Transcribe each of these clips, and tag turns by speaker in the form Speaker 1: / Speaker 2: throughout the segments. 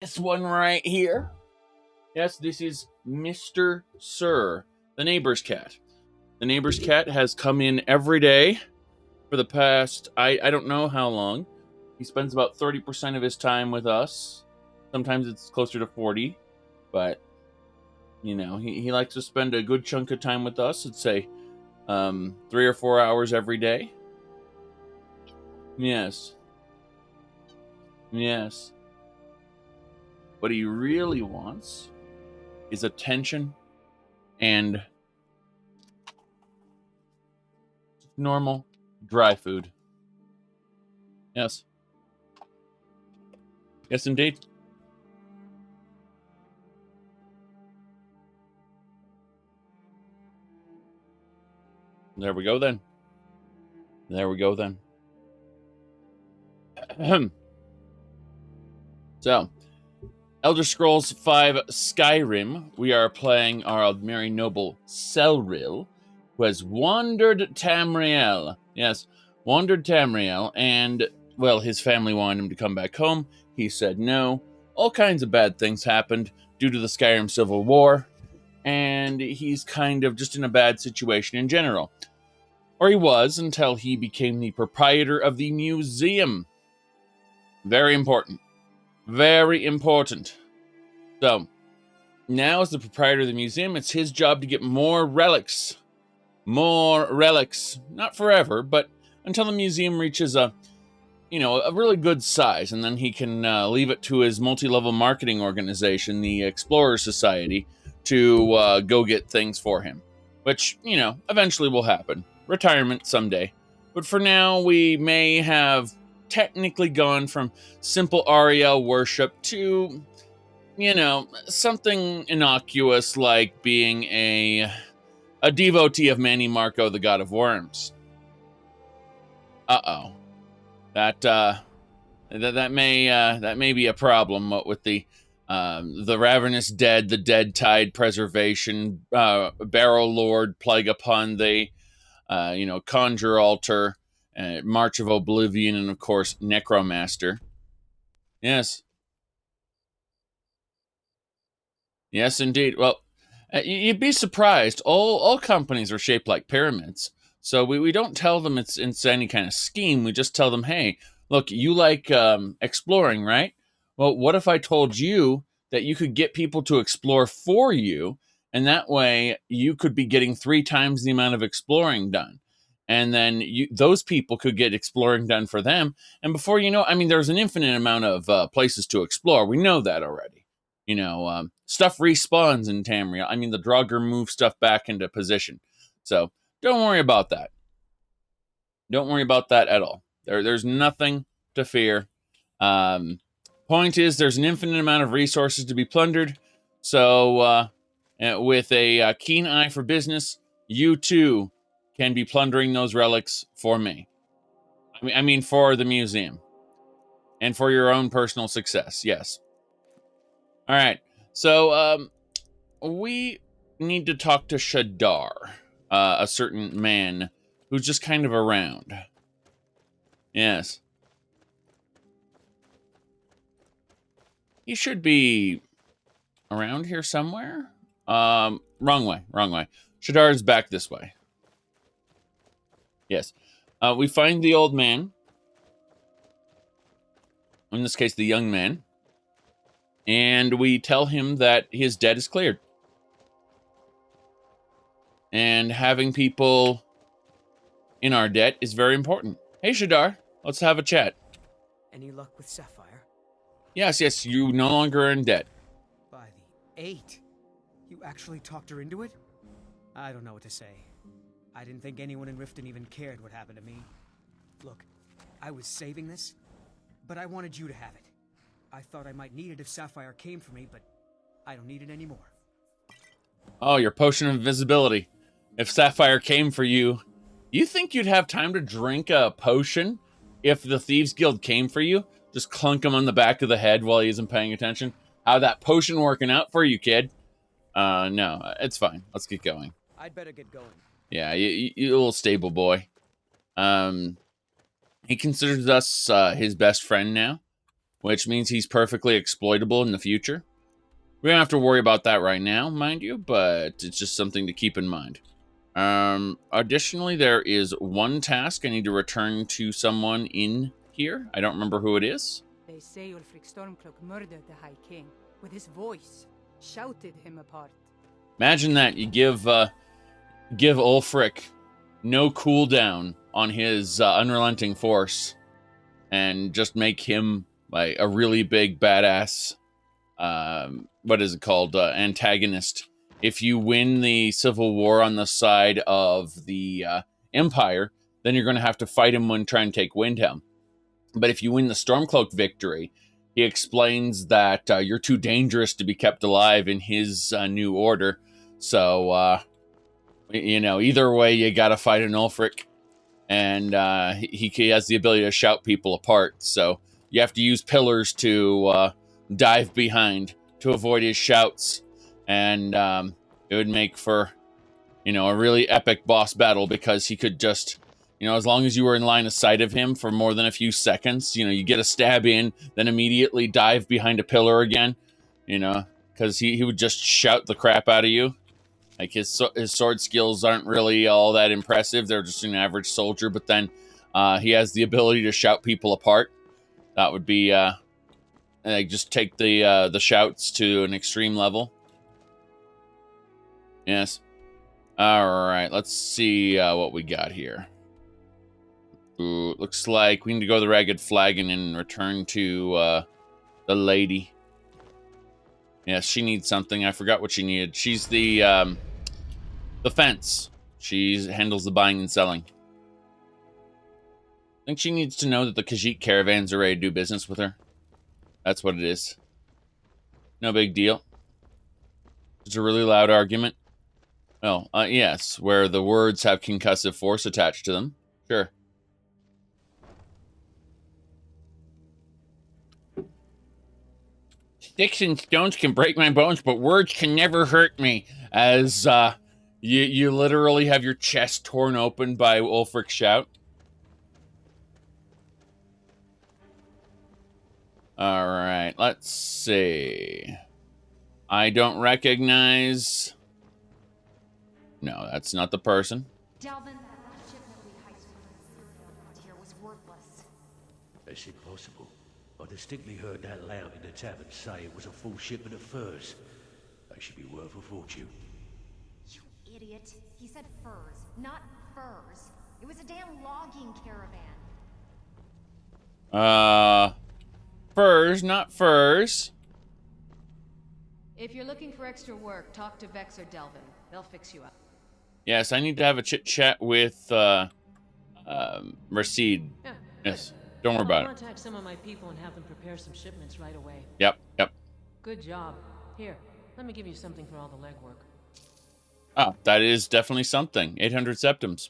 Speaker 1: This one right here. Yes, this is Mr. Sir, the neighbor's cat. The neighbor's cat has come in every day for the past, I don't know how long. He spends about 30% of his time with us. Sometimes it's closer to 40, but, you know, he likes to spend a good chunk of time with us. I'd say 3 or 4 hours every day. Yes. Yes. What he really wants is attention and normal dry food. Yes. Yes, indeed. There we go then. There we go then. So, Elder Scrolls V Skyrim, we are playing our Aldmeri Noble Celril, who has wandered Tamriel. Yes, wandered Tamriel, and, well, his family wanted him to come back home. He said no. All kinds of bad things happened due to the Skyrim Civil War, and he's kind of just in a bad situation in general. Or he was, until he became the proprietor of the museum. Very important. Very important. So, now as the proprietor of the museum, it's his job to get more relics. More relics. Not forever, but until the museum reaches a really good size, and then he can leave it to his multi-level marketing organization, the Explorer Society, to go get things for him. Which, eventually will happen. Retirement someday. But for now, we may have technically gone from simple Ariel worship to, something innocuous like being a devotee of Manny Marco, the god of worms. Uh-oh. That may be a problem with the ravenous dead, the dead tide preservation, barrow lord, plague upon the, conjure altar, March of Oblivion, and of course Necromancer. Yes. Yes, indeed. Well, you'd be surprised. All companies are shaped like pyramids. So we don't tell them it's any kind of scheme. We just tell them, hey, look, you like exploring, right? Well, what if I told you that you could get people to explore for you, and that way you could be getting 3 times the amount of exploring done. And then those people could get exploring done for them. And before you know, there's an infinite amount of places to explore. We know that already. Stuff respawns in Tamriel. The Draugr move stuff back into position. So don't worry about that. Don't worry about that at all. There's nothing to fear. Point is, there's an infinite amount of resources to be plundered. So with a keen eye for business, you too can be plundering those relics for me. For the museum. And for your own personal success, yes. All right, so we need to talk to Shadar, a certain man who's just kind of around. Yes. He should be around here somewhere. Wrong way. Shadar's back this way. Yes. We find the old man. In this case, the young man. And we tell him that his debt is cleared. And having people in our debt is very important. Hey, Shadar, let's have a chat.
Speaker 2: Any luck with Sapphire?
Speaker 1: Yes, you no longer are in debt.
Speaker 2: By the 8. You actually talked her into it? I don't know what to say. I didn't think anyone in Riften even cared what happened to me. Look, I was saving this, but I wanted you to have it. I thought I might need it if Sapphire came for me, but I don't need it anymore.
Speaker 1: Oh, your potion of invisibility. If Sapphire came for you, you think you'd have time to drink a potion if the Thieves Guild came for you? Just clunk him on the back of the head while he isn't paying attention? How that potion working out for you, kid? No, it's fine. Let's get going.
Speaker 2: I'd better get going.
Speaker 1: Yeah, you little stable boy. He considers us his best friend now. which means he's perfectly exploitable in the future. We don't have to worry about that right now, mind you, but it's just something to keep in mind. Additionally, there is one task I need to return to someone in here. I don't remember who it is.
Speaker 3: They say Ulfric Stormcloak murdered the High King with his voice, shouted him apart.
Speaker 1: Imagine that. You give Ulfric no cooldown on his unrelenting force and just make him like a really big badass, what is it called, antagonist. If you win the Civil War on the side of the Empire, then you're going to have to fight him when trying to take Windhelm. But if you win the Stormcloak victory, he explains that you're too dangerous to be kept alive in his new order. So, either way, you got to fight an Ulfric. And he has the ability to shout people apart. So you have to use pillars to dive behind to avoid his shouts. And it would make for, a really epic boss battle because he could just, as long as you were in line of sight of him for more than a few seconds, you get a stab in, then immediately dive behind a pillar again, because he would just shout the crap out of you. Like his sword skills aren't really all that impressive. They're just an average soldier, but then he has the ability to shout people apart. That would be just take the shouts to an extreme level. Yes. All right. Let's see what we got here. Ooh, looks like we need to go to the Ragged Flagon and return to the lady. Yes, she needs something. I forgot what she needed. She's the fence. She handles the buying and selling. I think she needs to know that the Khajiit caravans are ready to do business with her. That's what it is. No big deal. It's a really loud argument. Oh, yes, where the words have concussive force attached to them. Sure. Sticks and stones can break my bones, but words can never hurt me. As you literally have your chest torn open by Ulfric's shout. All right, let's see. I don't recognize. No, that's not the person.
Speaker 4: Delvin, that shipment we heisted from the Celril frontier was worthless.
Speaker 5: That's impossible. I distinctly heard that lout in the tavern say it was a full shipment of furs. They should be worth a fortune.
Speaker 4: You idiot. He said furs, not furs. It was a damn logging caravan.
Speaker 1: Furs, not furs.
Speaker 3: If you're looking for extra work, talk to Vex or Delvin. They'll fix you up.
Speaker 1: Yes, I need to have a chit-chat with Mercedes.
Speaker 6: Yeah.
Speaker 1: Yes, don't worry about it.
Speaker 6: I'll contact some of my people and have them prepare some shipments right away.
Speaker 1: Yep.
Speaker 6: Good job. Here, let me give you something for all the legwork.
Speaker 1: Oh, that is definitely something. 800 septums.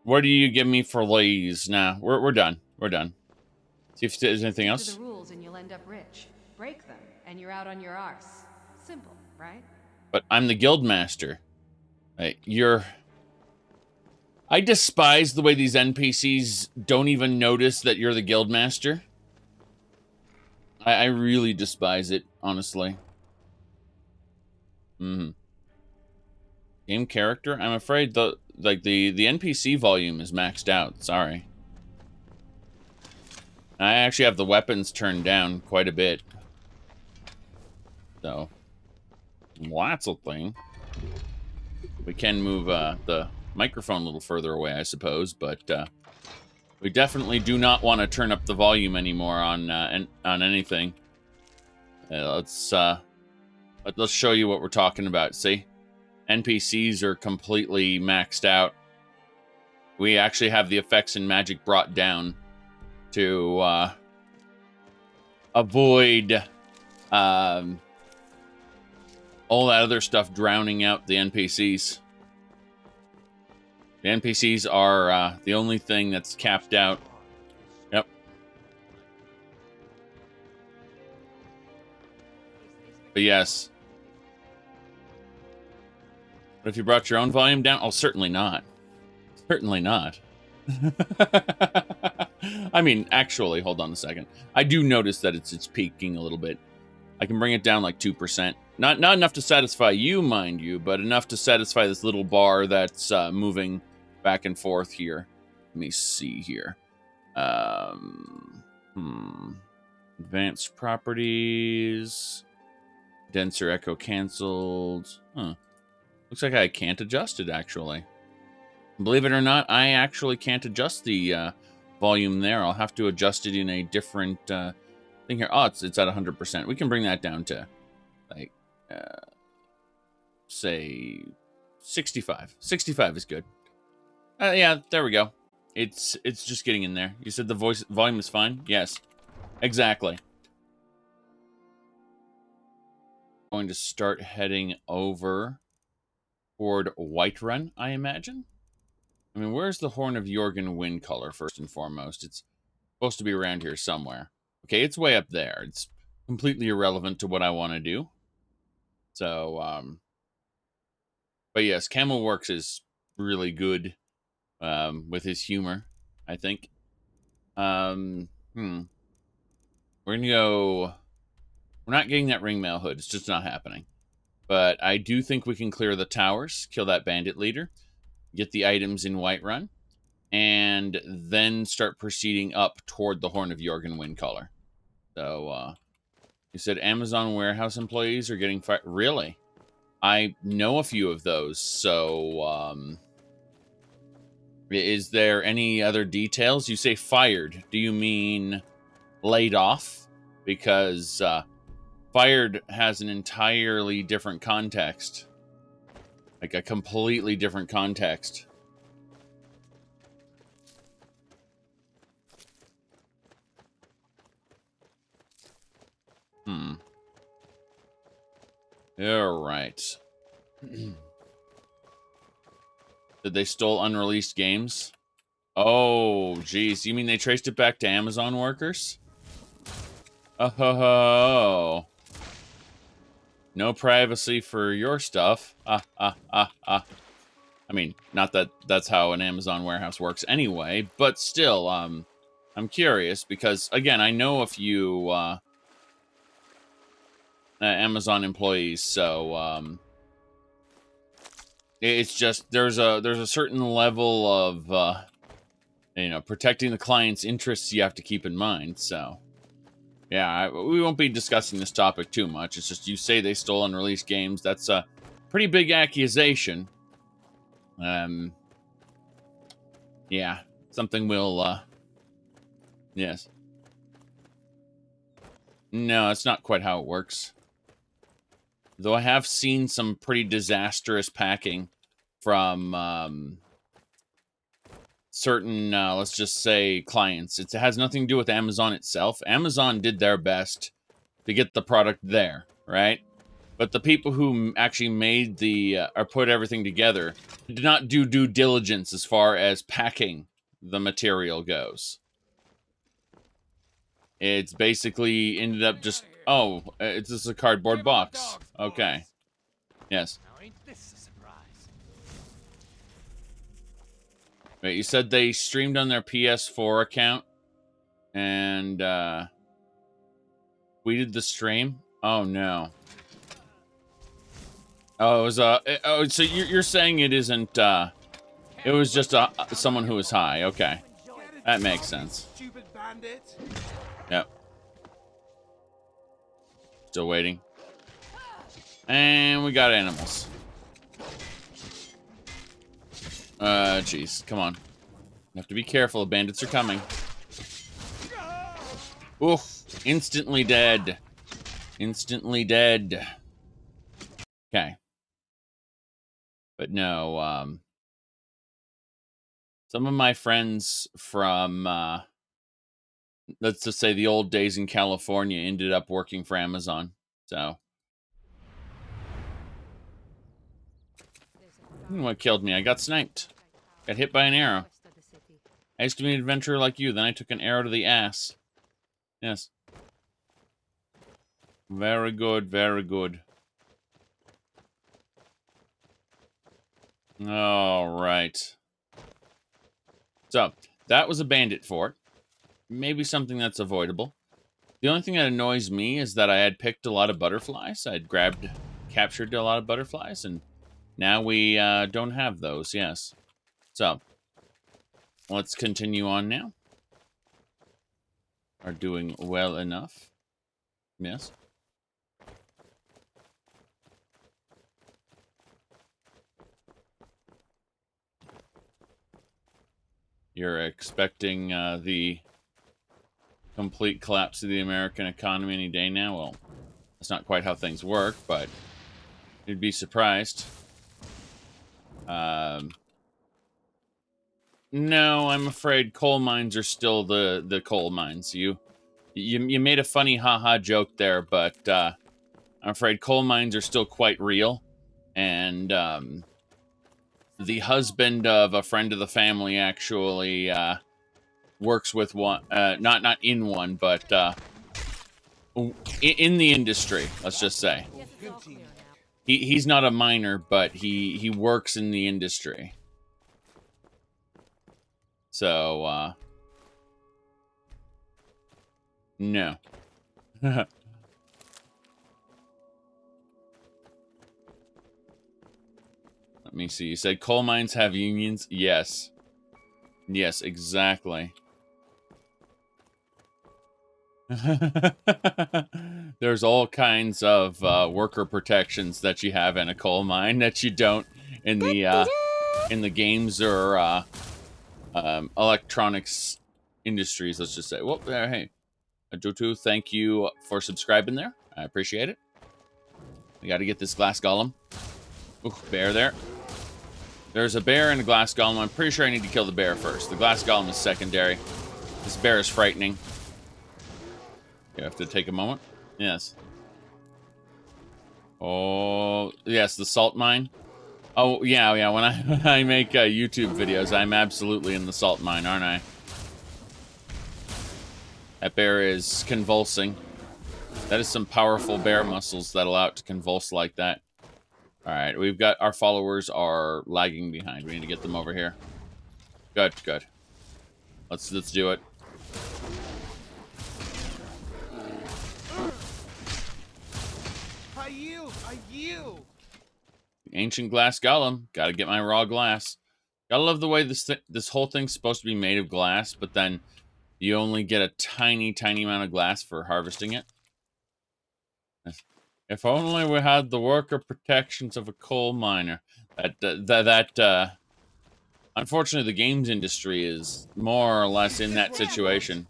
Speaker 1: What do you give me for lays? Nah, we're done. We're done. See if there's anything else.
Speaker 3: Stick to the rules and you'll end up rich. Break them and you're out on your arse. Simple, right?
Speaker 1: But I'm the guild master. I despise the way these NPCs don't even notice that you're the guild master. I really despise it, honestly. Game character? I'm afraid the NPC volume is maxed out. Sorry. I actually have the weapons turned down quite a bit. So, that's a thing. We can move the microphone a little further away, I suppose, but we definitely do not want to turn up the volume anymore on anything. Let's show you what we're talking about. See, NPCs are completely maxed out. We actually have the effects and magic brought down to avoid all that other stuff drowning out the NPCs. The NPCs are the only thing that's capped out. Yep. But yes. But if you brought your own volume down? Oh, certainly not. Certainly not. I mean, actually, hold on a second. I do notice that it's peaking a little bit. I can bring it down like 2%. Not enough to satisfy you, mind you, but enough to satisfy this little bar that's moving back and forth here. Let me see here. Advanced properties. Denser echo canceled. Huh. Looks like I can't adjust it, actually. Believe it or not, I actually can't adjust the volume there. I'll have to adjust it in a different thing here. Oh, it's at 100%. We can bring that down to, like, say, 65. 65 is good. Yeah, there we go. It's just getting in there. You said the volume is fine? Yes. Exactly. Going to start heading over toward Whiterun, I imagine. I mean, where's the Horn of Jorgen wind color, first and foremost? It's supposed to be around here somewhere. Okay, it's way up there. It's completely irrelevant to what I want to do. So, but yes, Camel Works is really good with his humor, I think. We're going to go... We're not getting that ringmail hood. It's just not happening. But I do think we can clear the towers, kill that bandit leader, get the items in Whiterun, and then start proceeding up toward the Horn of Jorgen wind color. So, you said Amazon warehouse employees are getting fired. Really? I know a few of those, so, is there any other details? You say fired. Do you mean laid off? Because, fired has an entirely different context. Like a completely different context. All right. Did they stole unreleased games? Oh, geez. You mean they traced it back to Amazon workers? Oh. No privacy for your stuff. I mean, not that that's how an Amazon warehouse works anyway, but still, I'm curious because, again, I know a few Amazon employees, so it's just there's a certain level of protecting the client's interests you have to keep in mind. So yeah, we won't be discussing this topic too much. It's just you say they stole unreleased games. That's a pretty big accusation. Yeah, something we'll yes. No, it's not quite how it works. Though I have seen some pretty disastrous packing from certain, let's just say, clients. It has nothing to do with Amazon itself. Amazon did their best to get the product there, right? But the people who actually made the, or put everything together, did not do due diligence as far as packing the material goes. It's basically ended up just, oh, it's just a cardboard box. Okay. Yes. Wait, you said they streamed on their PS4 account and tweeted the stream? Oh, no. Oh, it was oh, so you're saying it isn't it was just someone who was high. Okay. That makes sense.
Speaker 7: Stupid bandit.
Speaker 1: Yep. Still waiting. And we got animals. Jeez. Come on. You have to be careful. Bandits are coming. Oof. Instantly dead. Instantly dead. Okay. But no, some of my friends from, let's just say the old days in California ended up working for Amazon. So. What killed me? I got sniped. Got hit by an arrow. I used to be an adventurer like you, then I took an arrow to the ass. Yes. Very good, very good. All right. So, that was a bandit fort. maybe something that's avoidable. The only thing that annoys me is that I had picked a lot of butterflies. I'd captured a lot of butterflies, and now we don't have those, yes. So, let's continue on now. Are doing well enough. Yes. You're expecting the complete collapse of the American economy any day now? Well, that's not quite how things work, but you'd be surprised. No, I'm afraid coal mines are still the coal mines. You made a funny haha joke there, but I'm afraid coal mines are still quite real. And the husband of a friend of the family actually works with one, not in one, but in the industry, let's just say. He's not a miner, but he works in the industry. So, no. Let me see. You said coal mines have unions? Yes. Yes, exactly. There's all kinds of worker protections that you have in a coal mine that you don't in the games or electronics industries, let's just say. Well, hey, Jotu, thank you for subscribing there. I appreciate it. We got to get this glass golem. Ooh, bear there. There's a bear and a glass golem. I'm pretty sure I need to kill the bear first. The glass golem is secondary. This bear is frightening. You have to take a moment. Yes. Oh, yes, the salt mine. Oh, yeah. When I make YouTube videos, I'm absolutely in the salt mine, aren't I? That bear is convulsing. That is some powerful bear muscles that allow it to convulse like that. All right, we've got our followers are lagging behind. We need to get them over here. Good. Let's do it.
Speaker 7: I yield.
Speaker 1: Ancient glass golem. Gotta get my raw glass. Gotta love the way this whole thing's supposed to be made of glass, but then you only get a tiny amount of glass for harvesting it. If only we had the worker protections of a coal miner. Unfortunately, the games industry is more or less in that situation.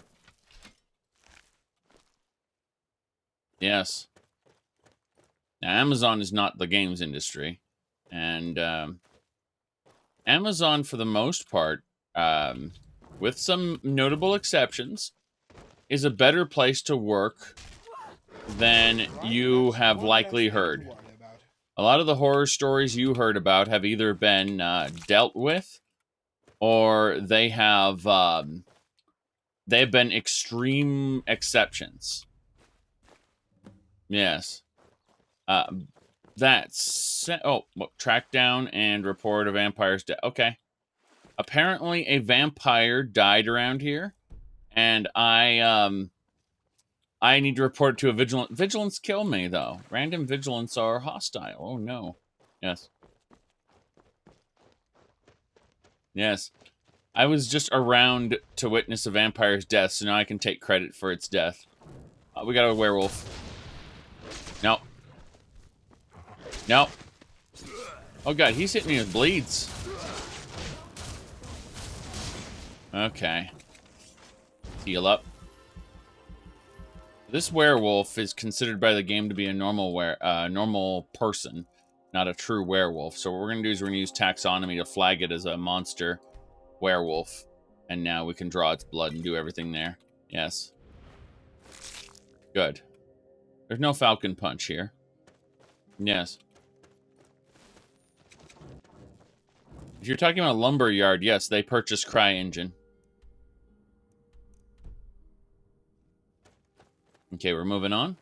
Speaker 1: Yes. Now, Amazon is not the games industry. And Amazon, for the most part, with some notable exceptions, is a better place to work than you have likely heard. A lot of the horror stories you heard about have either been dealt with, or they have been extreme exceptions. Yes. Track down and report a vampire's death. Okay. Apparently, a vampire died around here, and I need to report it to a vigilant. Vigilance kill me, though. Random vigilants are hostile. Oh, no. Yes. Yes. I was just around to witness a vampire's death, so now I can take credit for its death. We got a werewolf. No. No. Oh, God. He's hitting me with bleeds. Okay. Heal up. This werewolf is considered by the game to be a normal person, not a true werewolf. So what we're going to do is we're going to use taxonomy to flag it as a monster werewolf. And now we can draw its blood and do everything there. Yes. Good. There's no falcon punch here. Yes. If you're talking about a lumber yard, yes, they purchased CryEngine. Okay, we're moving on.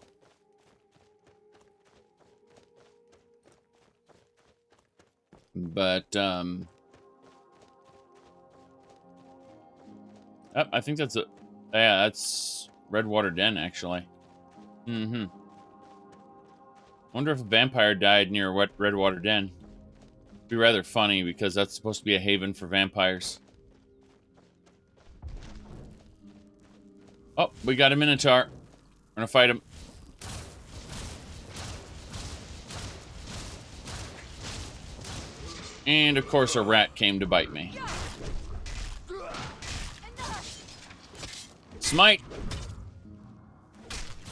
Speaker 1: But, I think that's Yeah, that's Redwater Den, actually. Mm-hmm. Wonder if a vampire died near Redwater Den. It'd be rather funny because that's supposed to be a haven for vampires. Oh, we got a Minotaur. We're gonna fight him. And of course a rat came to bite me. Smite!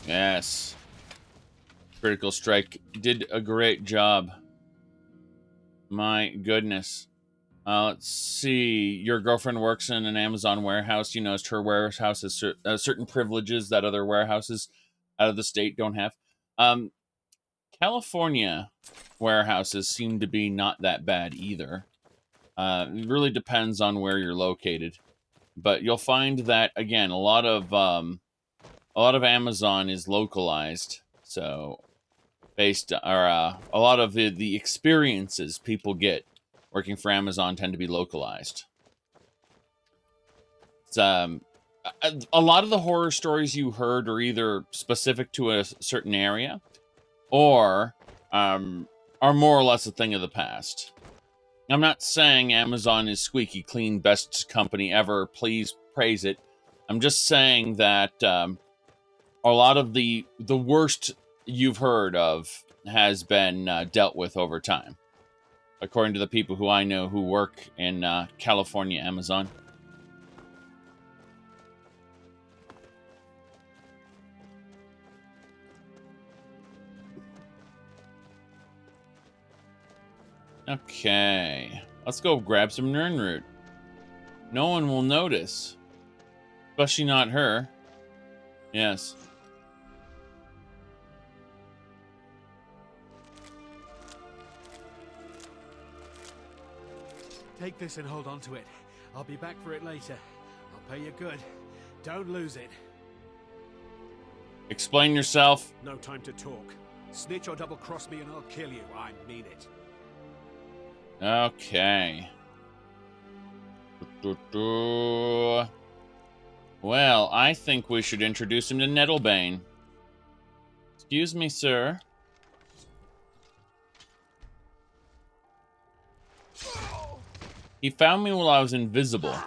Speaker 1: Yes. Critical strike did a great job. My goodness. Let's see. Your girlfriend works in an Amazon warehouse. You noticed her warehouse has certain privileges that other warehouses out of the state don't have. California warehouses seem to be not that bad either. It really depends on where you're located. But you'll find that, again, a lot of Amazon is localized. So, a lot of the experiences people get working for Amazon tend to be localized. It's, a lot of the horror stories you heard are either specific to a certain area, or are more or less a thing of the past. I'm not saying Amazon is squeaky clean, best company ever. Please praise it. I'm just saying that a lot of the worst you've heard of has been dealt with over time, according to the people who I know who work in California Amazon. Okay, let's go grab some Nirnroot. No one will notice, especially not her. Yes.
Speaker 7: Take this and hold on to it. I'll be back for it later. I'll pay you good. Don't lose it.
Speaker 1: Explain yourself.
Speaker 7: No time to talk. Snitch or double-cross me and I'll kill you. I mean it.
Speaker 1: Okay. Well, I think we should introduce him to Nettlebane. Excuse me, sir. He found me while I was invisible.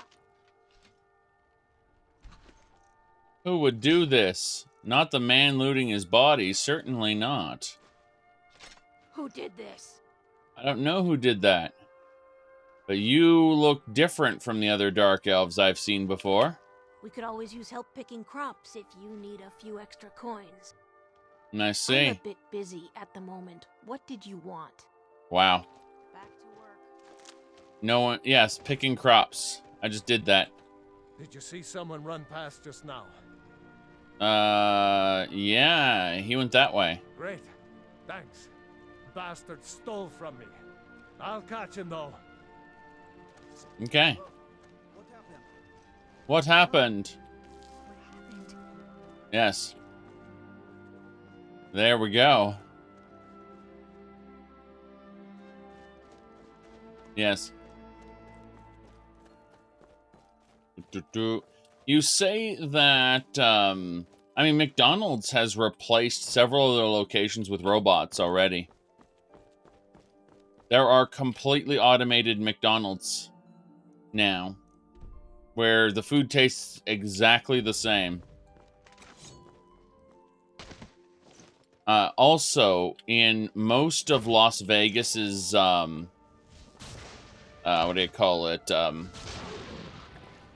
Speaker 1: Who would do this? Not the man looting his body, certainly not.
Speaker 8: Who did this?
Speaker 1: I don't know who did that. But you look different from the other dark elves I've seen before.
Speaker 8: We could always use help picking crops if you need a few extra coins.
Speaker 1: I see.
Speaker 8: I'm a bit busy at the moment. What did you want?
Speaker 1: Wow.
Speaker 8: Back to work.
Speaker 1: No one... Yes, picking crops. I just did that.
Speaker 9: Did you see someone run past just now?
Speaker 1: Yeah, he went that way.
Speaker 9: Great. Thanks. Bastard stole from me. I'll catch him, though.
Speaker 1: Okay. What happened? Yes. There we go. Yes. You say that, I mean, McDonald's has replaced several of their locations with robots already. There are completely automated McDonald's now, where the food tastes exactly the same. Also, in most of Las Vegas's, what do you call it?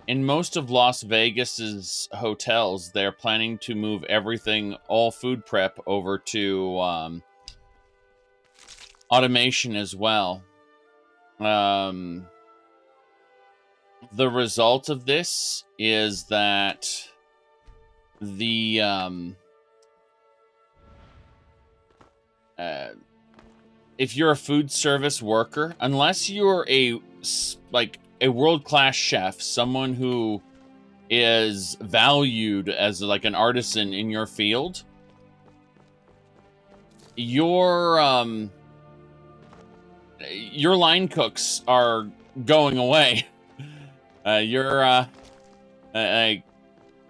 Speaker 1: In most of Las Vegas's hotels, they're planning to move everything, all food prep, over to automation as well. The result of this is that the if you're a food service worker, unless you're a world-class chef, someone who is valued as like an artisan in your field, your line cooks are going away.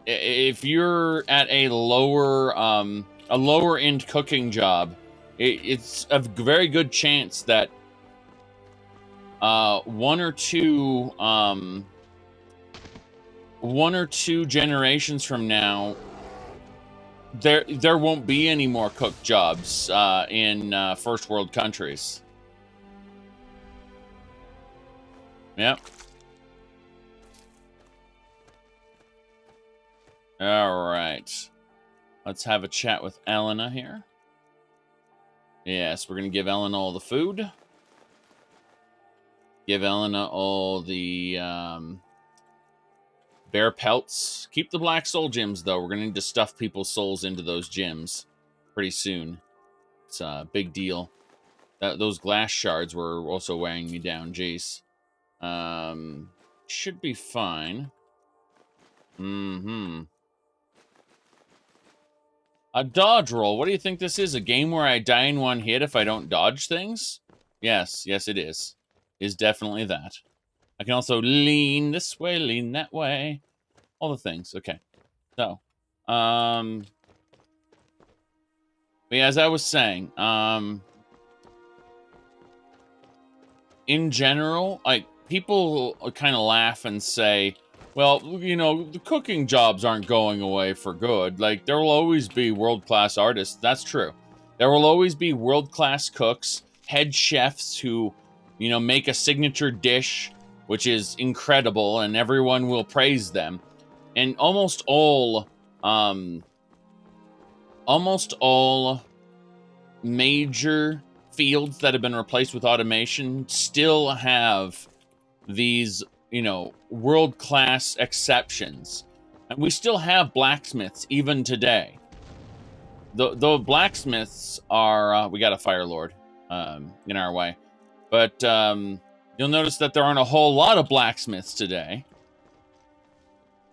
Speaker 1: if you're at a lower end cooking job, it's a very good chance that one or two generations from now, there won't be any more cook jobs in first world countries. Yep. All right. Let's have a chat with Elena here. Yes, we're going to give Elena all the food. Give Elena all the bear pelts. Keep the black soul gems, though. We're going to need to stuff people's souls into those gems pretty soon. It's a big deal. Those glass shards were also weighing me down. Jeez. Should be fine. A dodge roll. What do you think this is? A game where I die in one hit if I don't dodge things? Yes, it is. Is definitely that. I can also lean this way, lean that way. All the things. Okay. So, but yeah, as I was saying, in general, like, people kind of laugh and say, well, you know, the cooking jobs aren't going away for good. Like, there will always be world-class artists. That's true. There will always be world-class cooks, head chefs who, you know, make a signature dish, which is incredible, and everyone will praise them. And almost all major fields that have been replaced with automation still have these, you know, world-class exceptions. And we still have blacksmiths even today. The blacksmiths are, we got a Fire Lord in our way. But you'll notice that there aren't a whole lot of blacksmiths today.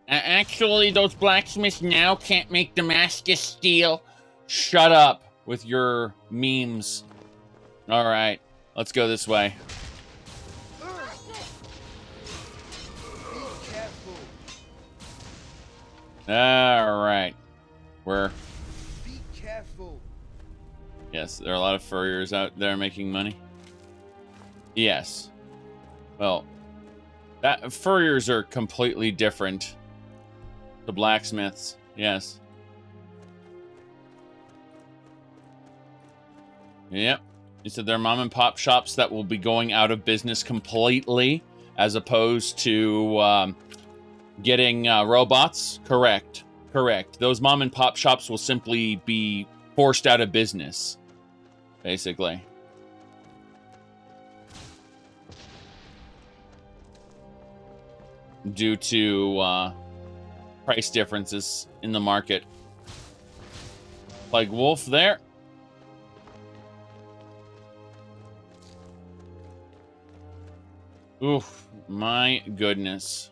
Speaker 1: Actually, those blacksmiths now can't make Damascus steel. Shut up with your memes. All right, let's go this way. All right,
Speaker 10: Be careful.
Speaker 1: Yes, there are a lot of furriers out there making money. Yes. Well, furriers are completely different to blacksmiths. Yes. Yep. You said they're mom and pop shops that will be going out of business completely, as opposed to getting robots. Correct. Those mom and pop shops will simply be forced out of business, basically. Due to price differences in the market. Like Wolf there. Oof, my goodness.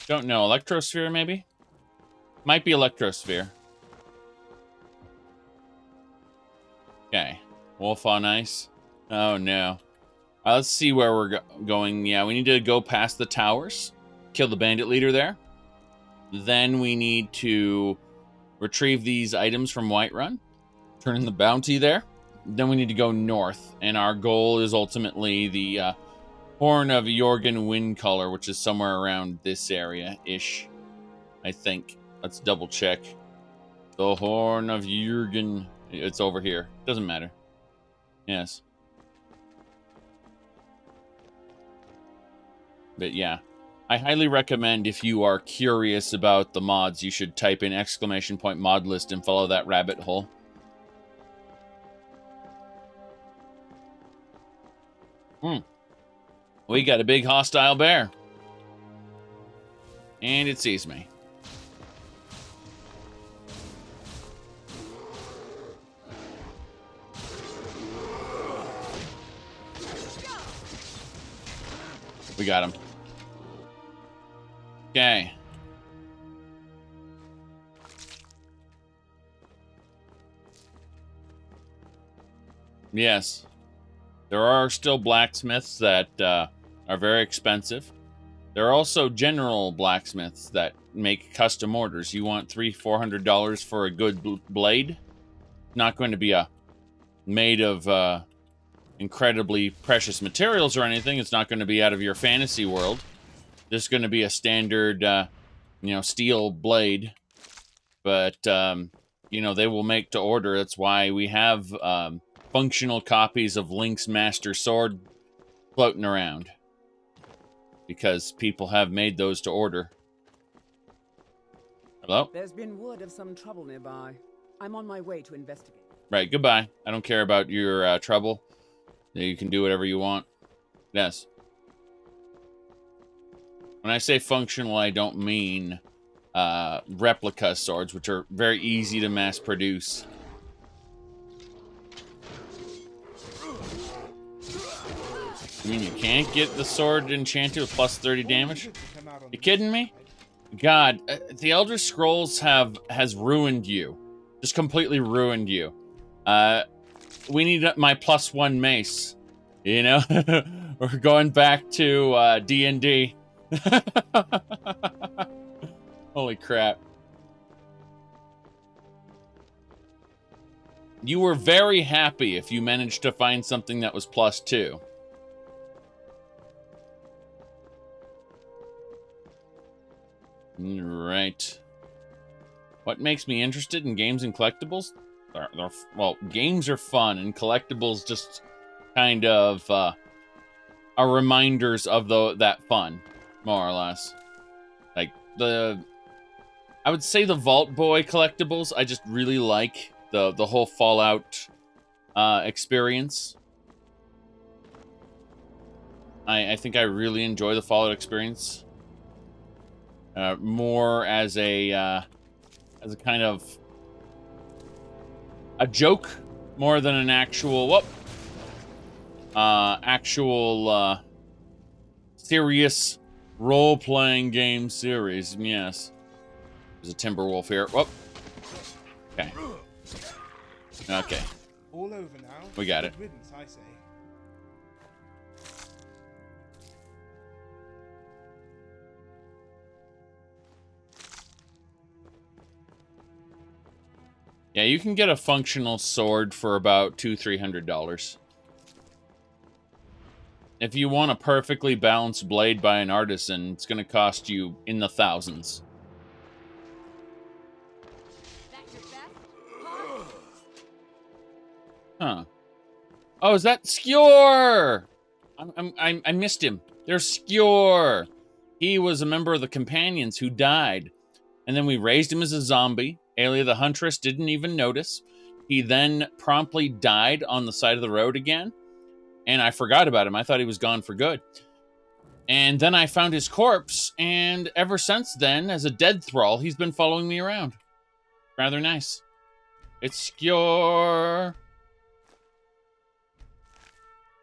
Speaker 1: Don't know. Electrosphere, maybe? Might be Electrosphere. Okay. Wolf on ice. Oh, no. Let's see where we're going. Yeah, we need to go past the towers. Kill the bandit leader there. Then we need to retrieve these items from Whiterun. Turn in the bounty there. Then we need to go north. And our goal is ultimately the Horn of Jorgen Windcaller, which is somewhere around this area-ish, I think. Let's double check. The Horn of Jorgen. It's over here. Doesn't matter. Yes. But yeah, I highly recommend, if you are curious about the mods, you should type in !mod list and follow that rabbit hole. We got a big hostile bear. And it sees me. We got him. Okay. Yes. There are still blacksmiths that are very expensive. There are also general blacksmiths that make custom orders. You want $300-400 for a good blade? Not going to be made of incredibly precious materials or anything. It's not going to be out of your fantasy world. This is going to be a standard, steel blade. But, they will make to order. That's why we have functional copies of Link's Master Sword floating around. Because people have made those to order. Hello?
Speaker 11: There's been word of some trouble nearby. I'm on my way to investigate.
Speaker 1: Right, goodbye. I don't care about your trouble. You can do whatever you want. Yes. When I say functional, I don't mean replica swords, which are very easy to mass produce. You mean you can't get the sword enchanted with plus 30 damage? You kidding me? God, the Elder Scrolls has ruined you. Just completely ruined you. We need my +1 mace. You know? We're going back to D&D. Holy crap. You were very happy if you managed to find something that was +2. Right. What makes me interested in games and collectibles? Well, games are fun, and collectibles just kind of are reminders of that fun, more or less. Like, I would say the Vault Boy collectibles, I just really like the whole Fallout experience. I think I really enjoy the Fallout experience. More as a kind of a joke, more than an actual serious role-playing game series. Yes, there's a Timberwolf here. Whoop. Okay. Okay.
Speaker 10: All over now.
Speaker 1: We got it.
Speaker 10: Good riddance, I say.
Speaker 1: Yeah, you can get a functional sword for about $200-300. If you want a perfectly balanced blade by an artisan, it's going to cost you in the thousands. Huh. Oh, is that Skjor? I missed him. There's Skjor. He was a member of the Companions who died. And then we raised him as a zombie. Aelia the Huntress didn't even notice. He then promptly died on the side of the road again. And I forgot about him. I thought he was gone for good. And then I found his corpse. And ever since then, as a dead thrall, he's been following me around. Rather nice. It's Skjor.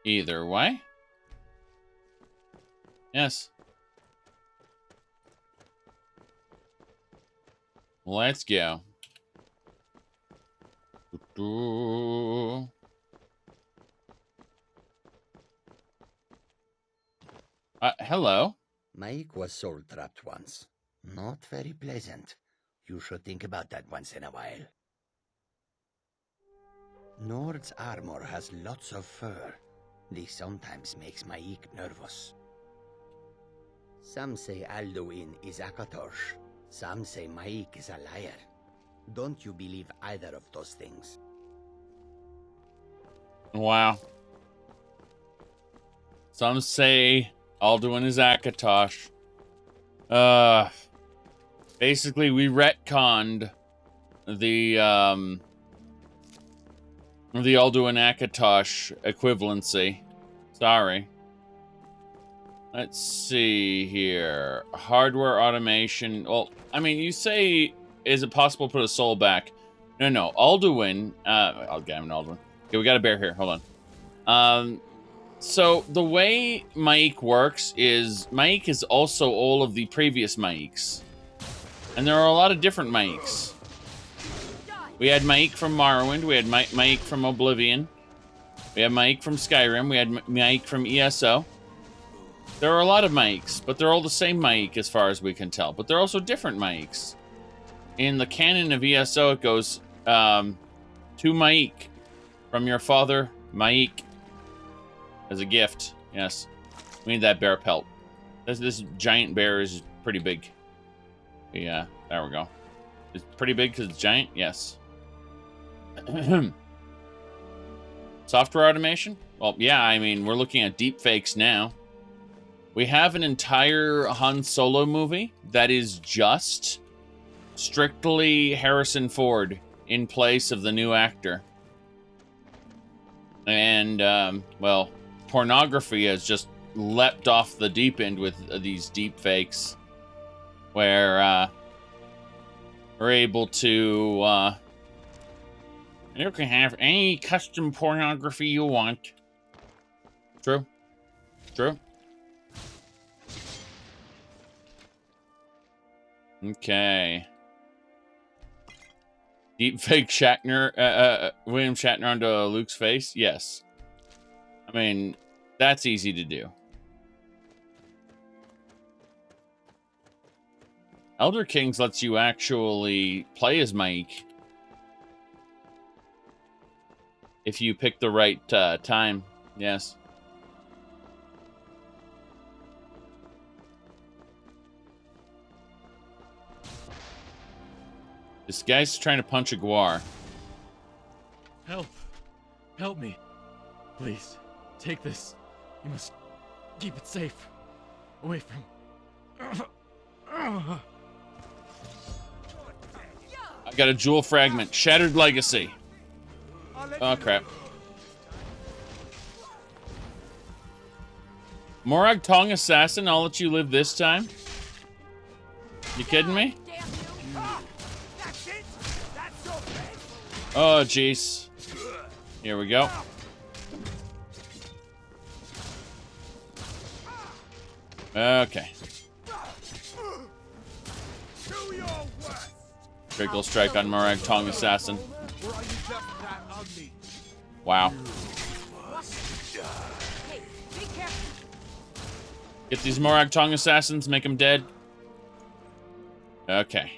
Speaker 1: Either way. Yes. Let's go. Hello.
Speaker 12: Mike was soul trapped once. Not very pleasant. You should think about that once in a while. Nord's armor has lots of fur. This sometimes makes Maik nervous. Some say Alduin is Akatosh. Some say Maik is a liar. Don't you believe either of those things?
Speaker 1: Wow. Some say Alduin is Akatosh. Basically, we retconned the Alduin Akatosh equivalency. Sorry. Let's see here. Hardware automation. Well, I mean, you say, is it possible to put a soul back? No. Alduin. I'll get him an Alduin. Okay, we got a bear here. Hold on. So the way Maik works is Maik is also all of the previous Maiks. And there are a lot of different Maiks. We had Maik from Morrowind. We had Maik from Oblivion. We had Maik from Skyrim. We had Maik from ESO. There are a lot of Maeks, but they're all the same Maek as far as we can tell. But they're also different Maeks. In the canon of ESO, it goes, to Maek. From your father, Maek. As a gift. Yes. We need that bear pelt. This giant bear is pretty big. Yeah, there we go. It's pretty big because it's giant? Yes. Software automation? Well, yeah, I mean, we're looking at deepfakes now. We have an entire Han Solo movie that is just strictly Harrison Ford in place of the new actor. And, well, pornography has just leapt off the deep end with these deepfakes. Where, we're able to, you can have any custom pornography you want. True. True. Okay. Deepfake Shatner, William Shatner onto Luke's face? Yes. I mean, that's easy to do. Elder Kings lets you actually play as Mike. If you pick the right time, yes. This guy's trying to punch a guar.
Speaker 13: Help. Help me. Please, take this. You must keep it safe. Away from...
Speaker 1: I got a jewel fragment. Shattered Legacy. Oh, crap. Morag Tong Assassin, I'll let you live this time? You kidding me? Oh, jeez. Here we go. Okay. Critical strike on Morag Tong Assassin. Wow. Get these Morag Tong Assassins, make them dead. Okay.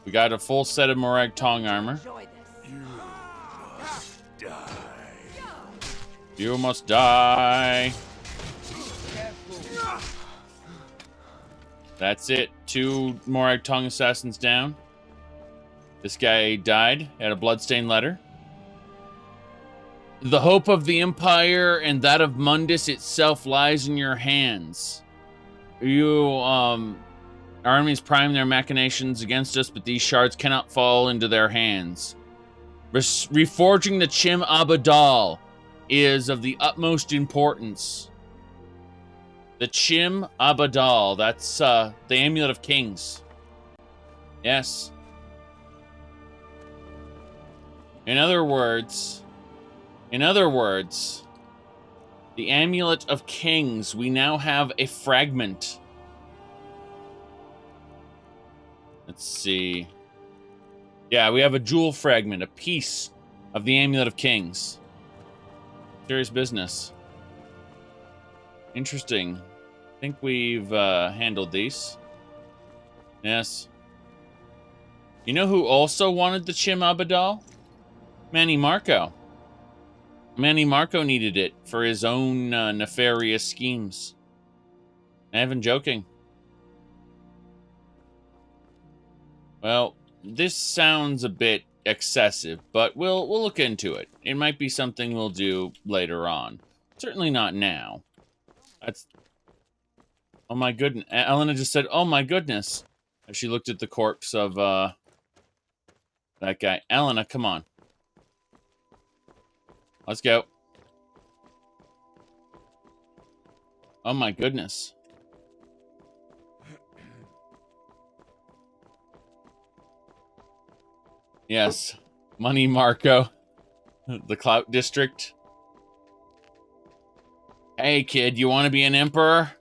Speaker 1: We got a full set of Morag Tong armor. You must die. That's it. 2 Morag Tong Assassins down. This guy died. Had a bloodstained letter. The hope of the Empire and that of Mundus itself lies in your hands. You, our enemies prime their machinations against us, but these shards cannot fall into their hands. Reforging the Chim Abadal is of the utmost importance. The Chim Abadal, that's the Amulet of Kings. Yes. In other words, the Amulet of Kings, we now have a fragment. Let's see. Yeah, we have a jewel fragment, a piece of the Amulet of Kings. Serious business. Interesting. I think we've handled these. Yes. You know who also wanted the Chim Abadal? Manny Marco. Manny Marco needed it for his own nefarious schemes. I haven't joking. Well, this sounds a bit excessive, but we'll look into it. It might be something we'll do later on. Certainly not now. That's... Oh my goodness. Elena just said, oh my goodness. As she looked at the corpse of that guy. Elena, come on. Let's go. Oh my goodness. Yes. Money Marco. The Clout District. Hey kid, you want to be an emperor?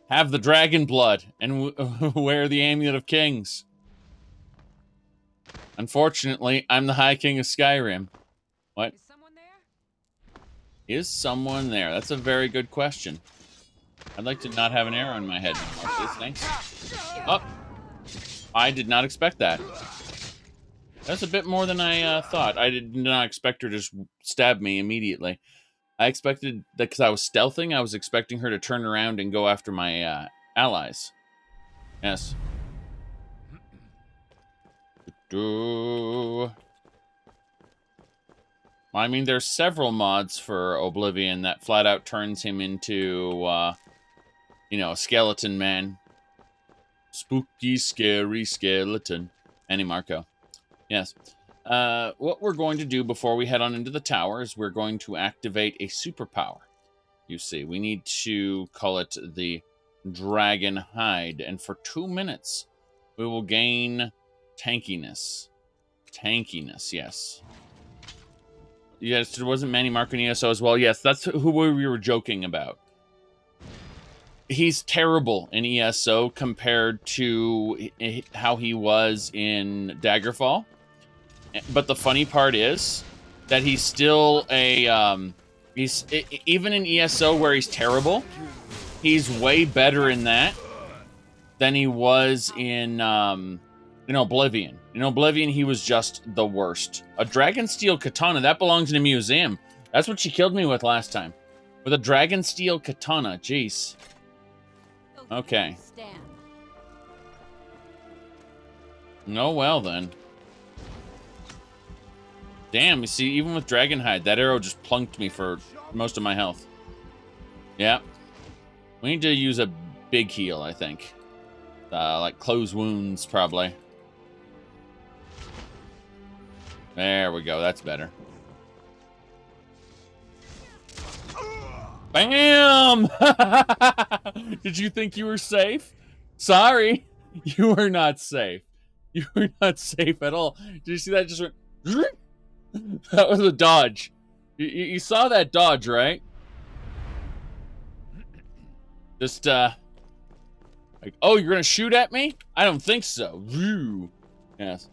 Speaker 1: Have the dragon blood and wear the Amulet of Kings. Unfortunately, I'm the High King of Skyrim. What? Is someone there? That's a very good question. I'd like to not have an arrow in my head anymore, please. Thanks. Oh! I did not expect that. That's a bit more than I thought. I did not expect her to just stab me immediately. I expected that because I was stealthing, I was expecting her to turn around and go after my allies. Yes. I mean, there's several mods for Oblivion that flat out turns him into, you know, a skeleton man. Spooky, scary skeleton. Annie Marco. Yes. What we're going to do before we head on into the tower is we're going to activate a superpower. You see, we need to call it the Dragon Hide. And for 2 minutes, we will gain tankiness. Tankiness, yes. Yes, there wasn't Manny Marco in ESO as well. Yes, that's who we were joking about. He's terrible in ESO compared to how he was in Daggerfall. But the funny part is that he's still a... even in ESO where he's terrible, he's way better in that than he was in Oblivion. In Oblivion, he was just the worst. A Dragonsteel Katana, that belongs in a museum. That's what she killed me with last time. With a Dragonsteel Katana, jeez. Okay. Oh, well then. Damn, you see, even with Dragonhide, that arrow just plunked me for most of my health. Yeah. We need to use a big heal, I think. Like close wounds, probably. There we go, that's better. Bam! Did you think you were safe? Sorry, you were not safe. You were not safe at all. Did you see that just went... That was a dodge. You saw that dodge, right? Just, like, oh, you're gonna shoot at me? I don't think so. Yes.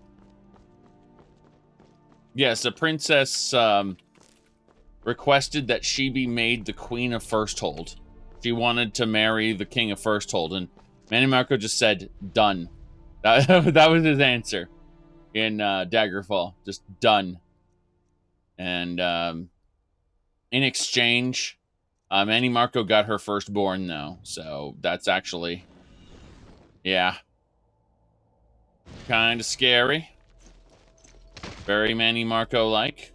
Speaker 1: Yes, the princess, requested that she be made the Queen of Firsthold. She wanted to marry the King of Firsthold, and Manny Marco just said, done. That was his answer in Daggerfall. Just done. And in exchange, Manny Marco got her firstborn, though. So that's actually, yeah, kind of scary. Very Manny Marco-like.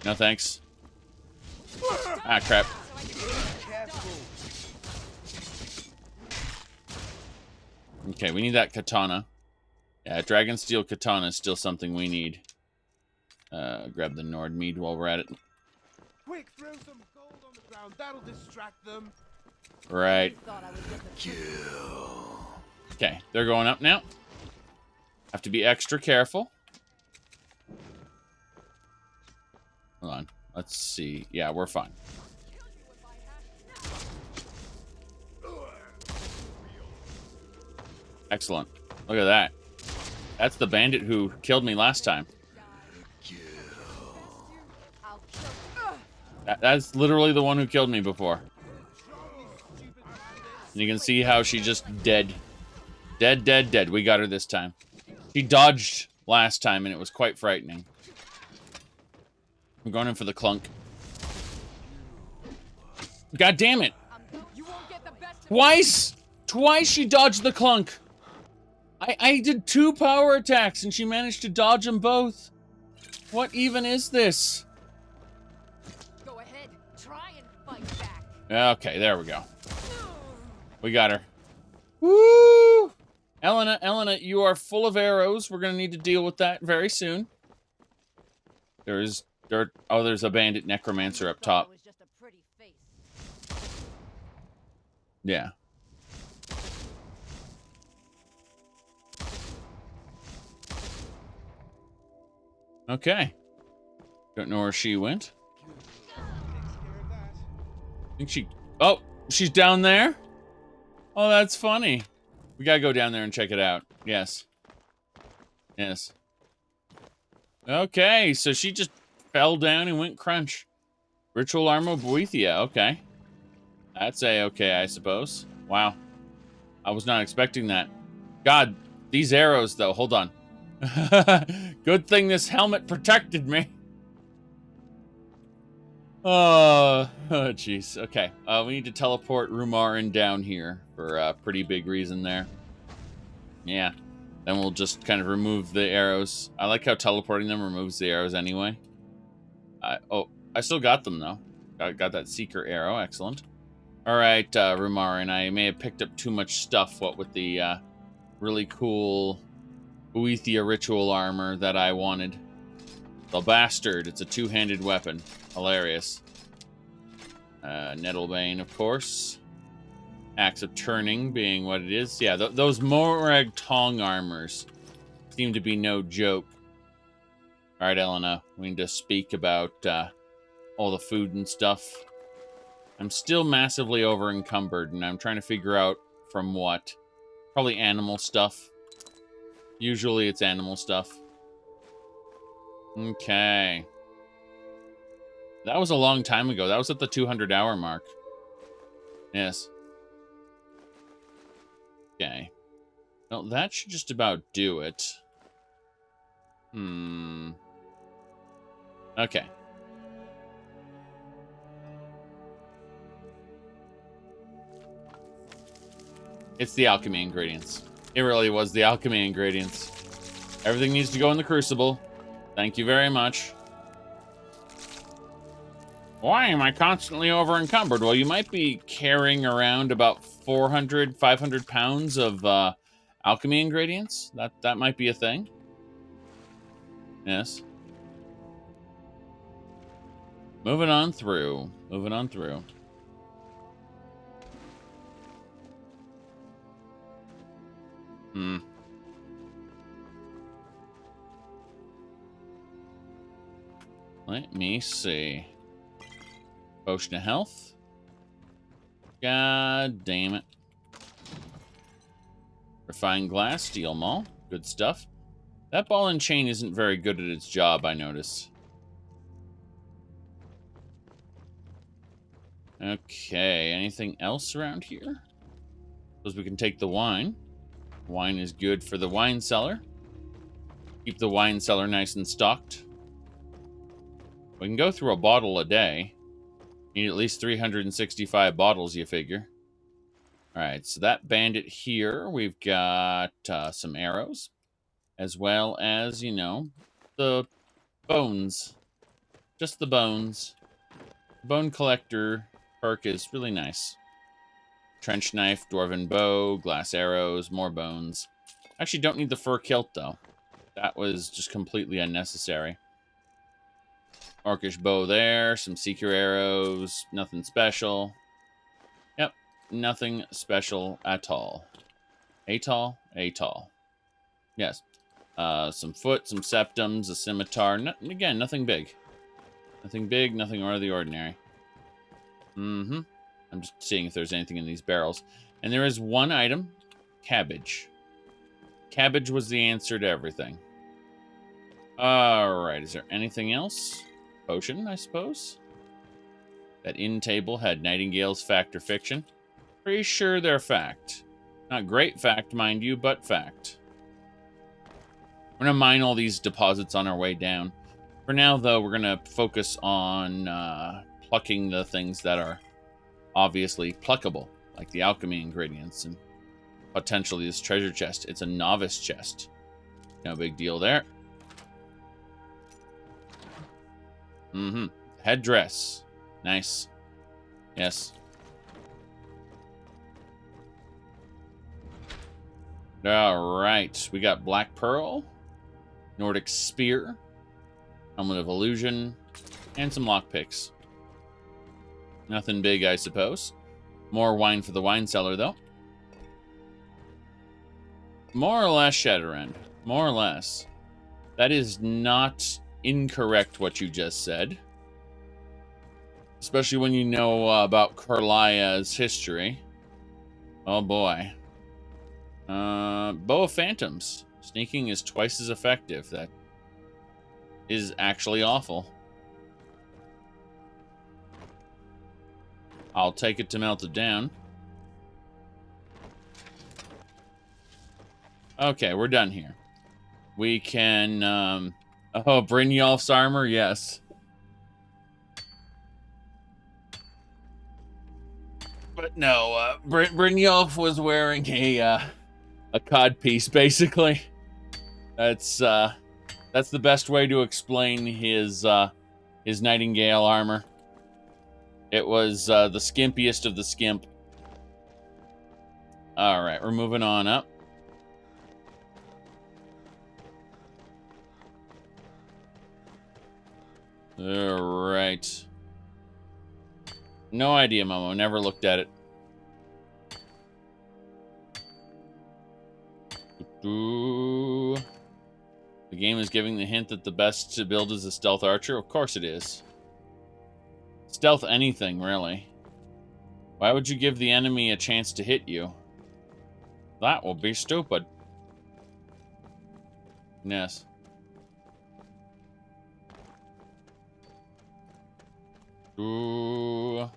Speaker 1: No thanks. Ah, crap. Okay, we need that katana. Yeah, Dragonsteel Katana is still something we need. Grab the Nordmead while we're at it.
Speaker 10: Quick, throw some gold on the ground. That'll distract them.
Speaker 1: Right. Okay, they're going up now. Have to be extra careful. Hold on. Let's see. Yeah, we're fine. Excellent. Look at that. That's the bandit who killed me last time. That's literally the one who killed me before. And you can see how she just dead. Dead, dead, dead. We got her this time. She dodged last time, and it was quite frightening. I'm going in for the clunk. God damn it! Twice! Twice she dodged the clunk! I did 2 power attacks, and she managed to dodge them both. What even is this?
Speaker 4: Go ahead, try and fight back.
Speaker 1: Okay, there we go. We got her. Woo! Elena, you are full of arrows. We're gonna need to deal with that very soon. There's a Bandit Necromancer up top. Yeah. Okay. Don't know where she went. I think she... Oh, she's down there? Oh, that's funny. We gotta go down there and check it out. Yes. Yes. Okay, so she just fell down and went crunch. Ritual Armor Boethia, okay. That's A-okay, I suppose. Wow. I was not expecting that. God, these arrows, though. Hold on. Good thing this helmet protected me. Oh, jeez. Okay. We need to teleport Rumarin down here for a pretty big reason there. Yeah. Then we'll just kind of remove the arrows. I like how teleporting them removes the arrows anyway. Oh, I still got them, though. Got that Seeker arrow. Excellent. All right, Rumarin. I may have picked up too much stuff, what with the really cool Boethia ritual armor that I wanted. The bastard. It's a two-handed weapon. Hilarious. Nettlebane, of course. Axe of Turning being what it is. Yeah, those Morag Tong armors seem to be no joke. All right, Elena, we need to speak about all the food and stuff. I'm still massively over-encumbered, and I'm trying to figure out from what. Probably animal stuff. Usually it's animal stuff. Okay. That was a long time ago. That was at the 200-hour mark. Yes. Okay. Well, that should just about do it. Okay. It's the alchemy ingredients. It really was the alchemy ingredients. Everything needs to go in the crucible. Thank you very much. Why am I constantly over encumbered? Well, you might be carrying around about 400, 500 pounds of alchemy ingredients. That might be a thing. Yes. Moving on through. Moving on through. Let me see. Potion of health. God damn it. Refined glass, steel maul. Good stuff. That ball and chain isn't very good at its job, I notice. Okay, anything else around here? Suppose we can take the wine. Wine is good for the wine cellar. Keep the wine cellar nice and stocked. We can go through a bottle a day. Need at least 365 bottles, you figure. Alright, so that bandit here, we've got some arrows. As well as, you know, the bones. Just the bones. Bone collector perk is really nice. Trench knife, dwarven bow, glass arrows, more bones. Actually, don't need the fur kilt, though. That was just completely unnecessary. Orcish bow there, some seeker arrows, nothing special. Yep, nothing special at all. Atoll? Atoll. Yes. Some foot, some septums, a scimitar. Again, nothing big. Nothing big, nothing out of the ordinary. I'm just seeing if there's anything in these barrels. And there is one item. Cabbage. Cabbage was the answer to everything. Alright, is there anything else? Potion, I suppose? That inn table had Nightingale's fact or fiction. Pretty sure they're fact. Not great fact, mind you, but fact. We're going to mine all these deposits on our way down. For now, though, we're going to focus on plucking the things that are obviously pluckable, like the alchemy ingredients and potentially this treasure chest. It's a novice chest. No big deal there. Headdress. Nice. Yes. Alright. We got Black Pearl, Nordic Spear, Amulet of Illusion, and some lockpicks. Nothing big, I suppose. More wine for the wine cellar, though. More or less, Zhakaron. More or less. That is not incorrect what you just said. Especially when you know about Karlia's history. Oh boy. Bow of Phantoms. Sneaking is twice as effective. That is actually awful. I'll take it to melt it down. Okay, we're done here. We can, oh, Brynjolf's armor? Yes. But no, Brynjolf was wearing a codpiece, basically. That's the best way to explain his Nightingale armor. It was the skimpiest of the skimp. Alright, we're moving on up. Alright. No idea, Momo. Never looked at it. Ooh. The game is giving the hint that the best to build is a stealth archer. Of course it is. Stealth anything, really. Why would you give the enemy a chance to hit you? That will be stupid. Yes. Ooh.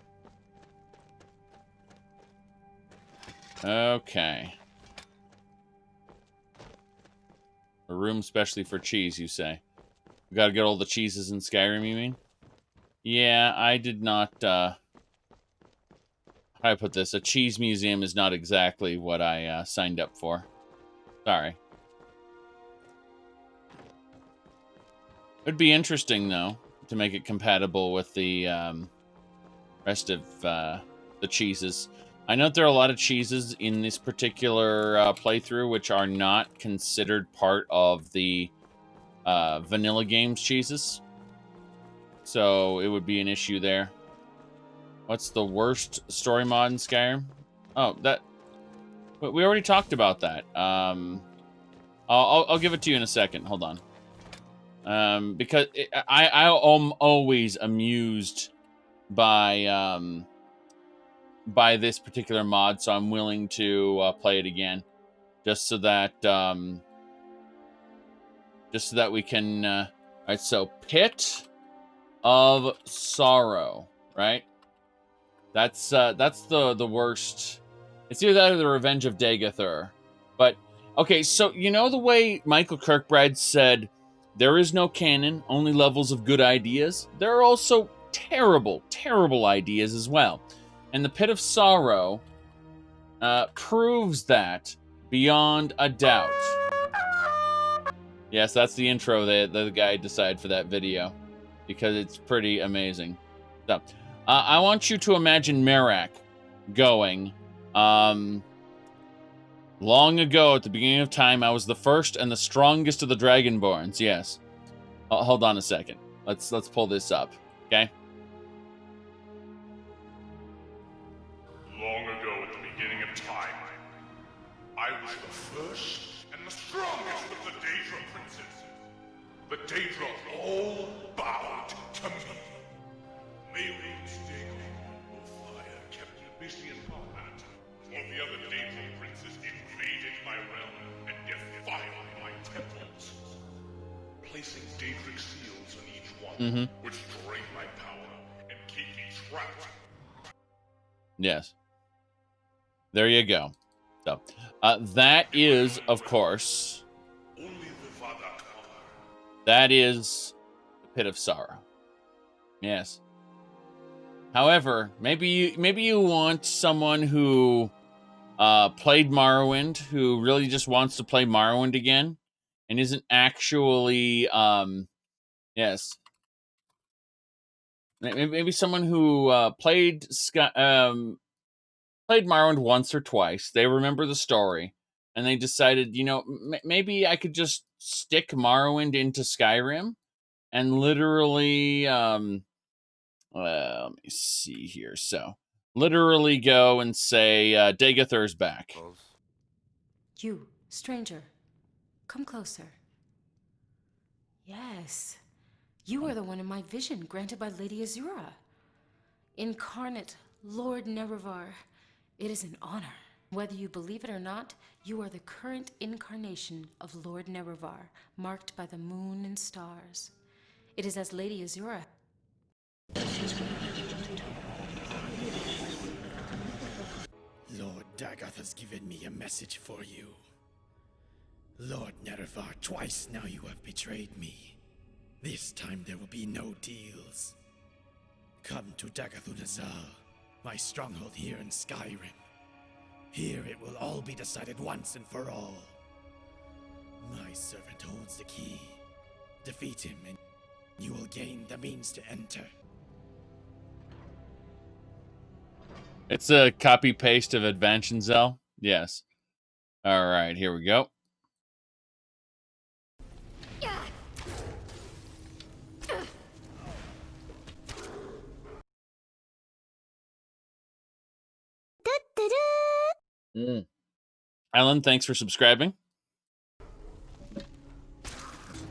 Speaker 1: Okay. A room specially for cheese, you say? We gotta get all the cheeses in Skyrim, you mean? Yeah, I did not, how do I put this? A cheese museum is not exactly what I, signed up for. Sorry. It'd be interesting, though, to make it compatible with the, rest of, the cheeses. I know there are a lot of cheeses in this particular playthrough which are not considered part of the vanilla games cheeses. So it would be an issue there. What's the worst story mod in Skyrim? Oh, that... We already talked about that. I'll give it to you in a second. Hold on. Because I am always amused by this particular mod, so I'm willing to play it again, just so that we can. All right, so Pit of Sorrow, right? That's the worst. It's either that or the Revenge of Dagathur. But okay, so you know the way Michael Kirkbride said there is no canon, only levels of good ideas. There are also terrible, terrible ideas as well. And the Pit of Sorrow proves that beyond a doubt. Yes, that's the intro that the guy decided for that video, because it's pretty amazing. So, I want you to imagine Merak going, long ago at the beginning of time, I was the first and the strongest of the Dragonborns. Yes. Hold on a second. Let's pull this up, okay?
Speaker 14: Long ago at the beginning of time, I was the first and the strongest of the Daedra princes. The Daedra all bowed to me. Maeling's Dagon, fire kept me busy in combat, while the other Daedra princes invaded my realm and defiled my temples, placing Daedric seals on each one, which drain my power and keep me trapped.
Speaker 1: Yes. There you go. So, that is, of course, that is the Pit of Sorrow. Yes. However, maybe you want someone who played Morrowind, who really just wants to play Morrowind again, and isn't actually, yes. Maybe someone who played Morrowind once or twice. They remember the story, and they decided, you know, maybe I could just stick Morrowind into Skyrim, and literally, let me see here. So, literally go and say, Dagathur's back.
Speaker 6: You, stranger, come closer. Yes, you are the one in my vision granted by Lady Azura. Incarnate Lord Nerevar, it is an honor. Whether you believe it or not, you are the current incarnation of Lord Nerevar, marked by the moon and stars. It is as Lady Azura.
Speaker 15: Dagath has given me a message for you. Lord Nerevar, twice now you have betrayed me. This time there will be no deals. Come to Dagathunazal, my stronghold here in Skyrim. Here it will all be decided once and for all. My servant holds the key. Defeat him and you will gain the means to enter.
Speaker 1: It's a copy-paste of Advention Zell? Yes. Alright, here we go. Alan, thanks for subscribing.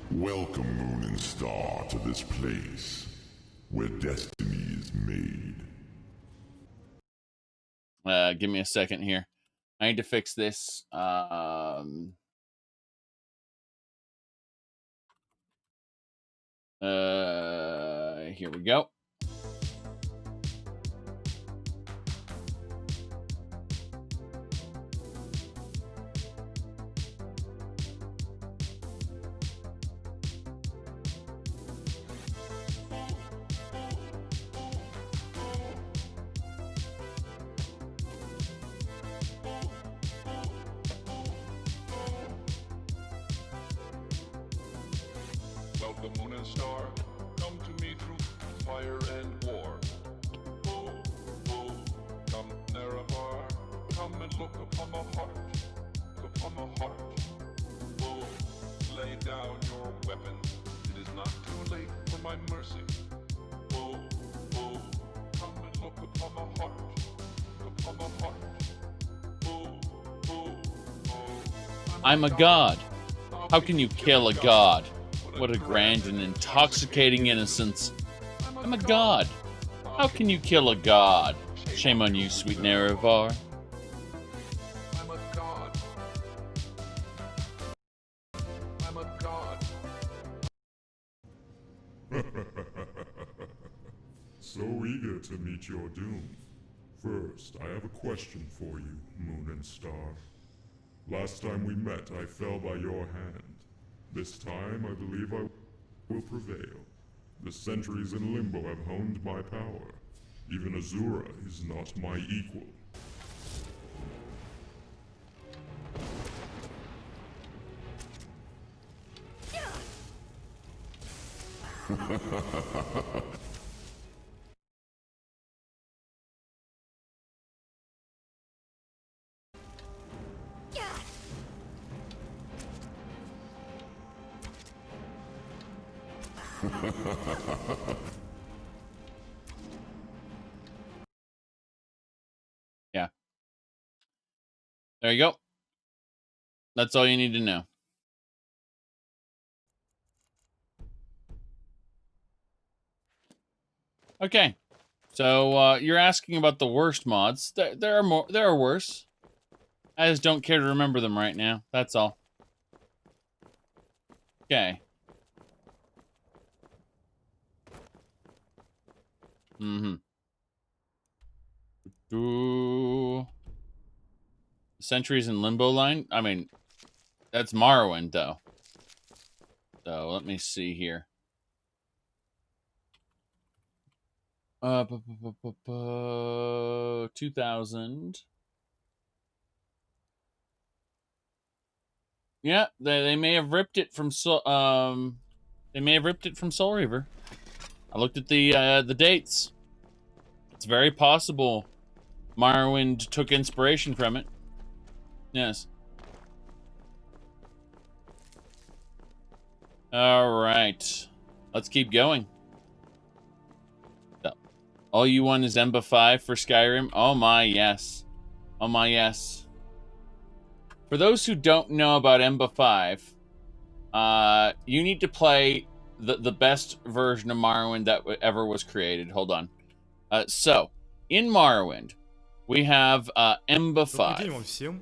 Speaker 14: Welcome, Moon and Star, to this place where destiny is made.
Speaker 1: Give me a second here. I need to fix this. Here we go.
Speaker 14: Welcome, Moon and Star. Come to me through fire and war. Oh, oh, come, Nerevar. Come and look upon the heart. Look upon the heart. Oh, lay down your weapons. It is not too late for my mercy. Oh, oh, come and look upon the heart. Look upon the heart. Oh, oh, oh.
Speaker 1: I'm a god. How can you kill a god? What a grand and intoxicating innocence. I'm a god. How can you kill a god? Shame on you, sweet Nerevar.
Speaker 14: I'm a god. I'm a god.
Speaker 16: So eager to meet your doom. First, I have a question for you, Moon and Star. Last time we met, I fell by your hand. This time, I believe I will prevail. The centuries in Limbo have honed my power. Even Azura is not my equal.
Speaker 1: Yeah. There you go. That's all you need to know. Okay. So you're asking about the worst mods. There are more. There are worse. I just don't care to remember them right now. That's all. Okay. Centuries in Limbo line? I mean, that's Morrowind, though. So, let me see here. 2000. Yeah, they may have ripped it from they may have ripped it from Soul Reaver. I looked at the dates. It's very possible Morrowind took inspiration from it. Yes. All right. Let's keep going. So, all you want is Emba 5 for Skyrim? Oh my, yes. Oh my, yes. For those who don't know about Emba 5, you need to play the best version of Morrowind that ever was created. Hold on. So, in Morrowind, we have Emba 5.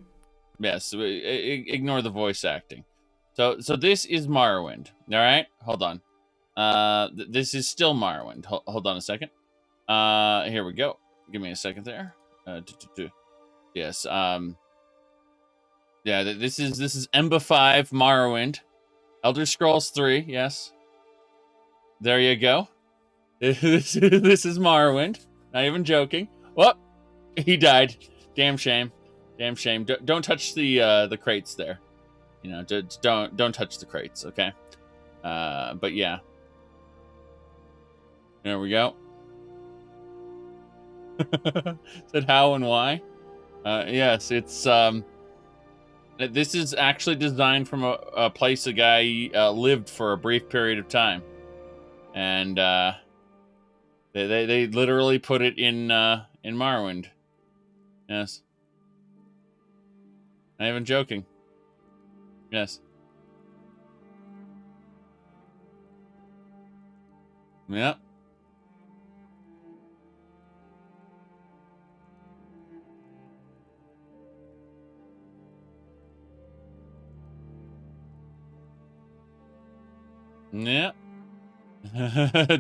Speaker 1: Yes, ignore the voice acting. So this is Morrowind. All right, hold on. This is still Morrowind. Hold on a second. Here we go. Give me a second there. Yes. Yeah. This is Ember 5 Morrowind, Elder Scrolls 3. Yes. There you go. This is Morrowind. Not even joking. Whoop! He died. Damn shame. Damn shame. Don't touch the crates there. You know, don't touch the crates. Okay. But yeah. There we go. Said how and why. Yes, it's this is actually designed from a place a guy lived for a brief period of time, and they literally put it in Morrowind. Yes, not even joking. Yes. Yep. Yeah.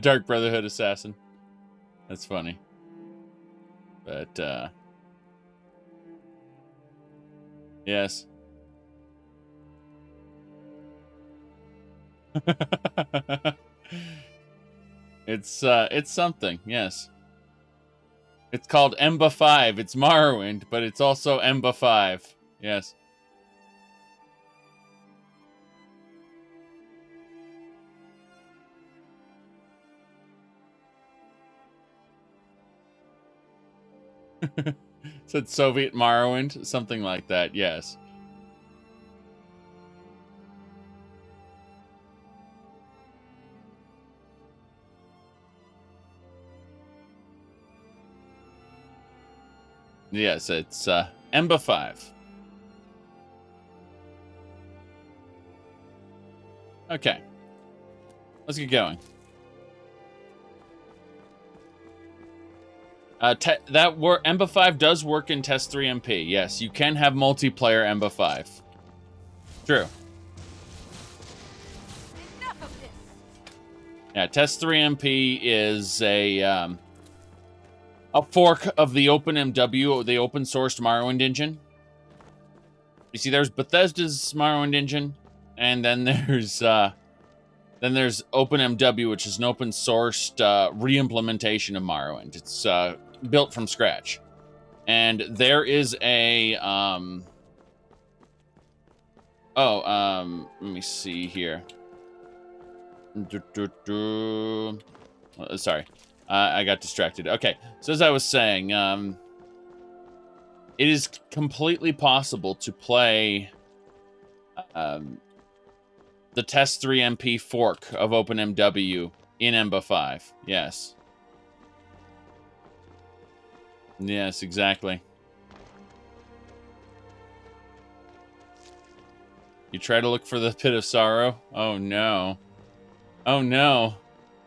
Speaker 1: Dark Brotherhood assassin. That's funny. But yes. It's something, yes. It's called Ember 5. It's Morrowind, but it's also Ember 5. Yes. Said Soviet Morrowind, something like that, yes. Yes, it's Ember 5. Okay. Let's get going. Ember 5 does work in TES 3 MP. Yes, you can have multiplayer Ember 5. True. Yeah, TES 3 MP is a fork of the OpenMW, the open sourced Morrowind engine. You see, there's Bethesda's Morrowind engine, and then there's OpenMW, which is an open sourced re-implementation of Morrowind. It's built from scratch, and there is a let me see here. Sorry, I got distracted. Okay, so as I was saying, it is completely possible to play the TES 3 MP fork of OpenMW in Ember 5. Yes. Yes, exactly. You try to look for the Pit of Sorrow? Oh no. Oh no.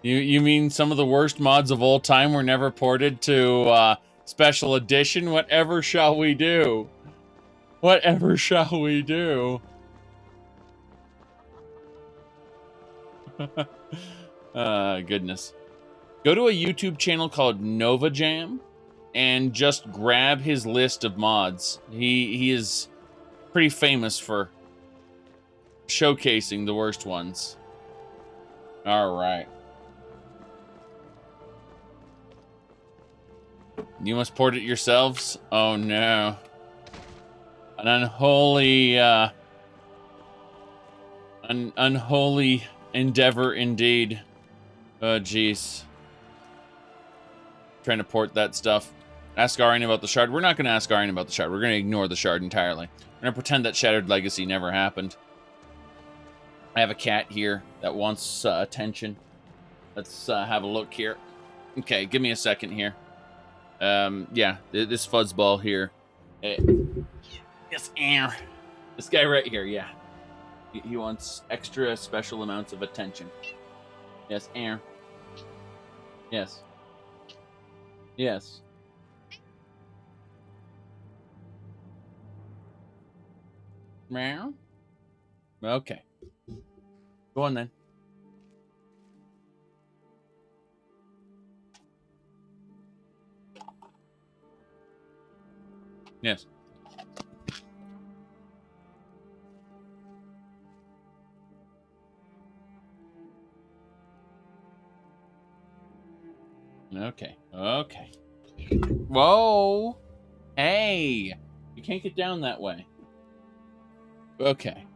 Speaker 1: You mean some of the worst mods of all time were never ported to Special Edition? Whatever shall we do? Whatever shall we do? Goodness. Go to a YouTube channel called Nova Jam and just grab his list of mods. He is pretty famous for showcasing the worst ones. All right. You must port it yourselves? Oh no. An unholy unholy endeavor indeed. Oh jeez. Trying to port that stuff. Ask Auryen about the shard. We're not going to ask Auryen about the shard. We're going to ignore the shard entirely. We're going to pretend that Shattered Legacy never happened. I have a cat here that wants attention. Let's have a look here. Okay, give me a second here. Yeah, this fuzzball here. Yes, this guy right here, yeah. He wants extra special amounts of attention. Yes, Yes. Yes. Meow. Okay. Go on then. Yes. Okay. Okay. Whoa! Hey! You can't get down that way. Okay.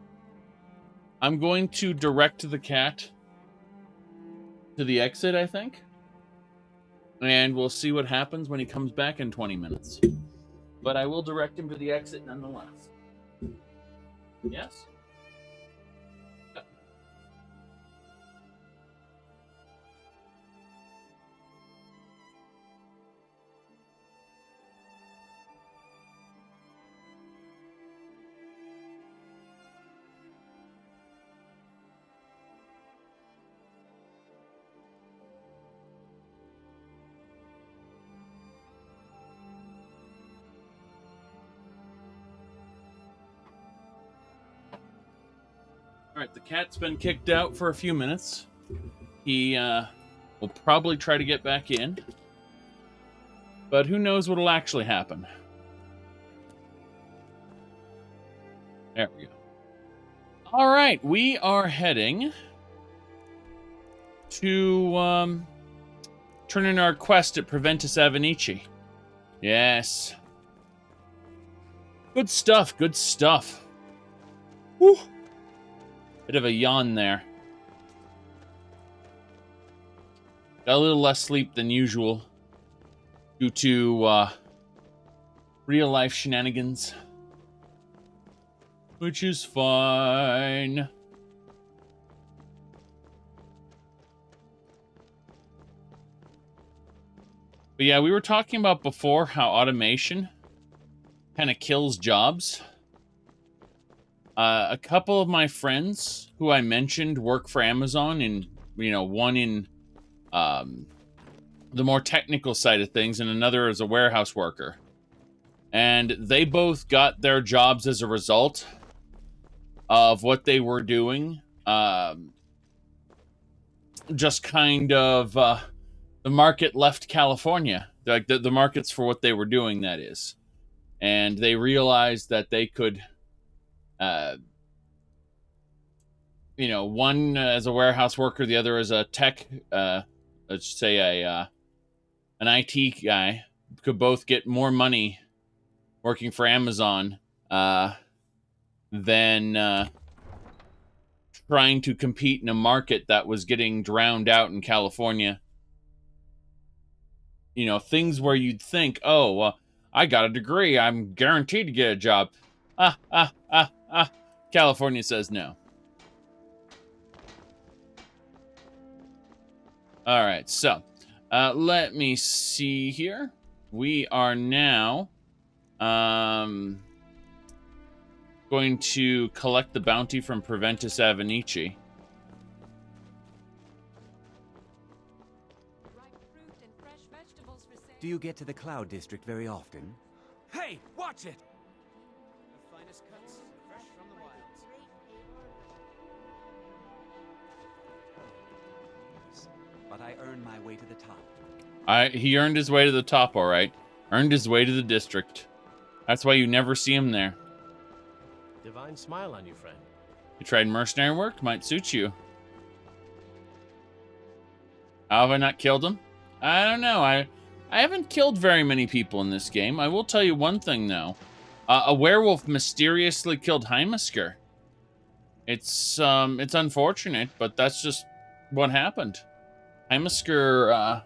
Speaker 1: I'm going to direct the cat to the exit, I think. And we'll see what happens when he comes back in 20 minutes. But I will direct him to the exit nonetheless. Yes? Alright, the cat's been kicked out for a few minutes. He will probably try to get back in. But who knows what will actually happen. There we go. Alright, we are heading to turn in our quest at Preventus Avenici. Yes. Good stuff, good stuff. Whew. Bit of a yawn there. Got a little less sleep than usual due to real life shenanigans, which is fine. But yeah, we were talking about before how automation kind of kills jobs. A couple of my friends who I mentioned work for Amazon, and one in the more technical side of things, and another as a warehouse worker. And they both got their jobs as a result of what they were doing. Just kind of the market left California, like the markets for what they were doing, that is, and they realized that they could. One as a warehouse worker, the other as a tech, let's say an IT guy, could both get more money working for Amazon than trying to compete in a market that was getting drowned out in California. Things where you'd think, oh, I got a degree, I'm guaranteed to get a job. California says no. All right, so let me see here. We are now going to collect the bounty from Preventus Avenici.
Speaker 17: Do you get to the Cloud District very often?
Speaker 7: Hey, watch it!
Speaker 2: The finest cuts, fresh from the wilds. But I earned my way to the top.
Speaker 1: He earned his way to the top, all right. Earned his way to the district. That's why you never see him there.
Speaker 5: Divine smile on you, friend.
Speaker 1: You tried mercenary work? Might suit you. How have I not killed him? I don't know. I haven't killed very many people in this game. I will tell you one thing, though. A werewolf mysteriously killed Heimesker. It's unfortunate, but that's just what happened. Heimesker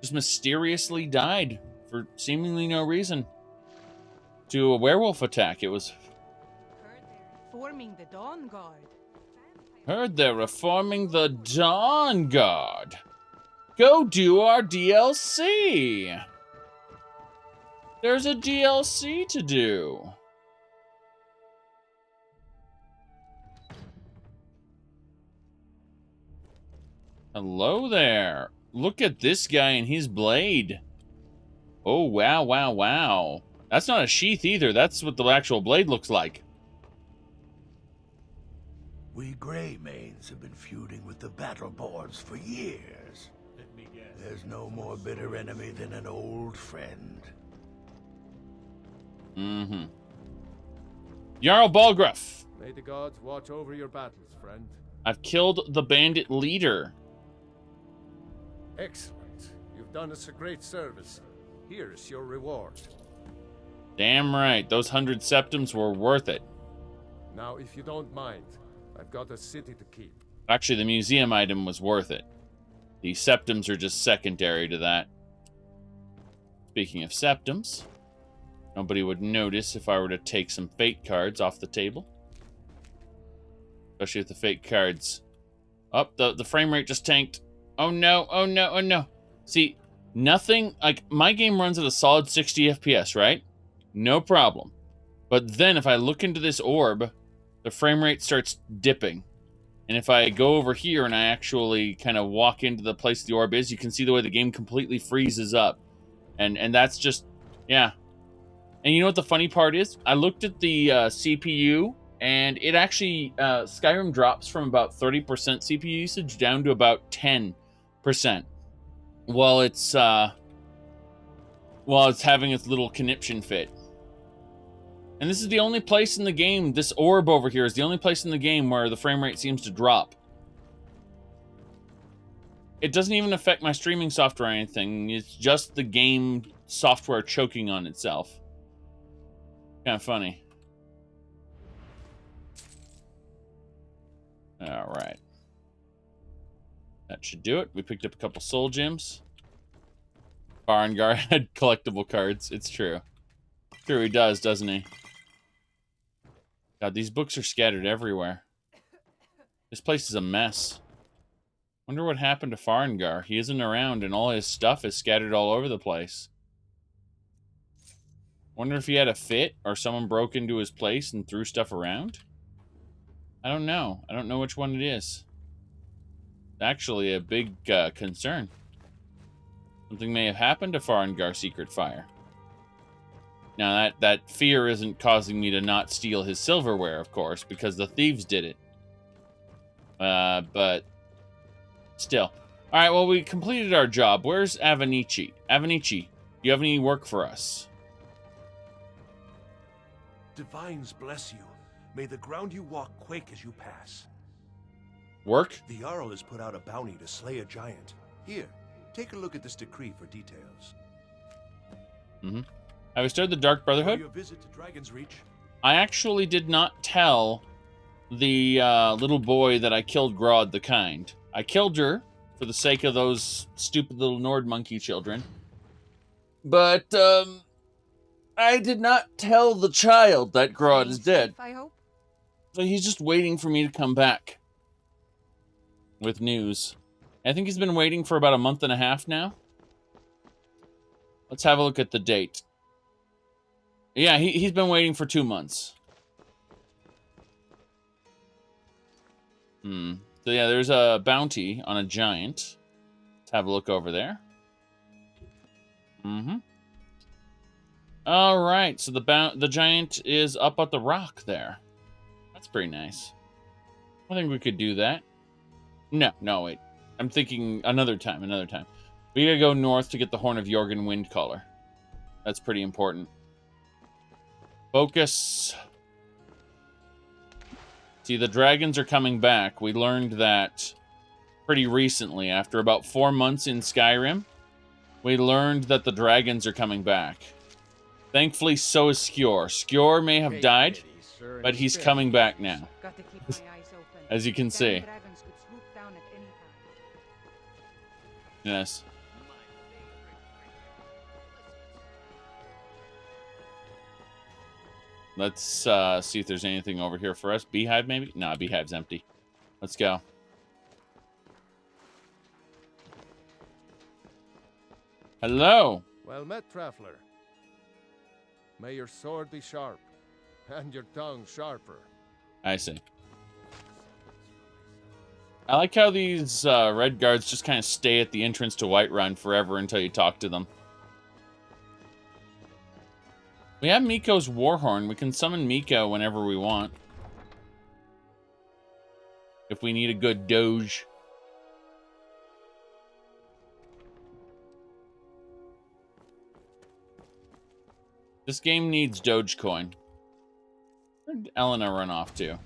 Speaker 1: just mysteriously died for seemingly no reason to a werewolf attack. It was...
Speaker 3: Forming the Dawn Guard.
Speaker 1: Heard they're reforming the Dawn Guard. Go do our DLC. There's a DLC to do. Hello there. Look at this guy and his blade. Oh, wow, wow, wow. That's not a sheath either. That's what the actual blade looks like.
Speaker 5: We Greymanes have been feuding with the Battleborns for years.
Speaker 9: Let me guess.
Speaker 5: There's no more bitter enemy than an old friend.
Speaker 1: Mm-hmm. Jarl Balgruff.
Speaker 9: May the gods watch over your battles, friend.
Speaker 1: I've killed the bandit leader.
Speaker 9: Excellent. You've done us a great service. Here's your reward.
Speaker 1: Damn right. Those 100 septums were worth it.
Speaker 9: Now, if you don't mind, I've got a city to keep.
Speaker 1: Actually, the museum item was worth it. The septums are just secondary to that. Speaking of septums, nobody would notice if I were to take some fate cards off the table. Especially if the fate cards... Oh, the frame rate just tanked. Oh no, oh no, oh no. See, nothing... Like, my game runs at a solid 60 FPS, right? No problem. But then if I look into this orb, the frame rate starts dipping. And if I go over here and I actually kind of walk into the place the orb is, you can see the way the game completely freezes up. And that's just, yeah. And you know what the funny part is? I looked at the CPU, and it actually, Skyrim drops from about 30% CPU usage down to about 10%. While it's having its little conniption fit. And this is the only place in the game, this orb over here is the only place in the game where the frame rate seems to drop. It doesn't even affect my streaming software or anything. It's just the game software choking on itself. Kind of funny. Alright. That should do it. We picked up a couple soul gems. Farengar had collectible cards. It's true. Sure he does, doesn't he? God, these books are scattered everywhere. This place is a mess. Wonder what happened to Farengar. He isn't around and all his stuff is scattered all over the place. Wonder if he had a fit or someone broke into his place and threw stuff around? I don't know. I don't know which one it is. It's actually a big concern. Something may have happened to Farengar's secret fire. Now, that fear isn't causing me to not steal his silverware, of course, because the thieves did it. But still. All right, well, we completed our job. Where's Avanici? Avanici, do you have any work for us?
Speaker 10: Divines bless you. May the ground you walk quake as you pass.
Speaker 1: Work?
Speaker 10: The Jarl has put out a bounty to slay a giant. Here, take a look at this decree for details.
Speaker 1: Mm-hmm. Have we started the Dark Brotherhood?
Speaker 10: Your visit to Dragon's Reach?
Speaker 1: I actually did not tell the little boy that I killed Grodd the Kind. I killed her for the sake of those stupid little Nord monkey children. But, I did not tell the child that Grodd is dead.
Speaker 3: I hope.
Speaker 1: So he's just waiting for me to come back with news. I think he's been waiting for about a month and a half now. Let's have a look at the date. Yeah, he's been waiting for 2 months. So yeah, there's a bounty on a giant. Let's have a look over there. All right, so the giant is up at the rock there. That's pretty nice. I think we could do that. No, wait. I'm thinking another time. We gotta go north to get the Horn of Jorgen Windcaller. That's pretty important. Focus. See, the dragons are coming back. We learned that pretty recently. After about 4 months in Skyrim, we learned that the dragons are coming back. Thankfully, so is Skjor. Skjor may have died, but he's coming back now. As you can see. Yes. Let's see if there's anything over here for us. Beehive, maybe? No, Beehive's empty. Let's go. Hello.
Speaker 9: Well met, traveler. May your sword be sharp, and your tongue sharper.
Speaker 1: I see. I like how these red guards just kind of stay at the entrance to Whiterun forever until you talk to them. We have Miko's Warhorn. We can summon Miko whenever we want. If we need a good doge. This game needs Dogecoin. Where'd Elena run off to?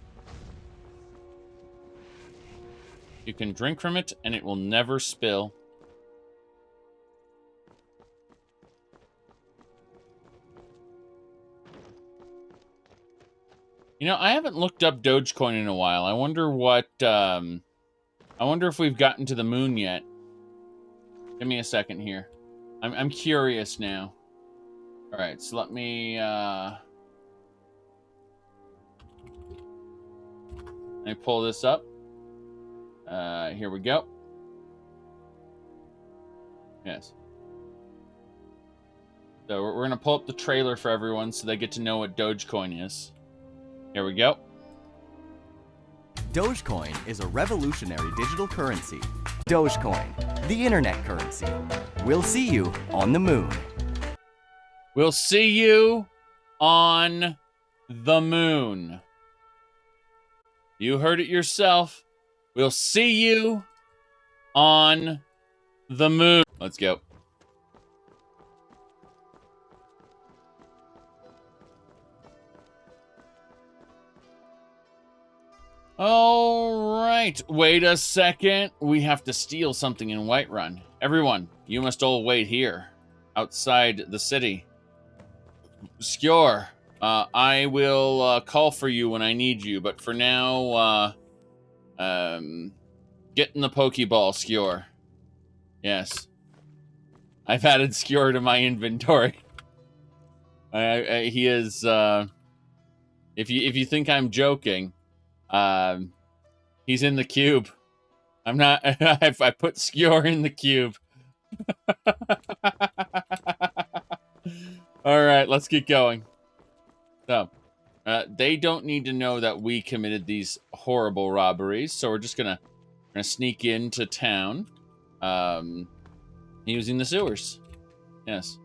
Speaker 1: You can drink from it, and it will never spill. You know, I haven't looked up Dogecoin in a while. I wonder what, I wonder if we've gotten to the moon yet. Give me a second here. I'm curious now. Alright, so let me pull this up. Here we go. Yes. So we're going to pull up the trailer for everyone so they get to know what Dogecoin is. Here we go.
Speaker 18: Dogecoin is a revolutionary digital currency. Dogecoin, the internet currency. We'll see you on the moon.
Speaker 1: We'll see you on the moon. You heard it yourself. We'll see you on the moon. Let's go. All right, wait a second. We have to steal something in Whiterun. Everyone, you must all wait here, outside the city. Skjor, I will call for you when I need you, but for now, get in the Pokeball, Skjor. Yes. I've added Skjor to my inventory. He is, if you think I'm joking, he's in the cube. I'm not. I put Skjor in the cube. All right, let's get going. So, they don't need to know that we committed these horrible robberies. So we're just gonna sneak into town, using the sewers. Yes.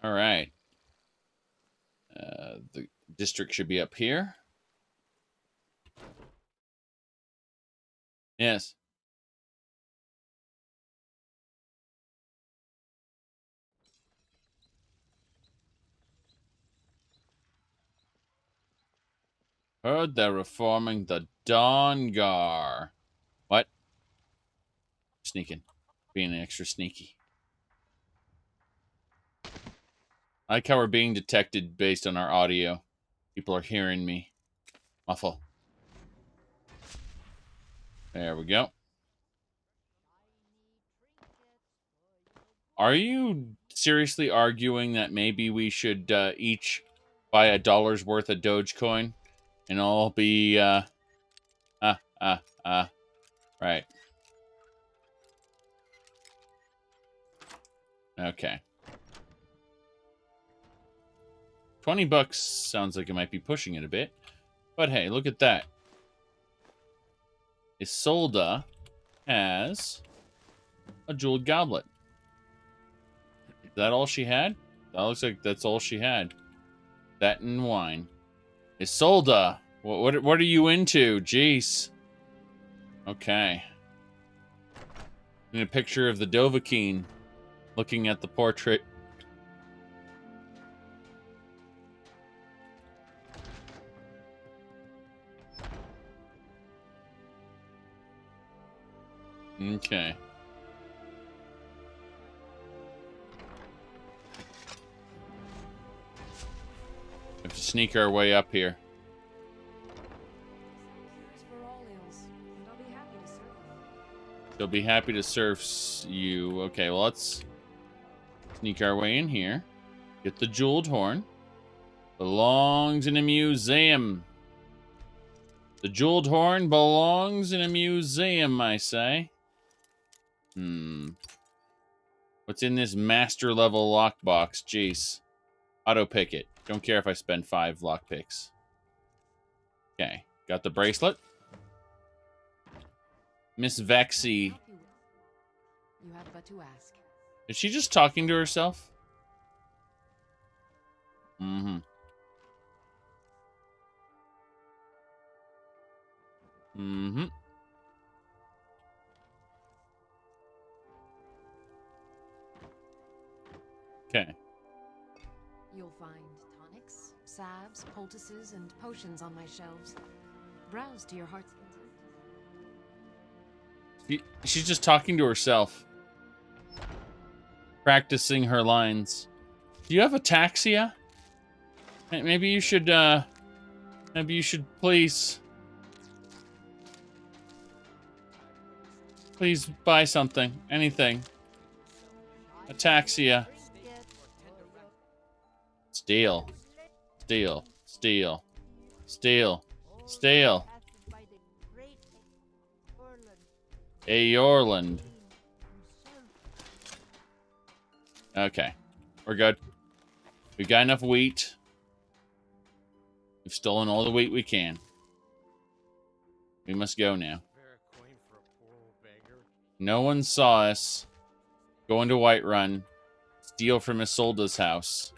Speaker 1: All right. The district should be up here. Yes. Heard they're reforming the Dawngar. What? Sneaking. Being extra sneaky. I like how we're being detected based on our audio. People are hearing me. Muffle. There we go. Are you seriously arguing that maybe we should each buy $1 worth of Dogecoin and all be right. Okay. $20 sounds like it might be pushing it a bit. But hey, look at that. Isolde has a jeweled goblet. Is that all she had? That looks like that's all she had. That and wine. Isolde, what are you into? Jeez. Okay. And a picture of the Dovahkiin looking at the portrait. Okay. Have to sneak our way up here. They'll be happy to serve you. Okay, well, let's sneak our way in here. Get the jeweled horn. Belongs in a museum. The jeweled horn belongs in a museum, I say. What's in this master level lockbox? Jeez. Auto pick it. Don't care if I spend 5 lockpicks. Okay. Got the bracelet. Miss Vexy.
Speaker 19: You have but to ask.
Speaker 1: Is she just talking to herself? Okay.
Speaker 19: You'll find tonics, salves, poultices, and potions on my shelves. Browse to your heart's content.
Speaker 1: She's just talking to herself. Practicing her lines. Do you have ataxia? Maybe you should, please buy something. Anything. Ataxia. Steal. Steal. Steal. Steal. Steal. Auryen. Okay. We're good. We've got enough wheat. We've stolen all the wheat we can. We must go now. No one saw us go into Whiterun, steal from Isolda's house,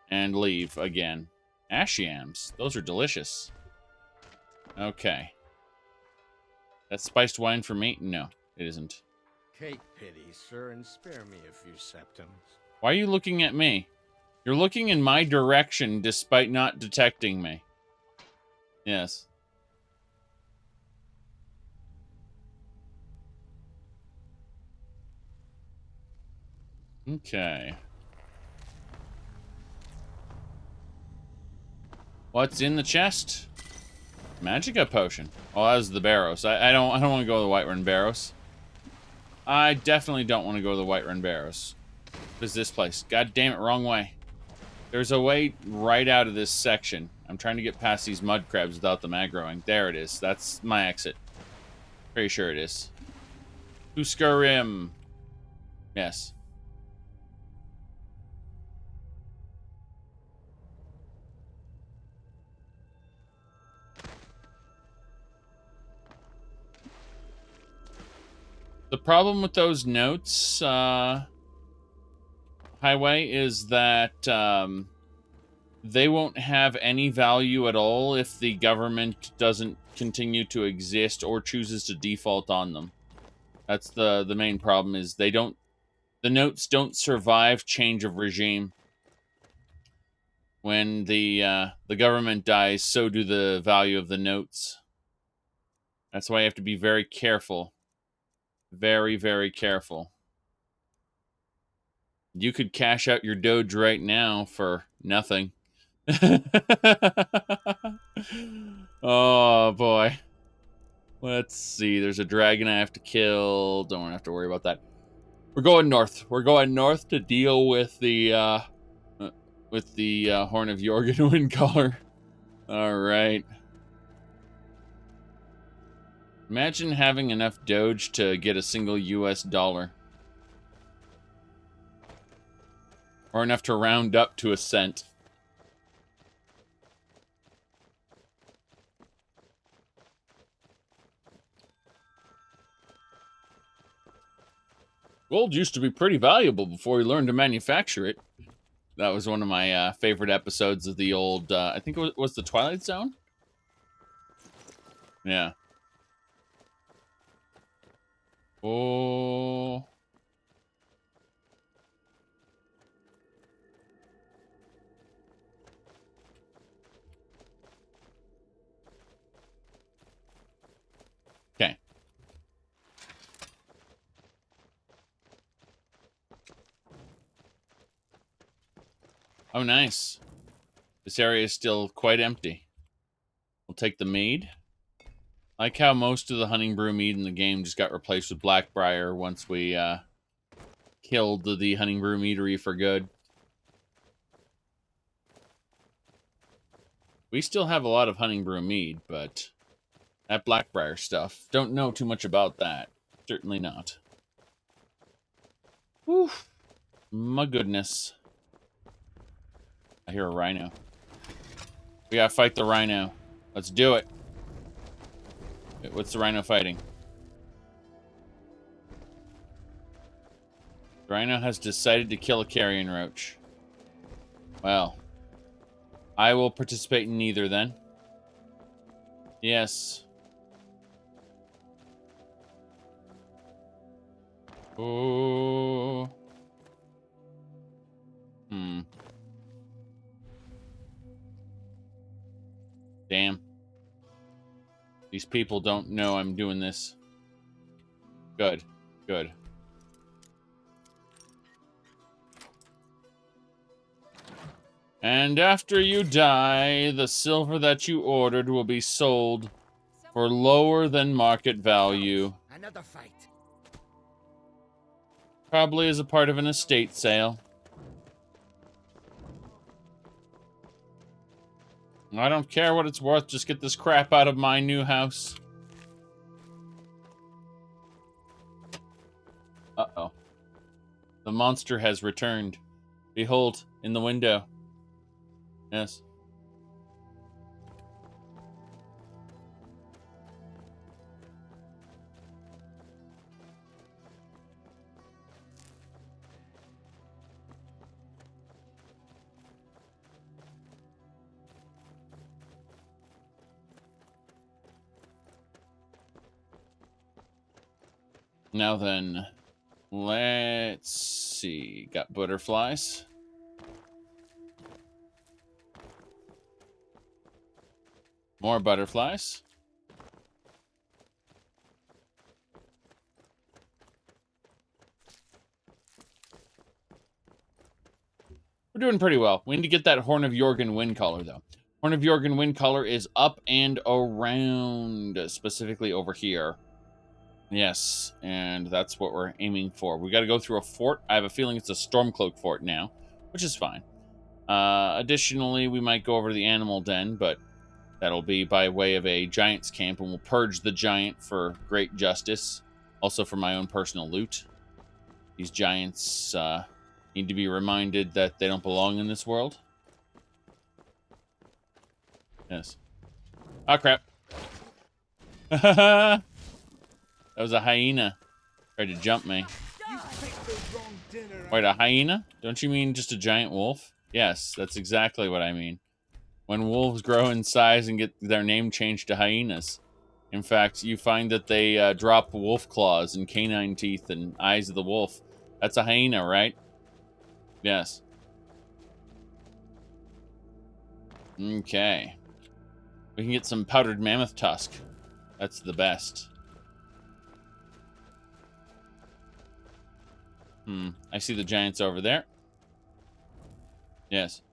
Speaker 1: and leave again. Ash yams. Those are delicious. Okay. That's spiced wine for me? No, it isn't.
Speaker 5: Take pity, sir, and spare me a few septims.
Speaker 1: Why are you looking at me? You're looking in my direction despite not detecting me. Yes. Okay. What's in the chest? Magicka potion. Oh, that was the Barrows. I don't want to go to the Whiterun Barrows. I definitely don't want to go to the Whiterun Barrows. What is this place? God damn it, wrong way. There's a way right out of this section. I'm trying to get past these mud crabs without them aggroing. There it is. That's my exit. Pretty sure it is. Skyrim. Yes. The problem with those notes, Highway, is that they won't have any value at all if the government doesn't continue to exist or chooses to default on them. That's the main problem, is they don't, the notes don't survive change of regime. When the government dies, so do the value of the notes. That's why you have to be very careful. Very, very careful. You could cash out your Doge right now for nothing. Oh, boy. Let's see. There's a dragon I have to kill. Don't have to worry about that. We're going north. We're going north to deal with the Horn of Jorgen Windcaller. All right. Imagine having enough Doge to get a single US dollar. Or enough to round up to a cent. Gold used to be pretty valuable before we learned to manufacture it. That was one of my favorite episodes of the old, I think it was the Twilight Zone? Yeah. Oh. Okay. Oh, nice. This area is still quite empty. We'll take the mead. I like how most of the hunting brew mead in the game just got replaced with Blackbriar once we killed the hunting brew meadery for good. We still have a lot of hunting brew mead, but that Blackbriar stuff, don't know too much about that. Certainly not. Whew. My goodness. I hear a rhino. We gotta fight the rhino. Let's do it. Wait, what's the rhino fighting? The rhino has decided to kill a carrion roach. Well, I will participate in neither then. Yes. Oh. Damn. These people don't know I'm doing this. Good. Good. And after you die, the silver that you ordered will be sold for lower than market value.
Speaker 12: Another fight.
Speaker 1: Probably as a part of an estate sale. I don't care what it's worth, just get this crap out of my new house. Uh-oh. The monster has returned. Behold, in the window. Yes. Now then, let's see. Got butterflies. More butterflies. We're doing pretty well. We need to get that Horn of Jorgen wind collar, though. Horn of Jorgen wind collar is up and around, specifically over here. Yes, and that's what we're aiming for. We got to go through a fort. I have a feeling it's a Stormcloak fort now, which is fine. Additionally, we might go over to the animal den, but that'll be by way of a giant's camp, and we'll purge the giant for great justice. Also for my own personal loot. These giants need to be reminded that they don't belong in this world. Yes. Oh, crap. That was a hyena. Tried to jump me. Wait, a hyena? Don't you mean just a giant wolf? Yes, that's exactly what I mean. When wolves grow in size and get their name changed to hyenas. In fact, you find that they drop wolf claws and canine teeth and eyes of the wolf. That's a hyena, right? Yes. Okay. We can get some powdered mammoth tusk. That's the best. I see the giants over there. Yes.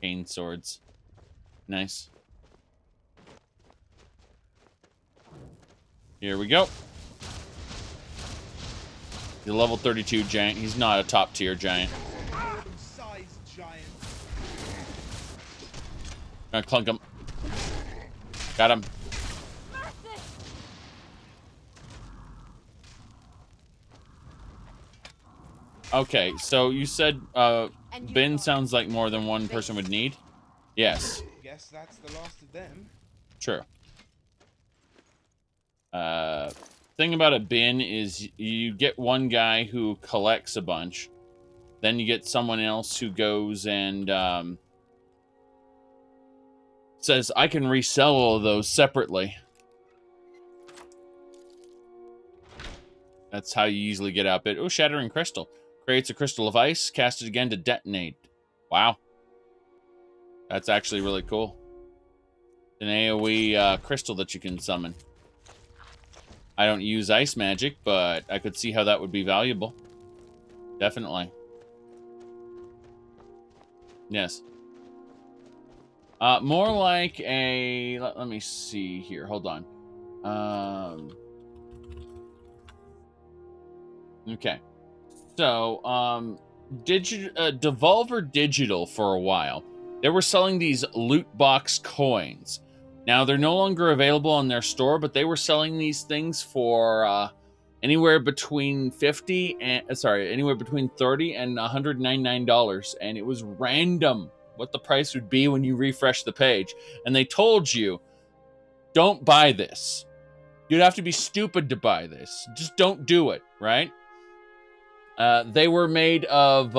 Speaker 1: Cane swords. Nice. Here we go. The level 32 giant. He's not a top tier giant. Gonna clunk him. Got him. Okay, so you said bin sounds like more than one person would need? Yes.
Speaker 20: Guess that's the last of them.
Speaker 1: True. Thing about a bin is you get one guy who collects a bunch. Then you get someone else who goes and says, I can resell all of those separately. That's how you easily get out bid. Oh, Shattering Crystal. Creates a crystal of ice, cast it again to detonate. Wow. That's actually really cool. An AoE crystal that you can summon. I don't use ice magic, but I could see how that would be valuable. Definitely. Yes. More like a... Let me see here. Hold on. Okay. So, Devolver Digital for a while, they were selling these loot box coins. Now, they're no longer available on their store, but they were selling these things for anywhere between $30 and $199, and it was random what the price would be when you refresh the page. And they told you, don't buy this. You'd have to be stupid to buy this. Just don't do it, right? They were made of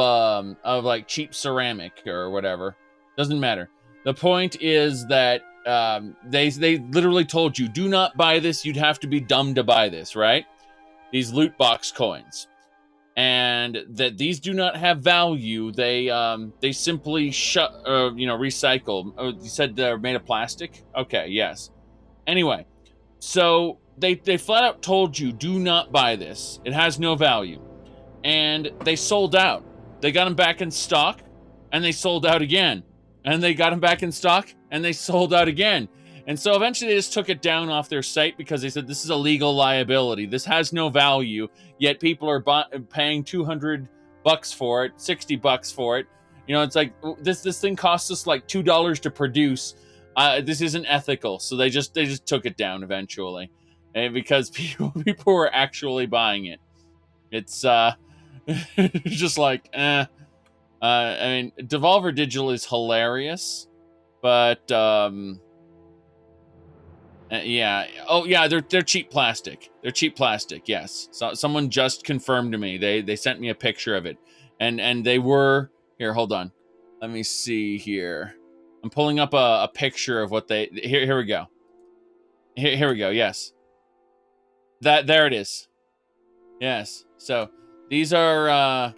Speaker 1: like cheap ceramic or whatever. Doesn't matter. The point is that they literally told you, do not buy this. You'd have to be dumb to buy this, right? These loot box coins. and that these do not have value. They simply recycle. Oh, you said they're made of plastic? Okay, yes. Anyway, so they flat out told you, do not buy this. It has no value. And they sold out. They got them back in stock, and they sold out again. And they got them back in stock, and they sold out again. And so eventually they just took it down off their site because they said this is a legal liability. This has no value, yet people are paying $200 for it, $60 for it. You know, it's like this thing costs us like $2 to produce. This isn't ethical, so they just took it down eventually, and because people were actually buying it. It's just like I mean, Devolver Digital is hilarious, but yeah. Oh yeah, they're cheap plastic. They're cheap plastic. Yes. So someone just confirmed to me. They sent me a picture of it, and they were here. Hold on, let me see here. I'm pulling up a picture of what they. Here we go. Here we go. Yes. There it is. Yes. So these are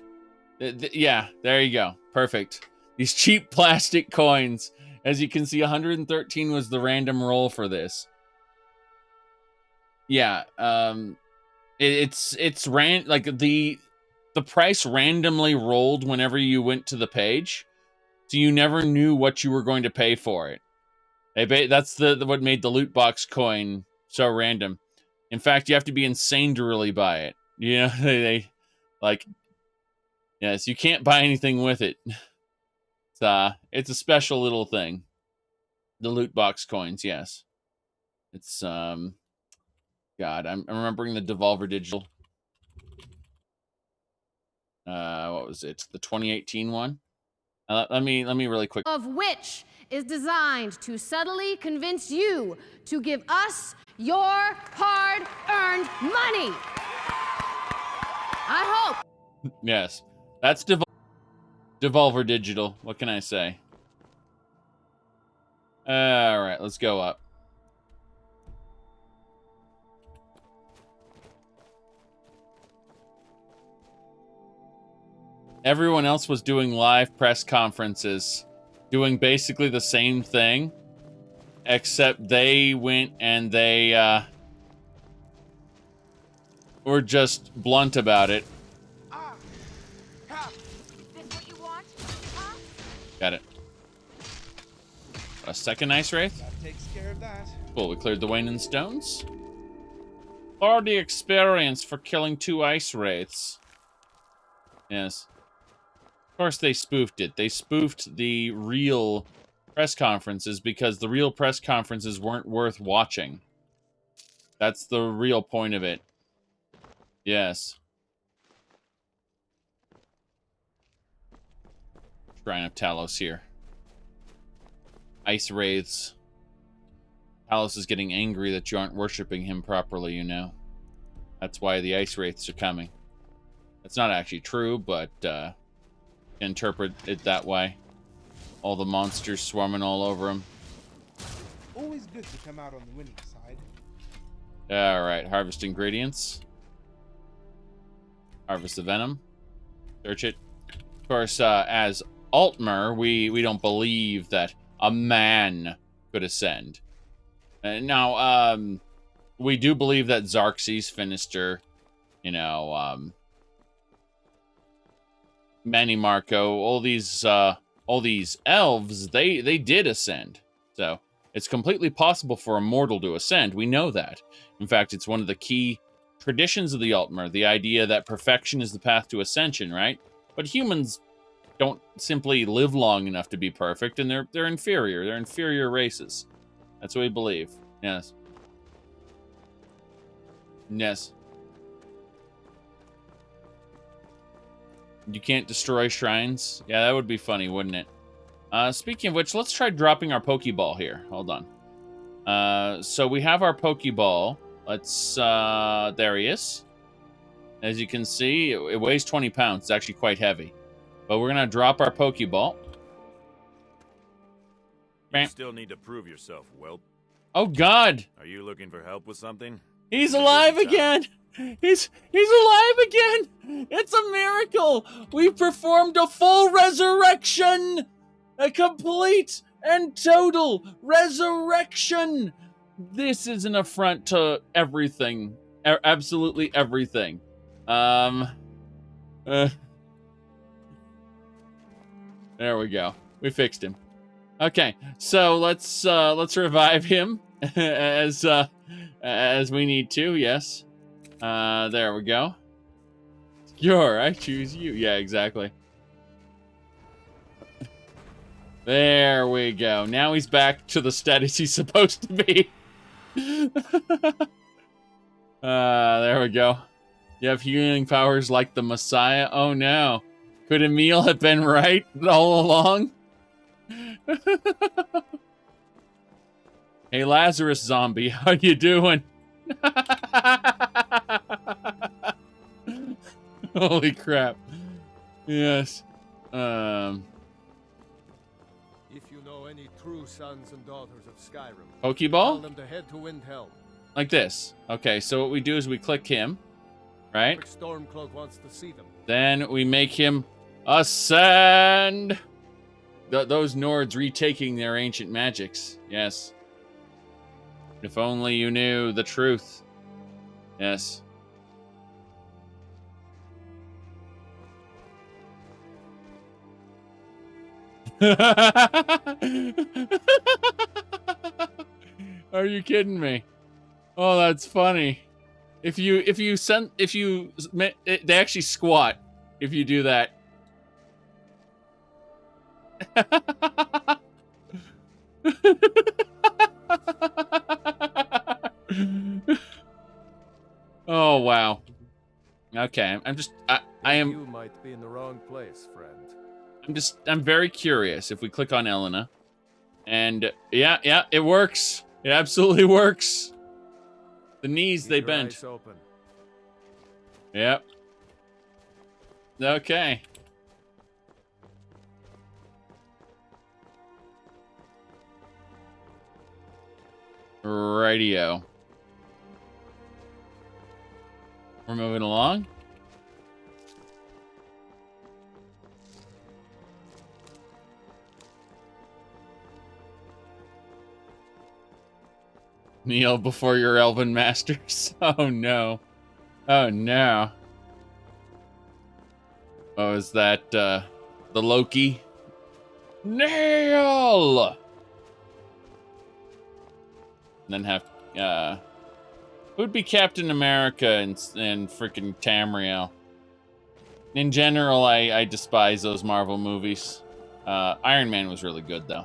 Speaker 1: yeah. There you go. Perfect. These cheap plastic coins. As you can see, 113 was the random roll for this. Yeah, it's like the price randomly rolled whenever you went to the page, so you never knew what you were going to pay for it. That's what made the loot box coin so random. In fact, you have to be insane to really buy it. You know, they like, yes, you can't buy anything with it. It's a special little thing. The loot box coins, yes. It's God, I'm remembering the Devolver Digital. What was it? The 2018 one. Let me really quick.
Speaker 21: Of which is designed to subtly convince you to give us your hard-earned money. I hope.
Speaker 1: Yes, that's Devolver Digital. What can I say? All right, let's go up. Everyone else was doing live press conferences, doing basically the same thing, except they went and they were just blunt about it. Got it. A second ice wraith?
Speaker 20: That takes care of that.
Speaker 1: Cool, we cleared the Waning Stones. Already experience for killing 2 ice wraiths. Yes. Of course they spoofed it. They spoofed the real press conferences because the real press conferences weren't worth watching. That's the real point of it. Yes. Shrine of Talos here. Ice wraiths. Talos is getting angry that you aren't worshipping him properly, you know. That's why the ice wraiths are coming. That's not actually true, but interpret it that way. All the monsters swarming all over him.
Speaker 20: Always good to come out on the winning side.
Speaker 1: Alright, harvest ingredients. Harvest the Venom. Search it. Of course, as Altmer, we don't believe that a man could ascend. Now, we do believe that Xerxes, Finister, you know, Manny Marco, all these elves, they did ascend. So it's completely possible for a mortal to ascend. We know that. In fact, it's one of the key traditions of the Altmer, the idea that perfection is the path to ascension, right? But humans don't simply live long enough to be perfect, and they're inferior. They're inferior races. That's what we believe. Yes. Yes. You can't destroy shrines? Yeah, that would be funny, wouldn't it? Speaking of which, let's try dropping our Pokeball here. Hold on. So we have our Pokeball. Let's, there he is. As you can see, it weighs 20 pounds. It's actually quite heavy. But we're going to drop our Pokeball.
Speaker 22: You still need to prove yourself, Whelp.
Speaker 1: Oh, God!
Speaker 22: Are you looking for help with something?
Speaker 1: He's alive again! He's alive again! It's a miracle! We've performed a full resurrection! A complete and total resurrection! This is an affront to everything. Absolutely everything. There we go. We fixed him. Okay, so let's revive him as we need to. Yes. There we go. Sure, I choose you. Yeah, exactly. There we go. Now he's back to the status he's supposed to be. There we go. You have healing powers like the Messiah. Oh no. Could Emil have been right all along? Hey, Lazarus zombie, how you doing? Holy crap. Yes.
Speaker 9: If you know any true sons and daughters of Skyrim,
Speaker 1: Pokeball?
Speaker 9: tell them to head to Windhelm.
Speaker 1: Like this. Okay, so what we do is we click him, right?
Speaker 9: Stormcloak wants to see them.
Speaker 1: Then we make him ascend. Those Nords retaking their ancient magics. Yes. If only you knew the truth. Yes. Are you kidding me? Oh, that's funny. They actually squat if you do that. Oh wow. Okay,
Speaker 9: You might be in the wrong place, friend.
Speaker 1: I'm very curious if we click on Elena. And yeah, it works. It absolutely works. The knees, they bend.
Speaker 9: Open.
Speaker 1: Yep. Okay. Radio. We're moving along. Kneel before your elven masters. Oh no. Oh no. Oh, is that the Loki? Kneel! And then have who'd be Captain America and freaking Tamriel? In general, I despise those Marvel movies. Iron Man was really good though.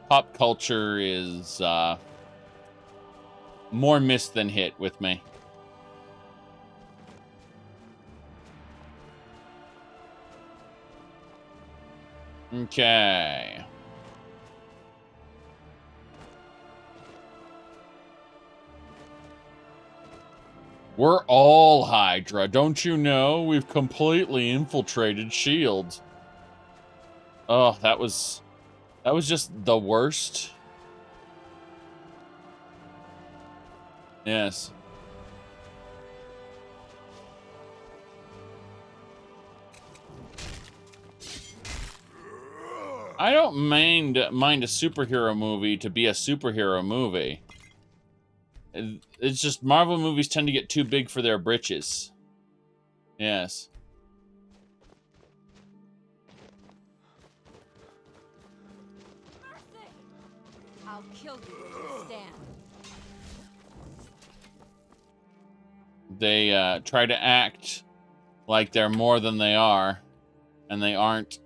Speaker 1: Pop culture is more miss than hit with me. Okay. We're all Hydra, don't you know? We've completely infiltrated S.H.I.E.L.D. Oh, that was just the worst. Yes. I don't mind a superhero movie to be a superhero movie. It's just Marvel movies tend to get too big for their britches. Yes.
Speaker 19: I'll kill you if you stand.
Speaker 1: They try to act like they're more than they are, and they aren't.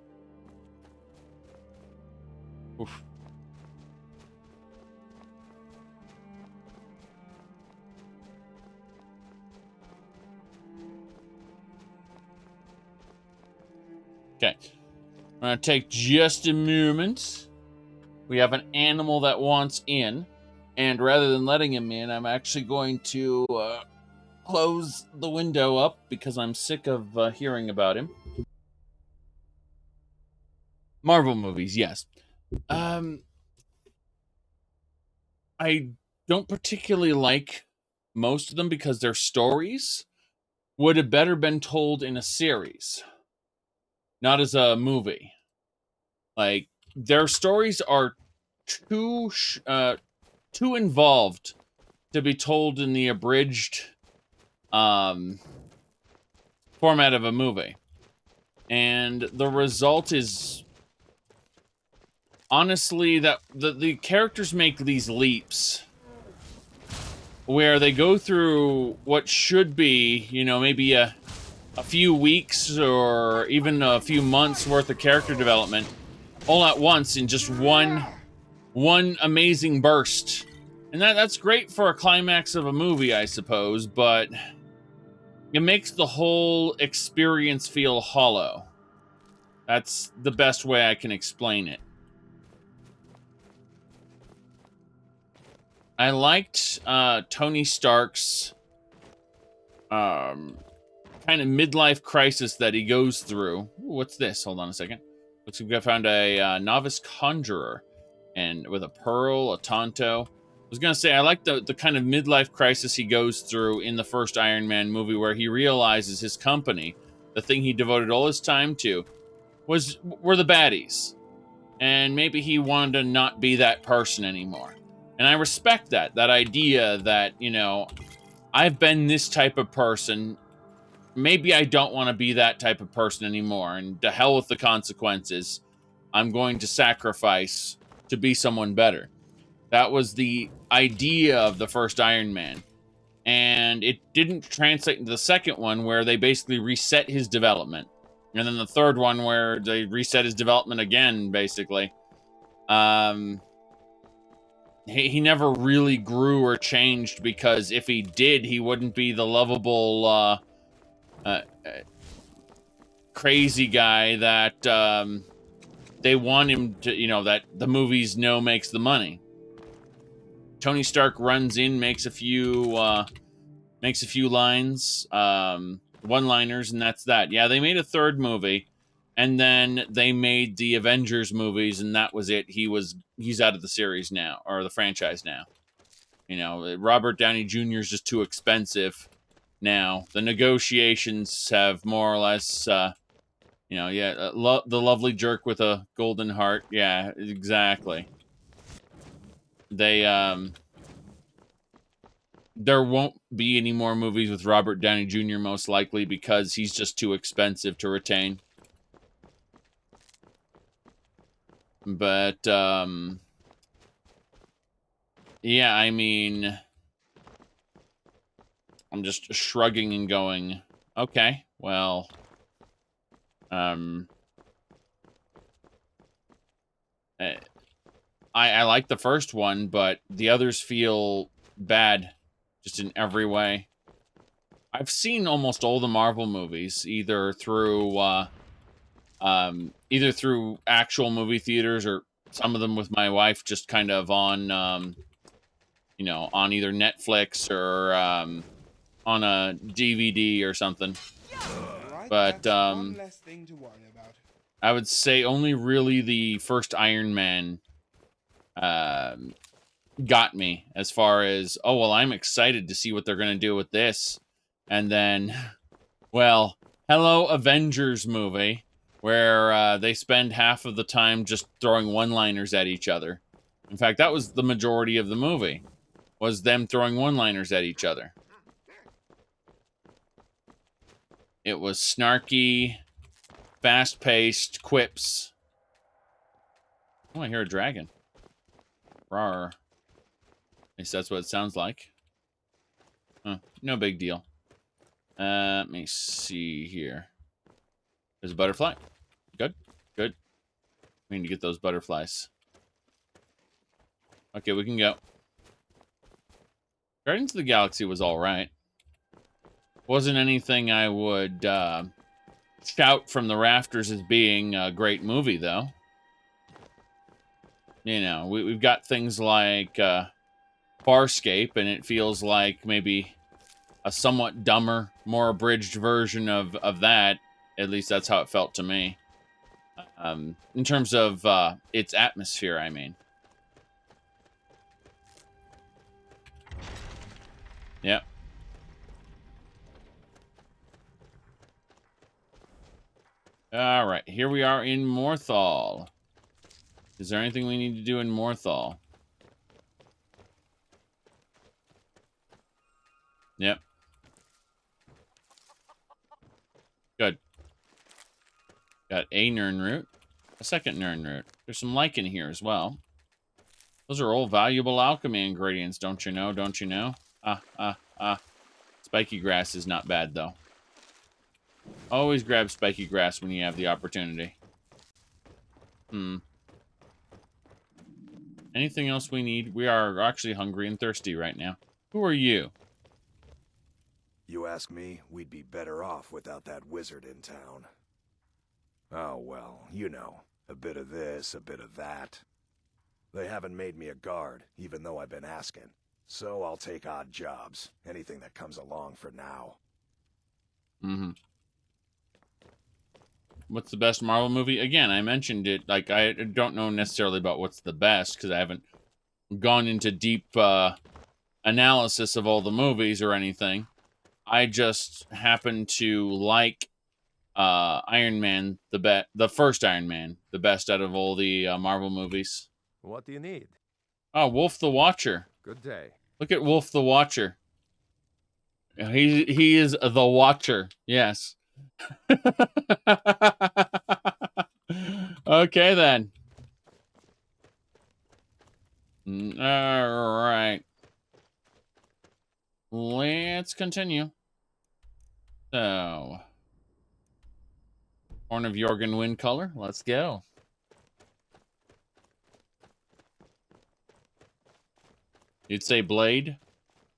Speaker 1: Oof. Okay, I'm gonna take just a moment. We have an animal that wants in, and rather than letting him in, I'm actually going to close the window up because I'm sick of hearing about him. Marvel movies, yes. I don't particularly like most of them because their stories would have better been told in a series, not as a movie. Like, their stories are too involved to be told in the abridged format of a movie. And the result is, honestly, that the characters make these leaps where they go through what should be, you know, maybe a few weeks or even a few months worth of character development all at once in just one amazing burst. And that's great for a climax of a movie, I suppose, but it makes the whole experience feel hollow. That's the best way I can explain it. I liked Tony Stark's kind of midlife crisis that he goes through. Ooh, what's this? Hold on a second. Looks like I found a novice conjurer, and with a pearl, a Tonto. I was gonna say I like the kind of midlife crisis he goes through in the first Iron Man movie, where he realizes his company, the thing he devoted all his time to, were the baddies, and maybe he wanted to not be that person anymore. And I respect that idea that, you know, I've been this type of person. Maybe I don't want to be that type of person anymore, and to hell with the consequences. I'm going to sacrifice to be someone better. That was the idea of the first Iron Man. And it didn't translate into the second one, where they basically reset his development. And then the third one, where they reset his development again, basically. He never really grew or changed, because if he did, he wouldn't be the lovable, crazy guy that they want him to, you know, that the movies know makes the money. Tony Stark runs in, makes a few lines, one-liners, and that's that. Yeah, they made a third movie, and then they made the Avengers movies, and that was it. He's out of the series now, or the franchise now. You know, Robert Downey Jr. is just too expensive now. The negotiations have more or less, you know, yeah, the lovely jerk with a golden heart. Yeah, exactly. They, there won't be any more movies with Robert Downey Jr. most likely, because he's just too expensive to retain. But, yeah, I mean, I'm just shrugging and going, okay, well, I like the first one, but the others feel bad just in every way. I've seen almost all the Marvel movies, either through actual movie theaters, or some of them with my wife, just kind of on, you know, on either Netflix or on a DVD or something. But
Speaker 20: one less thing to worry about.
Speaker 1: I would say only really the first Iron Man got me, as far as, oh, well, I'm excited to see what they're going to do with this. And then, well, hello, Avengers movie, where they spend half of the time just throwing one-liners at each other. In fact, that was the majority of the movie, was them throwing one-liners at each other. It was snarky, fast-paced quips. Oh, I hear a dragon. Rawr. At least that's what it sounds like. Huh, no big deal. Let me see here. There's a butterfly. Good, good. We need to get those butterflies. Okay, we can go. Guardians of the Galaxy was alright. Wasn't anything I would shout from the rafters as being a great movie, though. You know, we've got things like Farscape, and it feels like maybe a somewhat dumber, more abridged version of that. At least that's how it felt to me. In terms of its atmosphere, I mean. Yep. All right, here we are in Morthal. Is there anything we need to do in Morthal? Yep. Good. Got a Nern root, a second Nern root. There's some lichen here as well. Those are all valuable alchemy ingredients, don't you know? Don't you know? Spiky grass is not bad, though. Always grab spiky grass when you have the opportunity. Anything else we need? We are actually hungry and thirsty right now. Who are you?
Speaker 10: You ask me, we'd be better off without that wizard in town. Oh well, you know, a bit of this, a bit of that. They haven't made me a guard, even though I've been asking. So I'll take odd jobs, anything that comes along for now.
Speaker 1: What's the best Marvel movie? Again, I mentioned it. Like, I don't know necessarily about what's the best, because I haven't gone into deep analysis of all the movies or anything. I just happen to like Iron Man, the first Iron Man, the best out of all the Marvel movies.
Speaker 9: What do you need?
Speaker 1: Oh, Wolf the Watcher.
Speaker 9: Good day.
Speaker 1: Look at Wolf the Watcher. He is the Watcher. Yes. Okay, then. All right. Let's continue. So, Horn of Jorgen Wind Color. Let's go. You'd say Blade?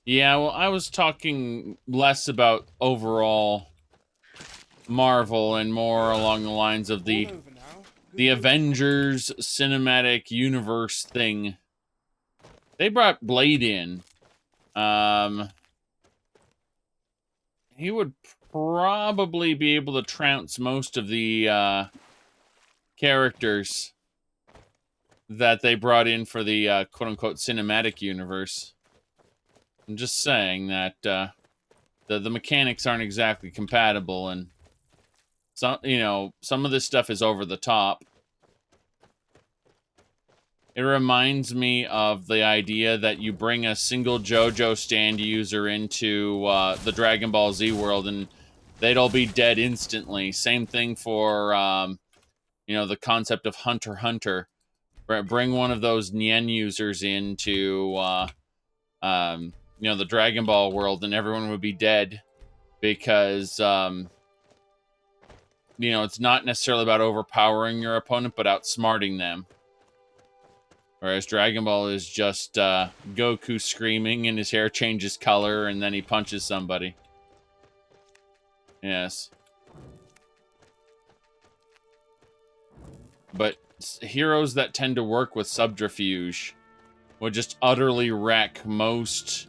Speaker 1: Yeah, well, I was talking less about overall Marvel and more along the lines of the Avengers cinematic universe thing. They brought Blade in. He would probably be able to trounce most of the characters that they brought in for the quote-unquote cinematic universe. I'm just saying that the mechanics aren't exactly compatible, and some of this stuff is over the top. It reminds me of the idea that you bring a single JoJo stand user into the Dragon Ball Z world and they'd all be dead instantly. Same thing for, the concept of Hunter x Hunter. Bring one of those Nien users into, the Dragon Ball world and everyone would be dead because, it's not necessarily about overpowering your opponent, but outsmarting them. Whereas Dragon Ball is just Goku screaming and his hair changes color and then he punches somebody. Yes. But heroes that tend to work with subterfuge would just utterly wreck most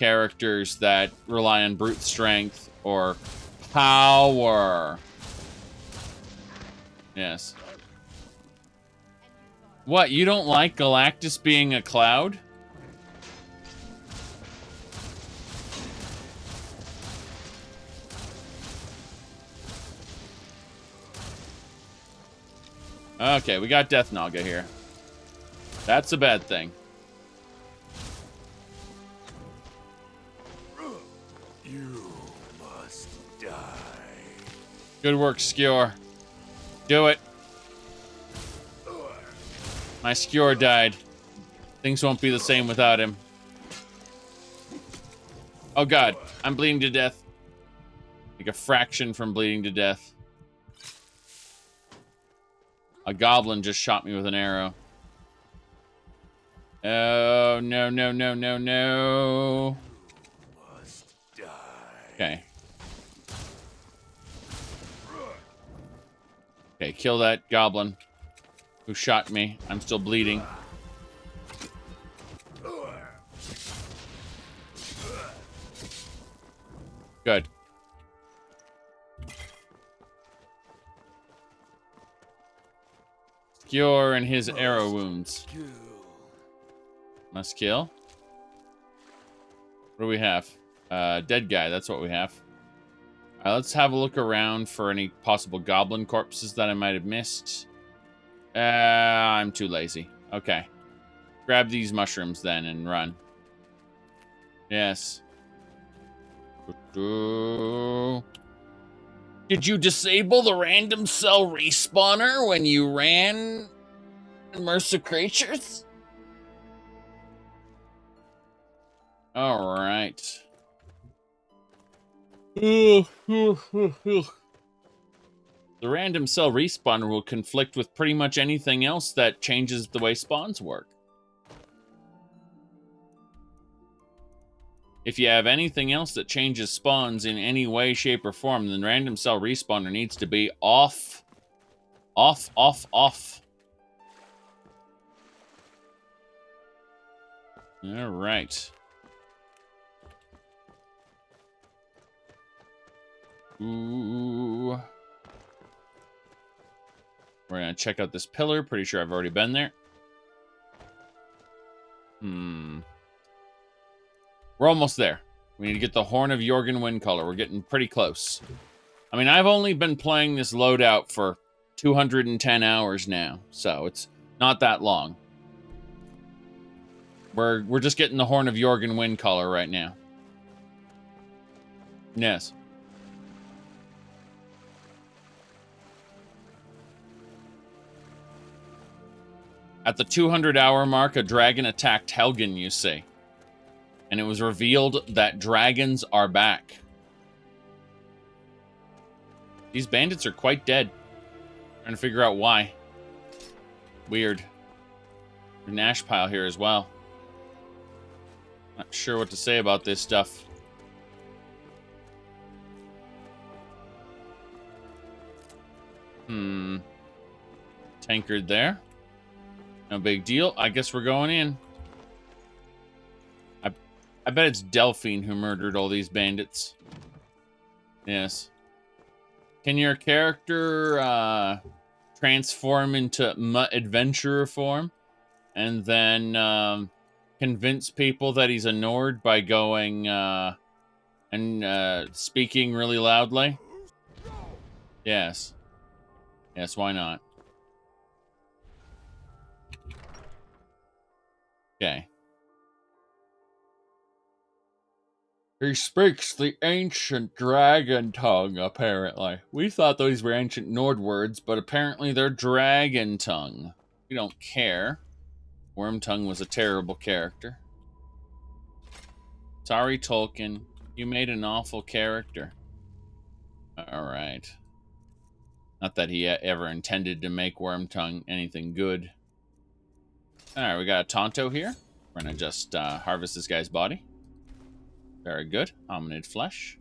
Speaker 1: characters that rely on brute strength or power. Yes. What, you don't like Galactus being a cloud? Okay, we got Death Naga here. That's a bad thing.
Speaker 10: You must die.
Speaker 1: Good work, Skjor. Do it. My Skjor died. Things won't be the same without him. Oh god, I'm bleeding to death. Like a fraction from bleeding to death. A goblin just shot me with an arrow. Oh, no, no, no, no, no.
Speaker 10: Must die.
Speaker 1: Okay. Okay, kill that goblin who shot me. I'm still bleeding. Good. Skjor and his arrow wounds. Must kill. What do we have? Dead guy, that's what we have. Let's have a look around for any possible goblin corpses that I might have missed. I'm too lazy. Okay. Grab these mushrooms then and run. Yes. Did you disable the random cell respawner when you ran immersive creatures? All right. The random cell respawner will conflict with pretty much anything else that changes the way spawns work. If you have anything else that changes spawns in any way, shape, or form, then random cell respawner needs to be off. Off, off, off. All right. Ooh. We're gonna check out this pillar. Pretty sure I've already been there. We're almost there. We need to get the Horn of Jorgen Windcaller. We're getting pretty close. I mean, I've only been playing this loadout for 210 hours now, so it's not that long. We're just getting the Horn of Jorgen Windcaller right now. Yes. At the 200-hour mark, a dragon attacked Helgen, you see. And it was revealed that dragons are back. These bandits are quite dead. Trying to figure out why. Weird. There's an ash pile here as well. Not sure what to say about this stuff. Tankard there. No big deal. I guess we're going in. I bet it's Delphine who murdered all these bandits. Yes. Can your character transform into adventurer form and then convince people that he's a Nord by going and speaking really loudly? Yes. Yes, why not? Okay. He speaks the ancient dragon tongue, apparently. We thought those were ancient Nord words, but apparently they're dragon tongue. We don't care. Wormtongue was a terrible character. Sorry, Tolkien. You made an awful character. Alright. Not that he ever intended to make Wormtongue anything good. Alright, we got a Tonto here. We're gonna just harvest this guy's body. Very good. Hominid flesh.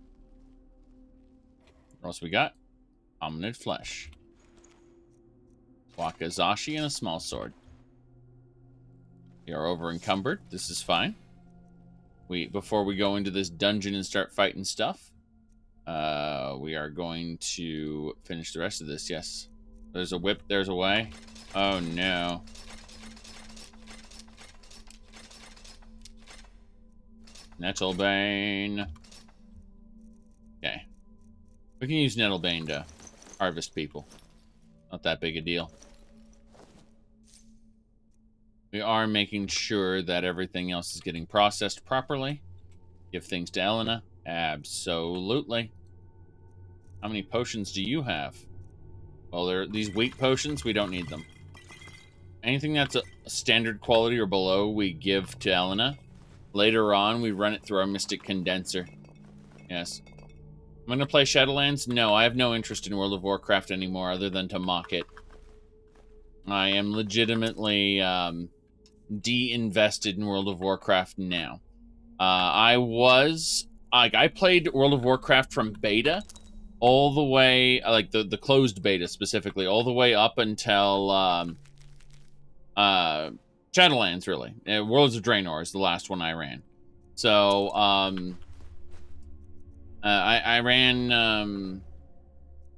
Speaker 1: What else we got? Hominid flesh. Wakizashi and a small sword. We are over encumbered. This is fine. Before we go into this dungeon and start fighting stuff, we are going to finish the rest of this. Yes. There's a whip. There's a way. Oh no. Nettlebane. Okay. We can use Nettlebane to harvest people. Not that big a deal. We are making sure that everything else is getting processed properly. Give things to Elena. Absolutely. How many potions do you have? Well, they're these weak potions. We don't need them. Anything that's a standard quality or below, we give to Elena. Later on, we run it through our Mystic Condenser. Yes. I'm going to play Shadowlands? No, I have no interest in World of Warcraft anymore other than to mock it. I am legitimately de-invested in World of Warcraft now. I played World of Warcraft from beta all the way, like the closed beta specifically, all the way up until Shadowlands, really. Worlds of Draenor is the last one I ran. So, I ran,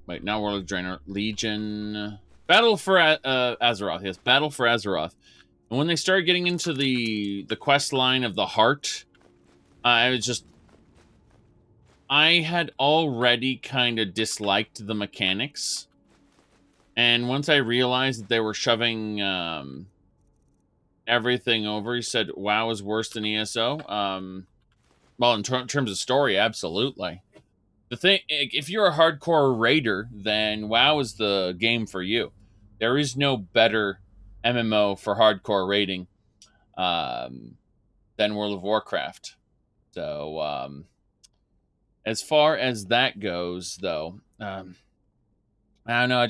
Speaker 1: wait, not World of Draenor, Legion, Battle for Azeroth, yes, Battle for Azeroth. And when they started getting into the quest line of the Heart, I was just... I had already kind of disliked the mechanics. And once I realized that they were shoving everything over, he said, WoW is worse than ESO. Well, in terms of story, absolutely. The thing, if you're a hardcore raider, then WoW is the game for you. There is no better MMO for hardcore raiding than World of Warcraft. So, as far as that goes, though, I don't know.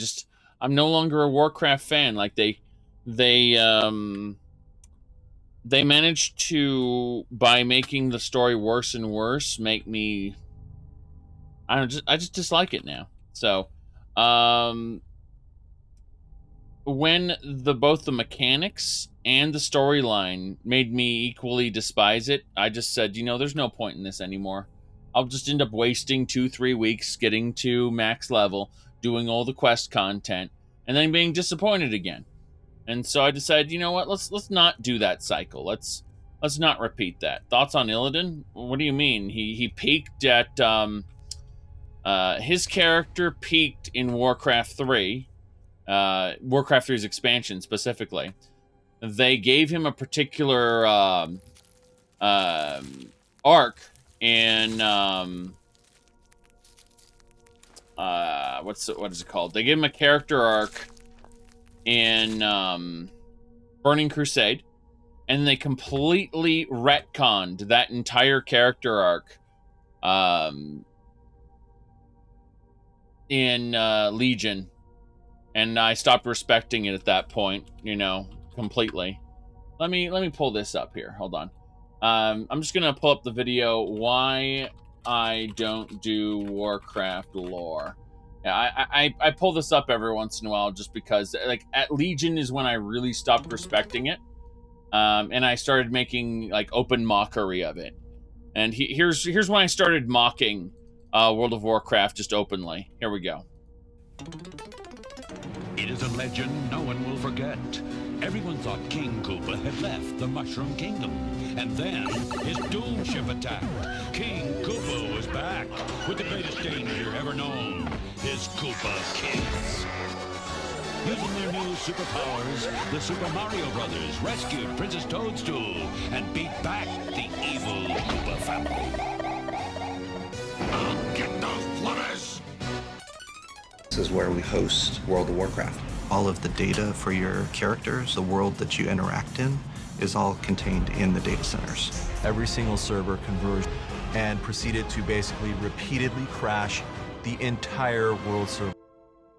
Speaker 1: I'm no longer a Warcraft fan. Like they managed to, by making the story worse and worse, make me, I just dislike it now. So, when both the mechanics and the storyline made me equally despise it, I just said, there's no point in this anymore. I'll just end up wasting 2-3 weeks getting to max level, doing all the quest content, and then being disappointed again. And so I decided, you know what? Let's not do that cycle. Let's not repeat that. Thoughts on Illidan? What do you mean? He peaked at his character peaked in Warcraft 3. Warcraft 3's expansion specifically. They gave him a particular arc in what is it called? They gave him a character arc in Burning Crusade, and they completely retconned that entire character arc in Legion, and I stopped respecting it at that point, completely. Let me pull this up here. Hold on. I'm just gonna pull up the video why I don't do Warcraft lore. Yeah, I pull this up every once in a while just because, like, at Legion is when I really stopped respecting it, and I started making like open mockery of it. And here's when I started mocking World of Warcraft just openly. Here we go.
Speaker 8: It is a legend no one will forget. Everyone thought King Koopa had left the Mushroom Kingdom, and then his doom ship attacked. King Koopa was back with the greatest danger ever known, his Koopa kids. Using their new superpowers, the Super Mario Brothers rescued Princess Toadstool and beat back the evil Koopa family.
Speaker 14: I'll get those flutters!
Speaker 22: This is where we host World of Warcraft. All of the data for your characters, the world that you interact in, is all contained in the data centers.
Speaker 23: Every single server converged and proceeded to basically repeatedly crash the entire world server.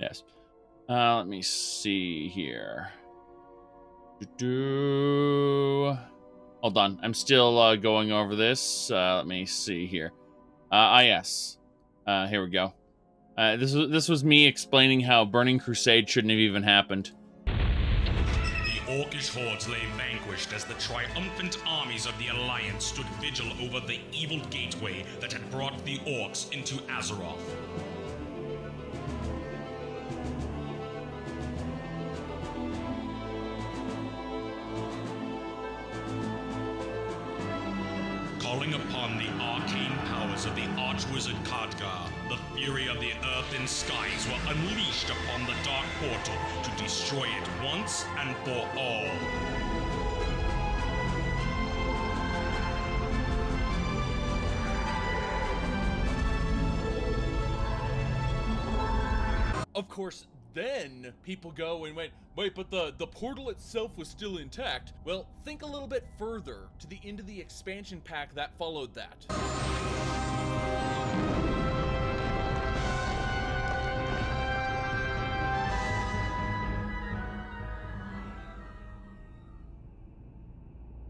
Speaker 1: Yes. Let me see here. Hold on. I'm still going over this. Let me see here. Yes. Here we go. This was me explaining how Burning Crusade shouldn't have even happened.
Speaker 24: The orcish hordes lay vanquished as the triumphant armies of the Alliance stood vigil over the evil gateway that had brought the orcs into Azeroth. Calling upon the arcane powers of the Archwizard Khadgar, the fury of the earth and skies were unleashed upon the Dark Portal to destroy it once and for all.
Speaker 13: Of course, then people go and went, wait, but the portal itself was still intact. Well, think a little bit further to the end of the expansion pack that followed that.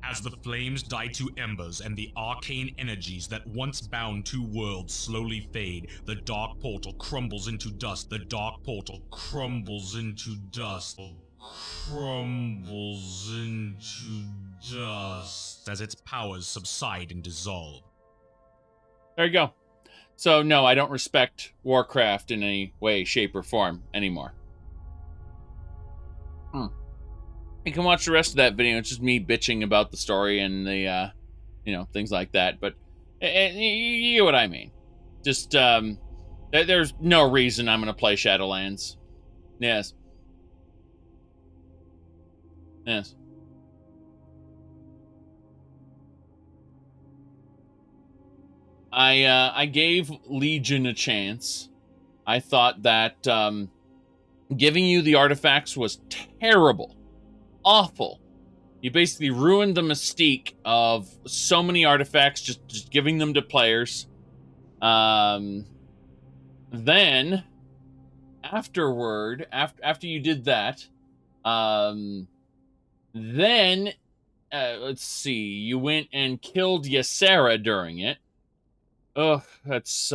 Speaker 24: As the flames die to embers and the arcane energies that once bound two worlds slowly fade, the Dark Portal crumbles into dust. The Dark Portal crumbles into dust. Crumbles into dust as its powers subside and dissolve.
Speaker 1: There you go. So, no, I don't respect Warcraft in any way, shape, or form anymore. You can watch the rest of that video. It's just me bitching about the story and the, things like that. But You get what I mean. Just, there's no reason I'm going to play Shadowlands. Yes. Yes. I gave Legion a chance. I thought that giving you the artifacts was terrible. Awful. You basically ruined the mystique of so many artifacts, just giving them to players. Then, afterward, after you did that, then, let's see, you went and killed Ysera during it. Ugh, that's,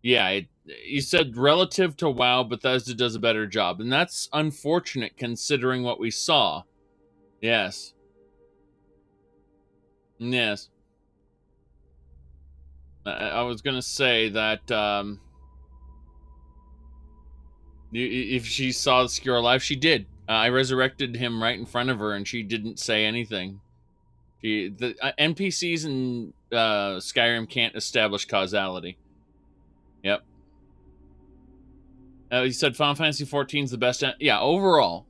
Speaker 1: yeah, you said relative to WoW, Bethesda does a better job, and that's unfortunate considering what we saw. Yes. Yes. I was gonna say that, if she saw the Skir alive, she did. I resurrected him right in front of her, and she didn't say anything. The NPCs in Skyrim can't establish causality. Yep. You said Final Fantasy XIV is the best. Yeah, overall,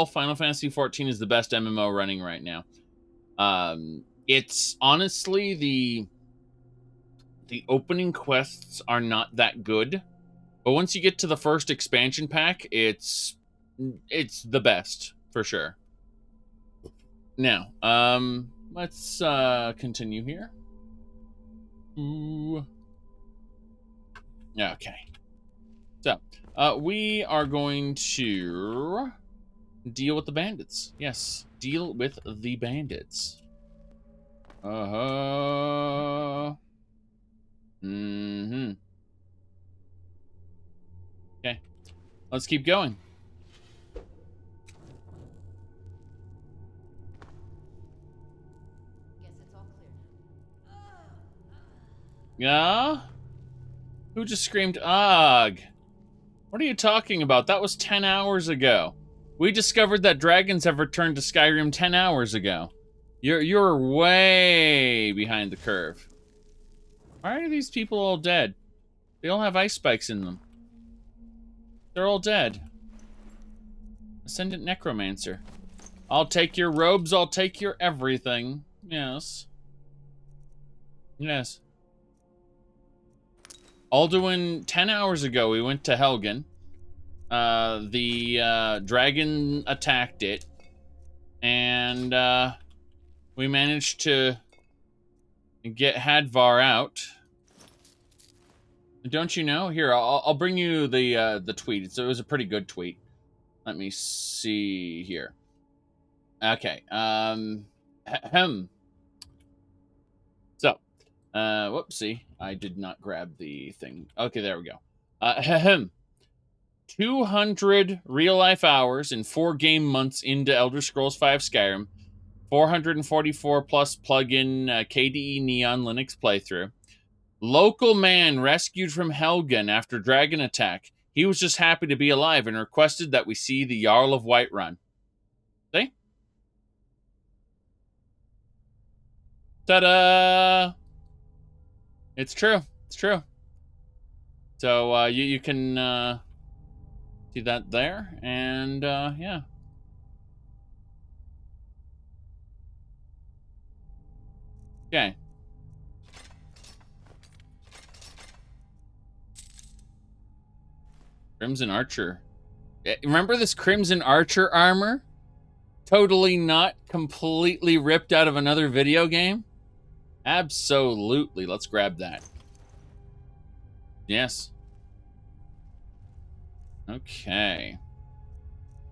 Speaker 1: Final Fantasy XIV is the best MMO running right now. It's honestly the opening quests are not that good, but once you get to the first expansion pack, it's the best for sure. Now, let's continue here. Ooh. Okay. So, we are going to deal with the bandits. Yes, deal with the bandits. Okay, let's keep going. Yeah? Who just screamed, "Ugh"? What are you talking about? That was 10 hours ago. We discovered that dragons have returned to Skyrim 10 hours ago. You're way behind the curve. Why are these people all dead? They all have ice spikes in them. They're all dead. Ascendant Necromancer. I'll take your robes, I'll take your everything. Yes. Yes. Alduin, 10 hours ago, we went to Helgen. The dragon attacked it. And we managed to get Hadvar out. Don't you know? Here, I'll bring you the tweet. It was a pretty good tweet. Let me see here. Okay. So, whoopsie. I did not grab the thing. Okay, there we go. 200 real-life hours in 4 game months into Elder Scrolls V Skyrim. 444 plus plug-in KDE Neon Linux playthrough. Local man rescued from Helgen after dragon attack. He was just happy to be alive and requested that we see the Jarl of Whiterun. See? Ta-da! It's true. It's true. So you can see that there, and yeah. Okay. Crimson Archer. Remember this Crimson Archer armor? Totally not completely ripped out of another video game? Absolutely. Let's grab that. Yes. Okay.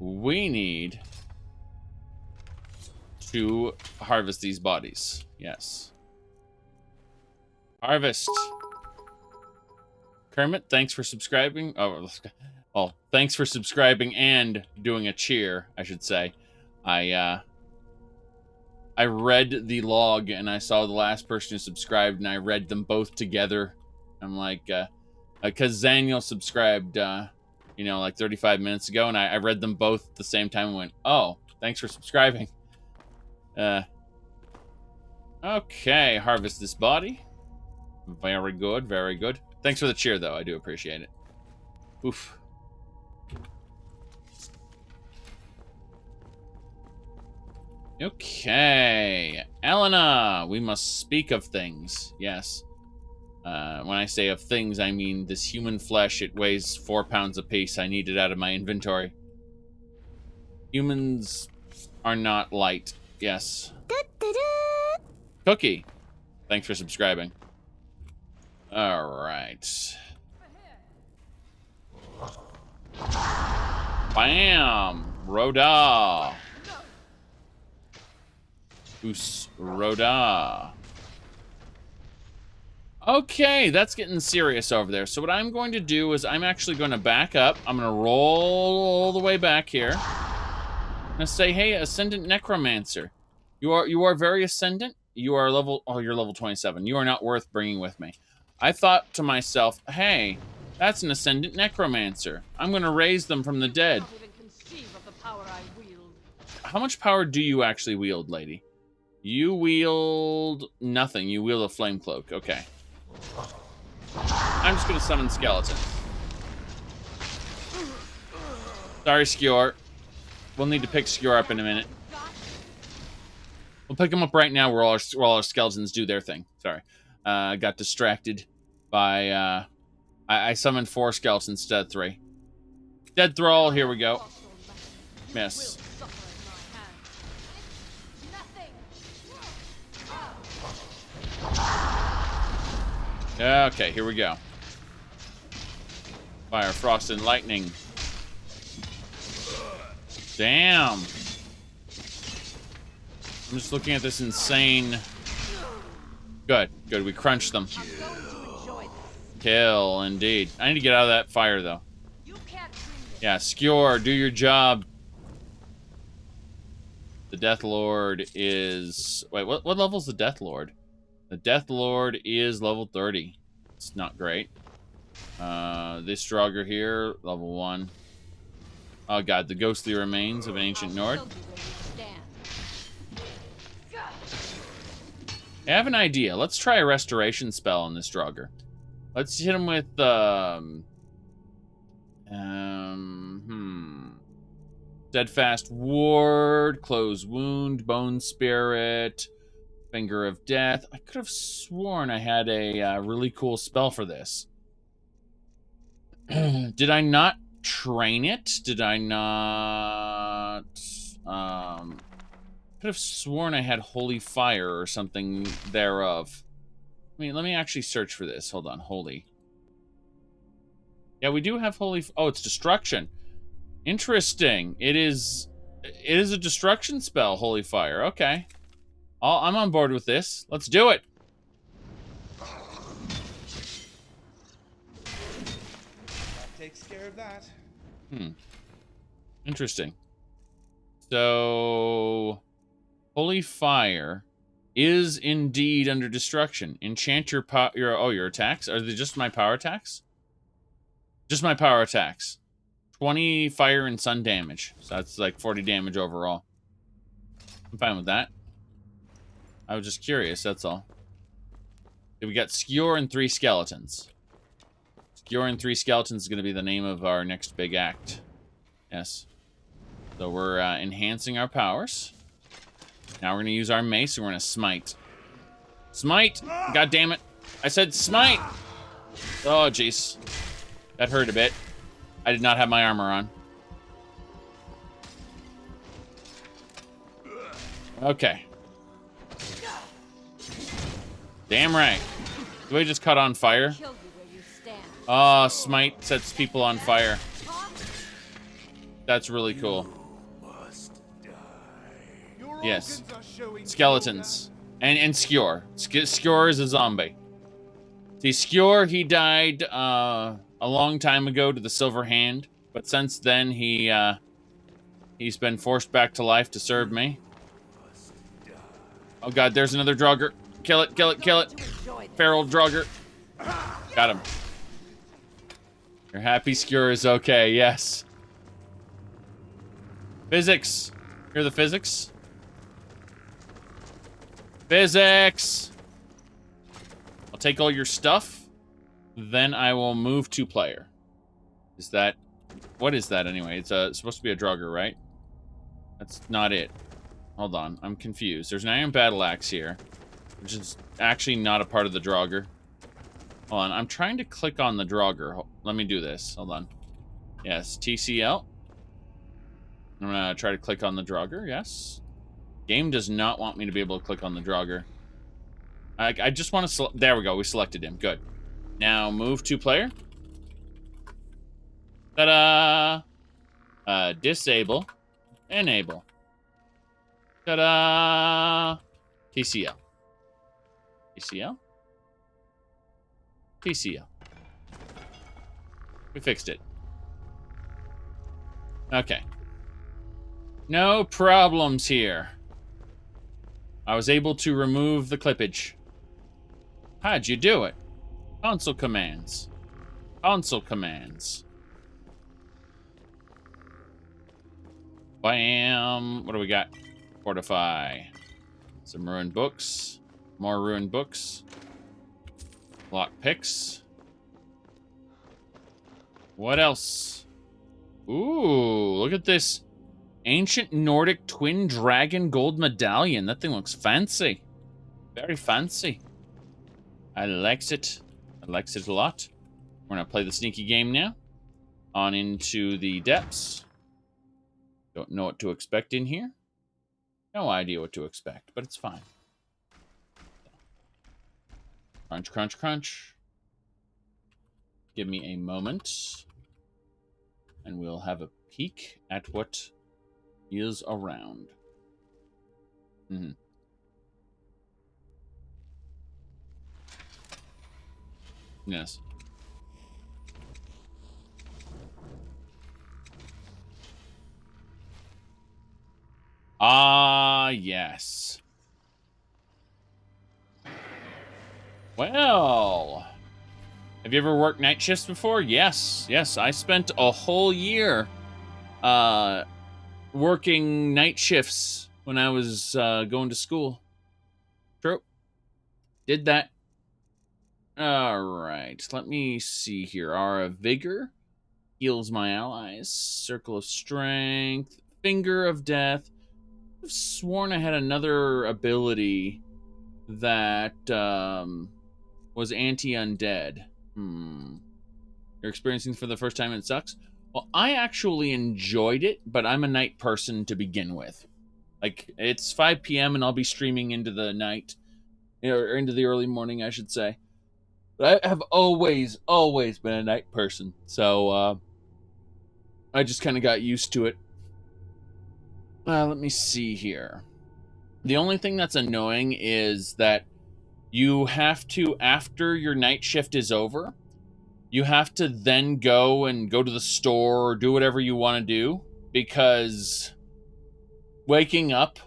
Speaker 1: We need to harvest these bodies. Yes. Harvest. Kermit, thanks for subscribing. Oh, thanks for subscribing and doing a cheer, I should say. I read the log and I saw the last person who subscribed and I read them both together. I'm like, because Zaniel subscribed, you know, like 35 minutes ago, and I read them both at the same time and went, oh, thanks for subscribing. Okay, harvest this body. Very good, very good. Thanks for the cheer, though. I do appreciate it. Oof. Okay. Elena, we must speak of things. Yes. When I say of things, I mean this human flesh. It weighs 4 pounds apiece. I need it out of my inventory. Humans are not light. Yes. Cookie. Thanks for subscribing. Alright. Bam! Rhoda. Oos. Rhoda. Okay, that's getting serious over there. So what I'm going to do is I'm actually going to back up. I'm going to roll all the way back here. I'm going to say, hey, Ascendant Necromancer. You are very ascendant. You are level... Oh, you're level 27. You are not worth bringing with me. I thought to myself, hey, that's an Ascendant Necromancer. I'm going to raise them from the dead. How much power do you actually wield, lady? You wield nothing. You wield a flame cloak. Okay. I'm just going to summon skeleton. Sorry, Skjor. We'll need to pick Skjor up in a minute. We'll pick him up right now where all our skeletons do their thing. Sorry. I got distracted by... I summoned 4 skeletons instead of 3. Dead Thrall, here we go. Miss. Okay, here we go. Fire, frost, and lightning. Damn. I'm just looking at this insane... Good, good, we crunched them. Kill, indeed. I need to get out of that fire, though. Yeah, Skjor, do your job. The Death Lord is... Wait, what level's the Death Lord? The Death Lord is level 30. It's not great. This Draugr here, level 1. Oh god, the ghostly remains of an ancient Nord. I have an idea. Let's try a restoration spell on this Draugr. Let's hit him with Steadfast Ward, Close Wound, Bone Spirit, Finger of Death. I could have sworn I had a really cool spell for this. Did I not train it? Did I not... could have sworn I had Holy Fire or something thereof. Let me actually search for this. Hold on, Holy. Yeah, we do have Holy... Oh, it's Destruction. Interesting. It is a Destruction spell, Holy Fire. Okay. I'm on board with this. Let's do it.
Speaker 20: That takes care of that.
Speaker 1: Interesting. So, Holy Fire is indeed under Destruction. Enchant your attacks. Are they just my power attacks? Just my power attacks. 20 fire and sun damage. So that's like 40 damage overall. I'm fine with that. I was just curious, that's all. Okay, we got Skjor and 3 skeletons. Skjor and 3 skeletons is going to be the name of our next big act. Yes. So we're enhancing our powers. Now we're going to use our mace and we're going to smite. Smite! God damn it. I said smite! Oh, jeez. That hurt a bit. I did not have my armor on. Okay. Damn right. Do I just cut on fire? Oh, smite sets people on fire. That's really cool. Yes. Skeletons. And Skjor. Skjor is a zombie. See, Skjor, he died a long time ago to the Silver Hand, but since then he's been forced back to life to serve me. Oh god, there's another Draugr. Kill it, kill it, kill it. Feral Draugr. Got him. You're happy Skjor is okay, yes. Physics. Hear the physics? Physics! take all your stuff. Then I will move to player. Is that... What is that anyway? It's supposed to be a Draugr, right? That's not it. Hold on. I'm confused. There's an Iron Battle Axe here, which is actually not a part of the Draugr. Hold on. I'm trying to click on the Draugr. Let me do this. Hold on. Yes. TCL. I'm going to try to click on the Draugr. Yes. Game does not want me to be able to click on the Draugr. I just want to... There we go. We selected him. Good. Now move to player. Ta-da! Disable. Enable. Ta-da! TCL. TCL? TCL. We fixed it. Okay. No problems here. I was able to remove the clippage. How'd you do it? Console commands. Console commands. Bam! What do we got? Fortify. Some ruined books. More ruined books. Lock picks. What else? Ooh, look at this. Ancient Nordic Twin Dragon Gold Medallion. That thing looks fancy. Very fancy. I likes it. I likes it a lot. We're going to play the sneaky game now. On into the depths. Don't know what to expect in here. No idea what to expect, but it's fine. Crunch, crunch, crunch. Give me a moment. And we'll have a peek at what is around. Mm-hmm. Yes. Ah, yes. Well, have you ever worked night shifts before? Yes, yes. I spent a whole year working night shifts when I was going to school. True. Did that. All right. Let me see here. Aura Vigor heals my allies. Circle of Strength. Finger of Death. I've sworn I had another ability that was anti-undead. You're experiencing for the first time and it sucks? Well, I actually enjoyed it, but I'm a night person to begin with. Like, it's 5 p.m. and I'll be streaming into the night. Or into the early morning, I should say. But I have always been a night person. So, I just kind of got used to it. Let me see here. The only thing that's annoying is that you have to, after your night shift is over, you have to then go to the store or do whatever you want to do, because waking up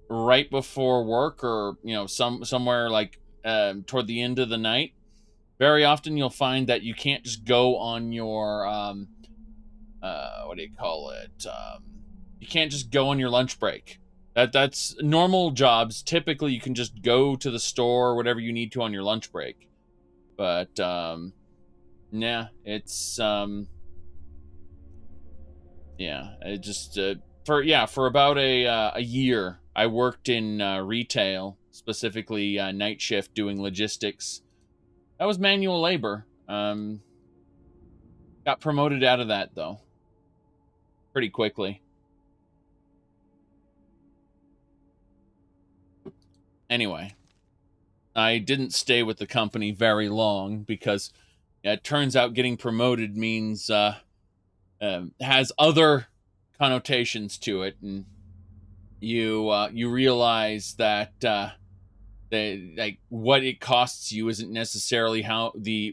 Speaker 1: right before work or, you know, somewhere like toward the end of the night, very often you'll find that you can't just go on your what do you call it? You can't just go on your lunch break. That's normal jobs. Typically, you can just go to the store or whatever you need to on your lunch break. But yeah, it's yeah, it just for about a year, I worked in retail, specifically night shift, doing logistics. That was manual labor. Got promoted out of that though, pretty quickly. Anyway, I didn't stay with the company very long because it turns out getting promoted means has other connotations to it, and you realize that like what it costs you isn't necessarily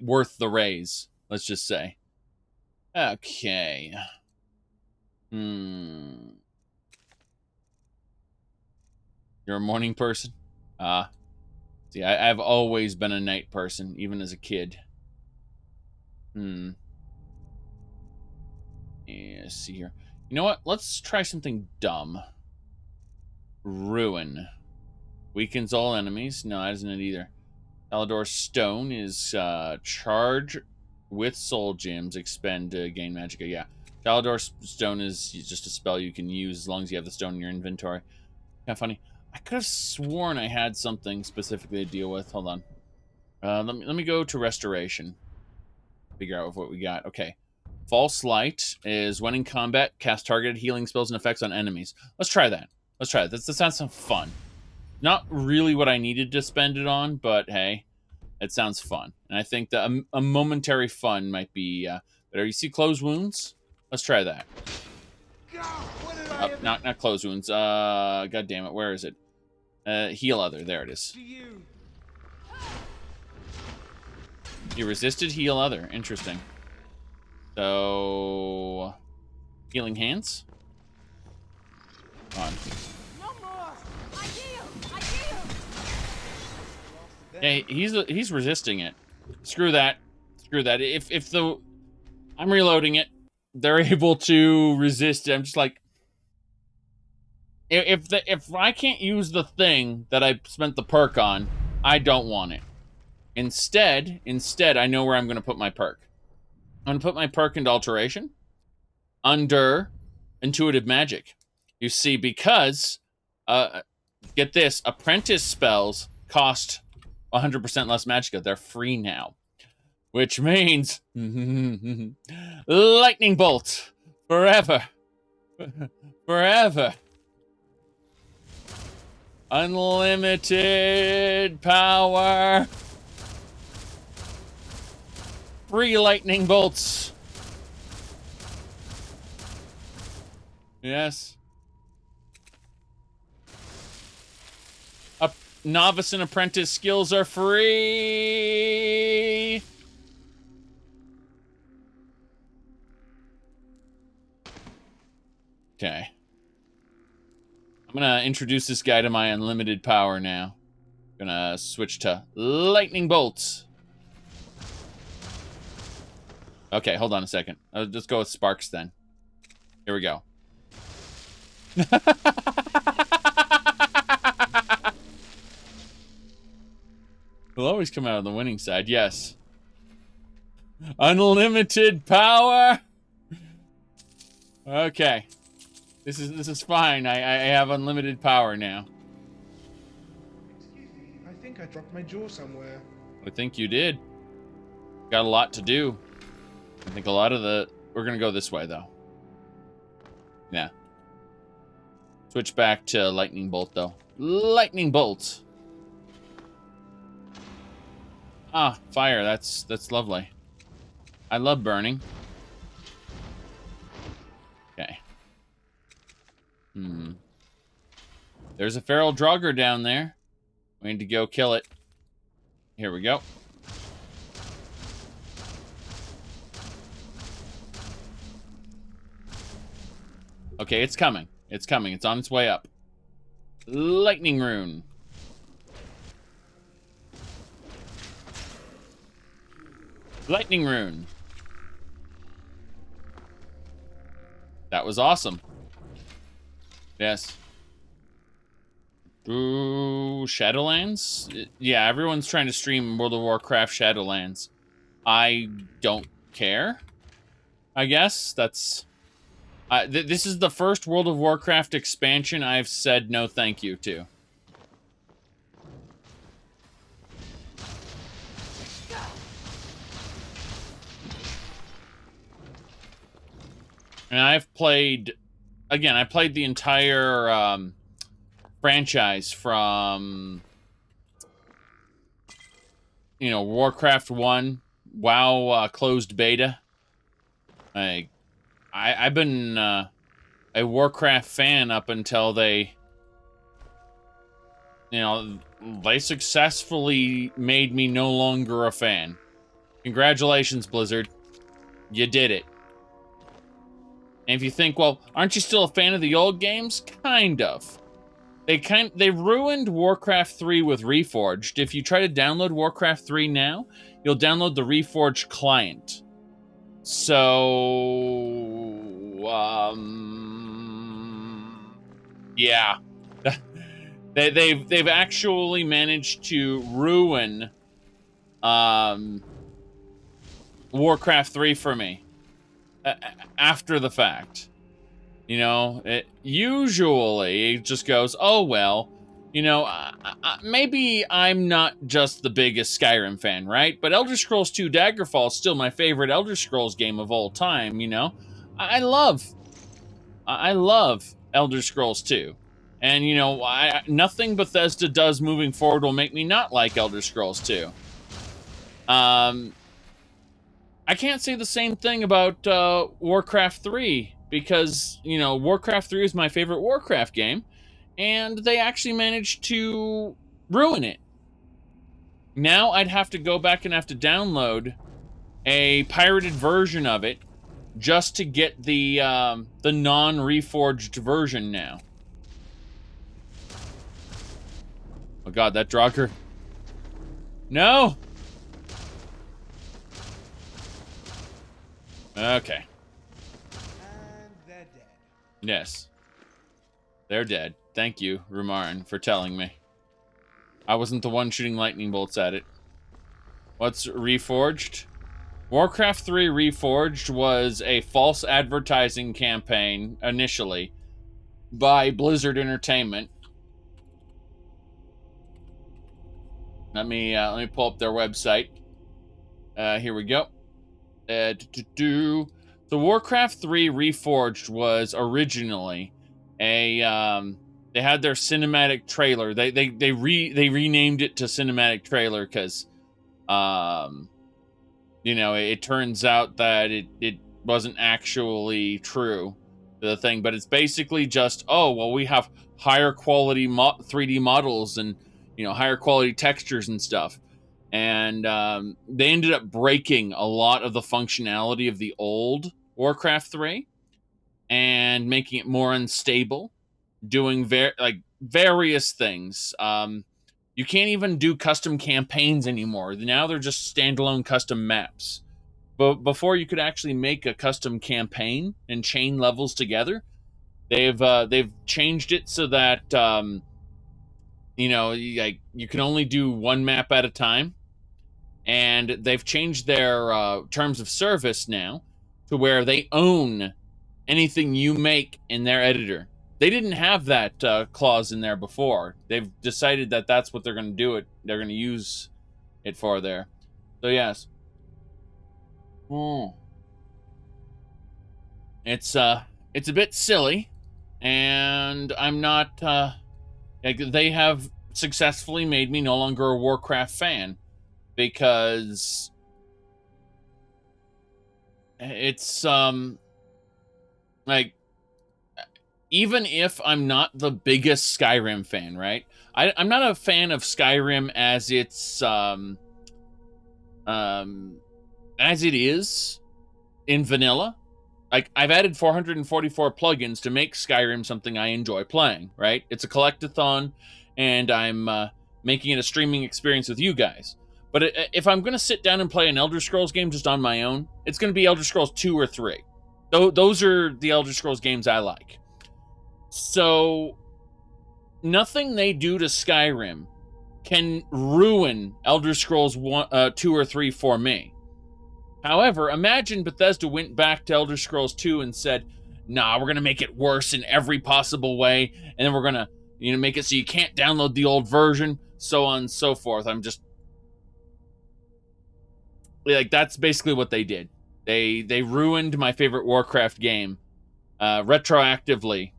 Speaker 1: worth the raise. Let's just say. Okay. You're a morning person? See, I've always been a night person, even as a kid. Yeah, let's see here. You know what? Let's try something dumb. Ruin. Weakens all enemies. No, that isn't it either. Salador Stone is charge with soul gems, expend to gain magicka. Yeah. Salador Stone is just a spell you can use as long as you have the stone in your inventory. Kind of funny. I could have sworn I had something specifically to deal with. Hold on. Let me go to restoration. Figure out what we got. Okay. False Light is when in combat, cast targeted healing spells and effects on enemies. Let's try that. Let's try it. That sounds some fun. Not really what I needed to spend it on, but hey, it sounds fun. And I think that a momentary fun might be better. You see closed wounds? Let's try that. Oh, not closed wounds. God damn it. Where is it? Heal other. There it is. You resisted heal other. Interesting. So, healing hands. Come on. Hey, he's resisting it. Screw that. Screw that. If I'm reloading it, they're able to resist it. I'm just like, if I can't use the thing that I spent the perk on, I don't want it. Instead, I know where I'm going to put my perk. I'm going to put my perk into Alteration under Intuitive Magic. You see, because, get this, Apprentice spells cost 100% less magicka. They're free now. Which means Lightning Bolt forever. Forever. Unlimited power. Free lightning bolts. Yes. Novice and apprentice skills are free. Okay. I'm gonna introduce this guy to my unlimited power now. Gonna switch to lightning bolts. Okay, hold on a second. Let's go with sparks then. Here we go. We'll always come out on the winning side, yes. Unlimited power. Okay. This is fine. I have unlimited power now.
Speaker 20: Excuse me, I think I dropped my jaw somewhere.
Speaker 1: I think you did. Got a lot to do. I think a lot of we're gonna go this way though. Yeah. Switch back to lightning bolt though. Lightning bolt. Ah, fire. That's lovely. I love burning. Okay. There's a feral Draugr down there. We need to go kill it. Here we go. Okay, it's coming. It's coming. It's on its way up. Lightning rune. Lightning rune. That was awesome. Yes. Ooh, Shadowlands? Yeah, everyone's trying to stream World of Warcraft Shadowlands. I don't care. I guess that's... this is the first World of Warcraft expansion I've said no thank you to. And I've played... Again, I played the entire franchise from... You know, Warcraft 1, WoW closed beta. I've been a Warcraft fan up until they, you know, they successfully made me no longer a fan. Congratulations, Blizzard. You did it. And if you think, well, aren't you still a fan of the old games? Kind of. They ruined Warcraft 3 with Reforged. If you try to download Warcraft 3 now, you'll download the Reforged client. So, yeah, they've actually managed to ruin Warcraft 3 for me after the fact. You know, it usually just goes, oh, well, you know, maybe I'm not just the biggest Skyrim fan, right? But Elder Scrolls 2 Daggerfall is still my favorite Elder Scrolls game of all time, you know? I love Elder Scrolls 2. And, you know, nothing Bethesda does moving forward will make me not like Elder Scrolls 2. I can't say the same thing about Warcraft 3, because, you know, Warcraft 3 is my favorite Warcraft game, and they actually managed to ruin it. Now I'd have to go back and have to download a pirated version of it just to get the non-reforged version now. Oh god, that Draugr. No! Okay.
Speaker 20: And they're dead.
Speaker 1: Yes. They're dead. Thank you, Rumarin, for telling me. I wasn't the one shooting lightning bolts at it. What's Reforged? Warcraft 3 Reforged was a false advertising campaign, initially, by Blizzard Entertainment. Let me pull up their website. Here we go. So Warcraft 3 Reforged was originally a they had their cinematic trailer. They renamed it to cinematic trailer because you know, it turns out that it wasn't actually true, the thing, but it's basically just, oh, well, we have higher quality 3D models and, you know, higher quality textures and stuff. And they ended up breaking a lot of the functionality of the old Warcraft 3 and making it more unstable, doing various things. You can't even do custom campaigns anymore. Now they're just standalone custom maps. But before you could actually make a custom campaign and chain levels together, they've changed it so that you know, you can only do one map at a time. And they've changed their terms of service now to where they own anything you make in their editor. They didn't have that clause in there before. They've decided that that's what they're going to do it. They're going to use it for there. So yes. It's a bit silly, and I'm not. They have successfully made me no longer a Warcraft fan because it's like, even if I'm not the biggest Skyrim fan, right? I'm not a fan of Skyrim as it's as it is in vanilla. Like, I've added 444 plugins to make Skyrim something I enjoy playing, right? It's a collectathon, and I'm making it a streaming experience with you guys. But if I'm going to sit down and play an Elder Scrolls game just on my own, it's going to be Elder Scrolls 2 or 3. Those are the Elder Scrolls games I like. So, nothing they do to Skyrim can ruin Elder Scrolls 2 or 3 for me. However, imagine Bethesda went back to Elder Scrolls 2 and said, nah, we're going to make it worse in every possible way, and then we're going to, you know, make it so you can't download the old version, so on and so forth. I'm just... like, that's basically what they did. They ruined my favorite Warcraft game retroactively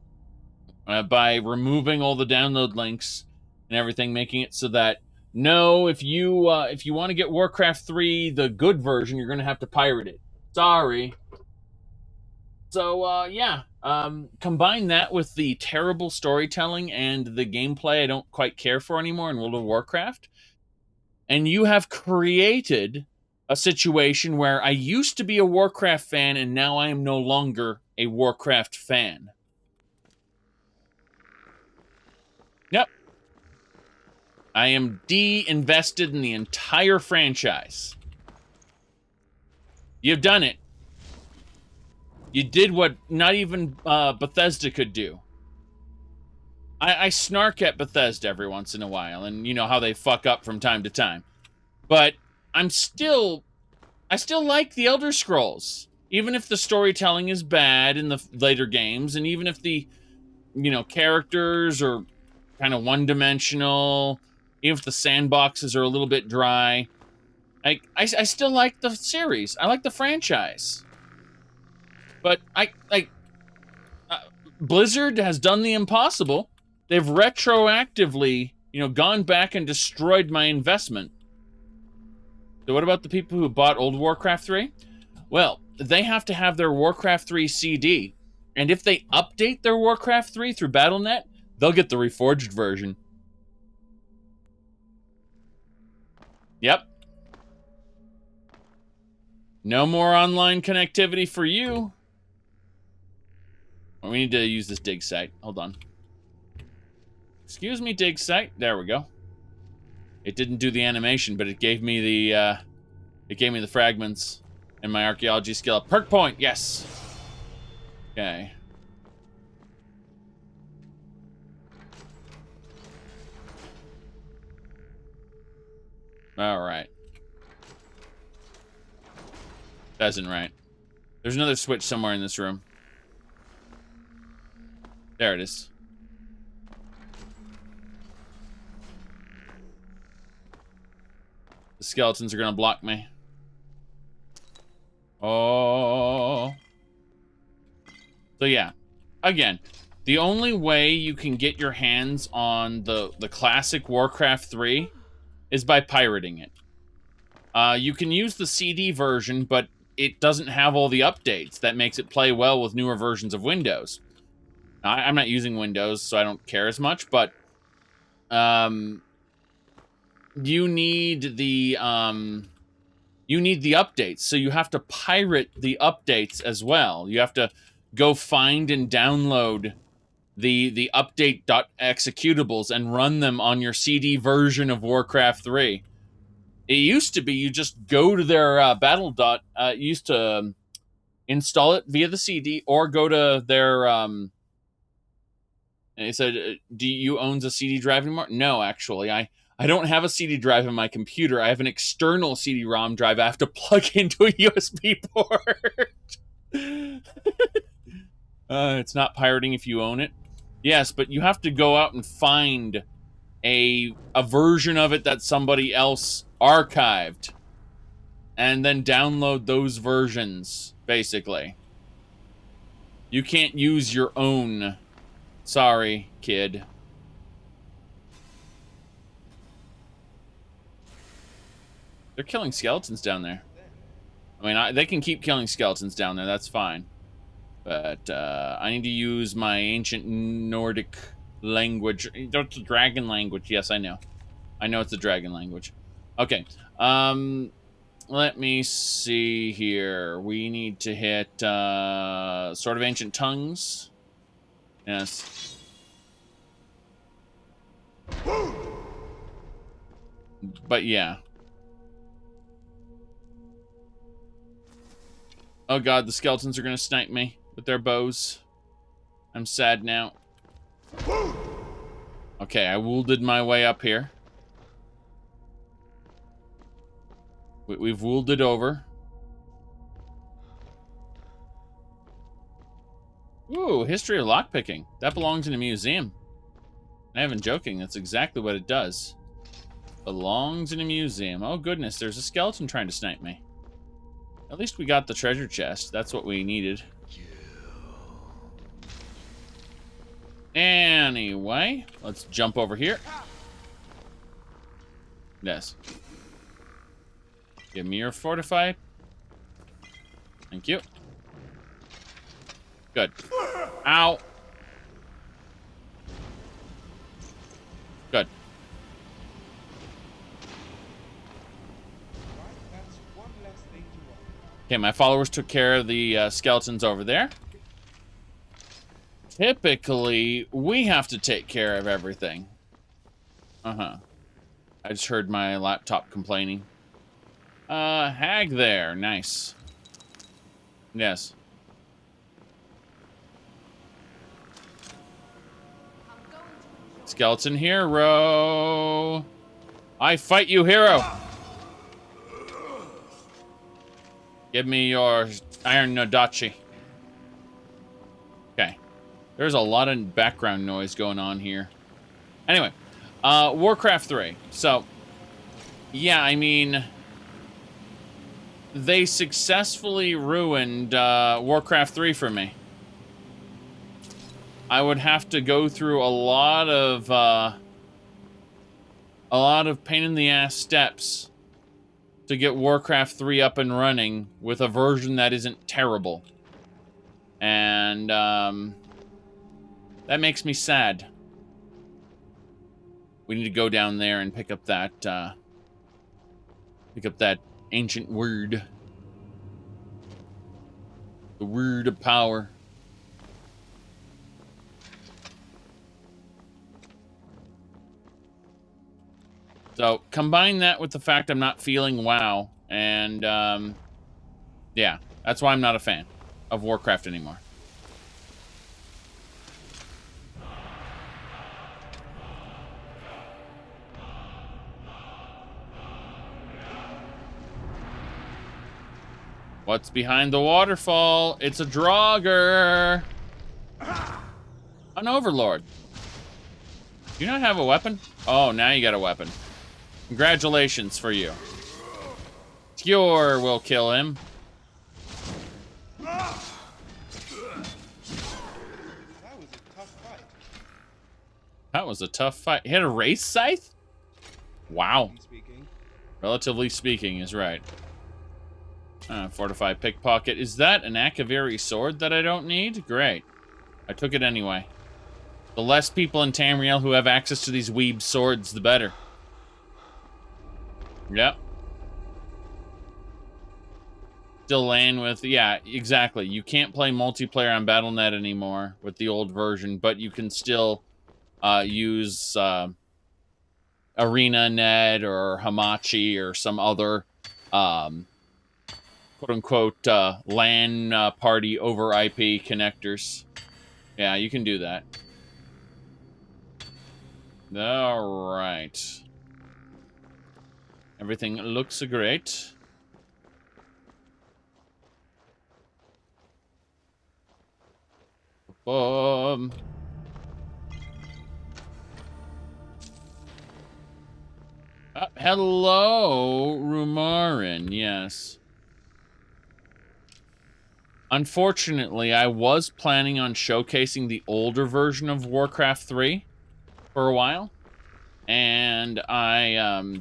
Speaker 1: by removing all the download links and everything, making it so that, no, if you want to get Warcraft 3, the good version, you're going to have to pirate it. Sorry. So, yeah. Combine that with the terrible storytelling and the gameplay I don't quite care for anymore in World of Warcraft, and you have created a situation where I used to be a Warcraft fan, and now I am no longer a Warcraft fan. Yep. I am de-invested in the entire franchise. You've done it. You did what not even Bethesda could do. I snark at Bethesda every once in a while, and you know how they fuck up from time to time. But I still like the Elder Scrolls, even if the storytelling is bad in the later games, and even if the, you know, characters are kind of one-dimensional, even if the sandboxes are a little bit dry. I still like the series. I like the franchise. But Blizzard has done the impossible. They've retroactively, you know, gone back and destroyed my investment. So what about the people who bought old Warcraft 3? Well, they have to have their Warcraft 3 CD. And if they update their Warcraft 3 through Battle.net, they'll get the reforged version. Yep. No more online connectivity for you. Well, we need to use this dig site. Hold on. Excuse me, dig site. There we go. It didn't do the animation, but it gave me the fragments and my archaeology skill. Perk point, yes. Okay. All right. That isn't right. There's another switch somewhere in this room. There it is. The skeletons are gonna block me. Oh. So yeah, again, the only way you can get your hands on the classic Warcraft 3 is by pirating it. You can use the CD version, but it doesn't have all the updates that makes it play well with newer versions of Windows. I'm not using Windows, so I don't care as much, but you need the updates, so you have to pirate the updates as well. You have to go find and download the update.executables and run them on your CD version of Warcraft 3. It used to be you just go to their battle dot. Used to install it via the CD or go to their. And he said, "Do you own a CD drive anymore?" No, actually, I don't have a CD drive in my computer. I have an external CD-ROM drive I have to plug into a USB port. It's not pirating if you own it. Yes, but you have to go out and find a version of it that somebody else archived and then download those versions, basically. You can't use your own. Sorry, kid. They're killing skeletons down there. I mean, they can keep killing skeletons down there. That's fine. But I need to use my ancient Nordic language. It's a dragon language. Yes, I know. I know it's a dragon language. Okay. Let me see here. We need to hit Sword of Ancient Tongues. Yes. But yeah. Oh god, the skeletons are gonna snipe me with their bows. I'm sad now. Okay, I wounded my way up here. We've wounded over. Ooh, history of lockpicking. That belongs in a museum. I haven't joking, that's exactly what it does. Belongs in a museum. Oh goodness, there's a skeleton trying to snipe me. At least we got the treasure chest. That's what we needed. Anyway, let's jump over here. Yes. Give me your fortified. Thank you. Good. Ow. Good. Okay, my followers took care of the skeletons over there. Typically, we have to take care of everything. I just heard my laptop complaining. Hag there. Nice. Yes. Skeleton hero. I fight you, hero. Give me your iron nodachi. Okay. There's a lot of background noise going on here. Anyway, Warcraft 3. So, yeah, I mean, they successfully ruined Warcraft 3 for me. I would have to go through a lot of pain in the ass steps to get Warcraft 3 up and running with a version that isn't terrible. And that makes me sad. We need to go down there and pick up that ancient word. The word of power. So, combine that with the fact I'm not feeling WoW, and, yeah, that's why I'm not a fan of Warcraft anymore. What's behind the waterfall? It's a Draugr! An Overlord. Do you not have a weapon? Oh, now you got a weapon. Congratulations for you. Cure will kill him.
Speaker 20: That was a tough fight.
Speaker 1: That was a tough fight. He had a race scythe? Wow. Relatively speaking is right. Fortified pickpocket. Is that an Akaviri sword that I don't need? Great. I took it anyway. The less people in Tamriel who have access to these weeb swords, the better. Yep. Still laying with... Yeah, exactly. You can't play multiplayer on Battle.net anymore with the old version, but you can still use ArenaNet or Hamachi or some other quote-unquote LAN party over IP connectors. Yeah, you can do that. All right. Everything looks great. Hello, Rumarin, yes. Unfortunately, I was planning on showcasing the older version of Warcraft 3 for a while. And I,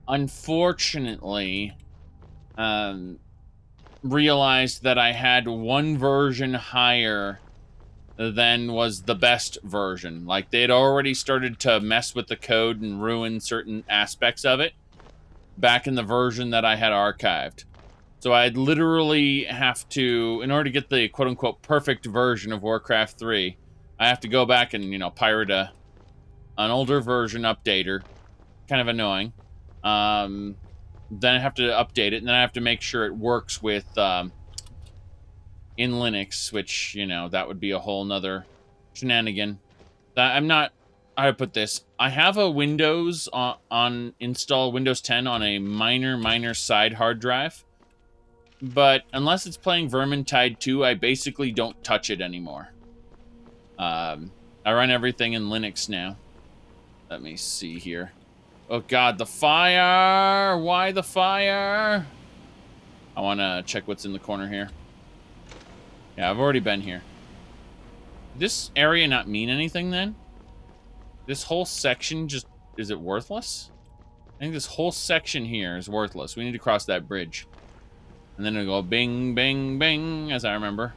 Speaker 1: unfortunately, realized that I had one version higher than was the best version. Like, they had already started to mess with the code and ruin certain aspects of it back in the version that I had archived. So I'd literally have to, in order to get the quote-unquote perfect version of Warcraft 3, I have to go back and, you know, pirate an older version updater. Kind of annoying. Then I have to update it, and then I have to make sure it works with in Linux, which, you know, that would be a whole nother shenanigan. I'm not... How to put this? I have a Windows install Windows 10 on a minor side hard drive. But unless it's playing Vermintide 2, I basically don't touch it anymore. I run everything in Linux now. Let me see here. Oh god, the fire! Why the fire? I want to check what's in the corner here. Yeah, I've already been here. This area not mean anything then? This whole section just... Is it worthless? I think this whole section here is worthless. We need to cross that bridge. And then it'll go bing, bing, bing, as I remember.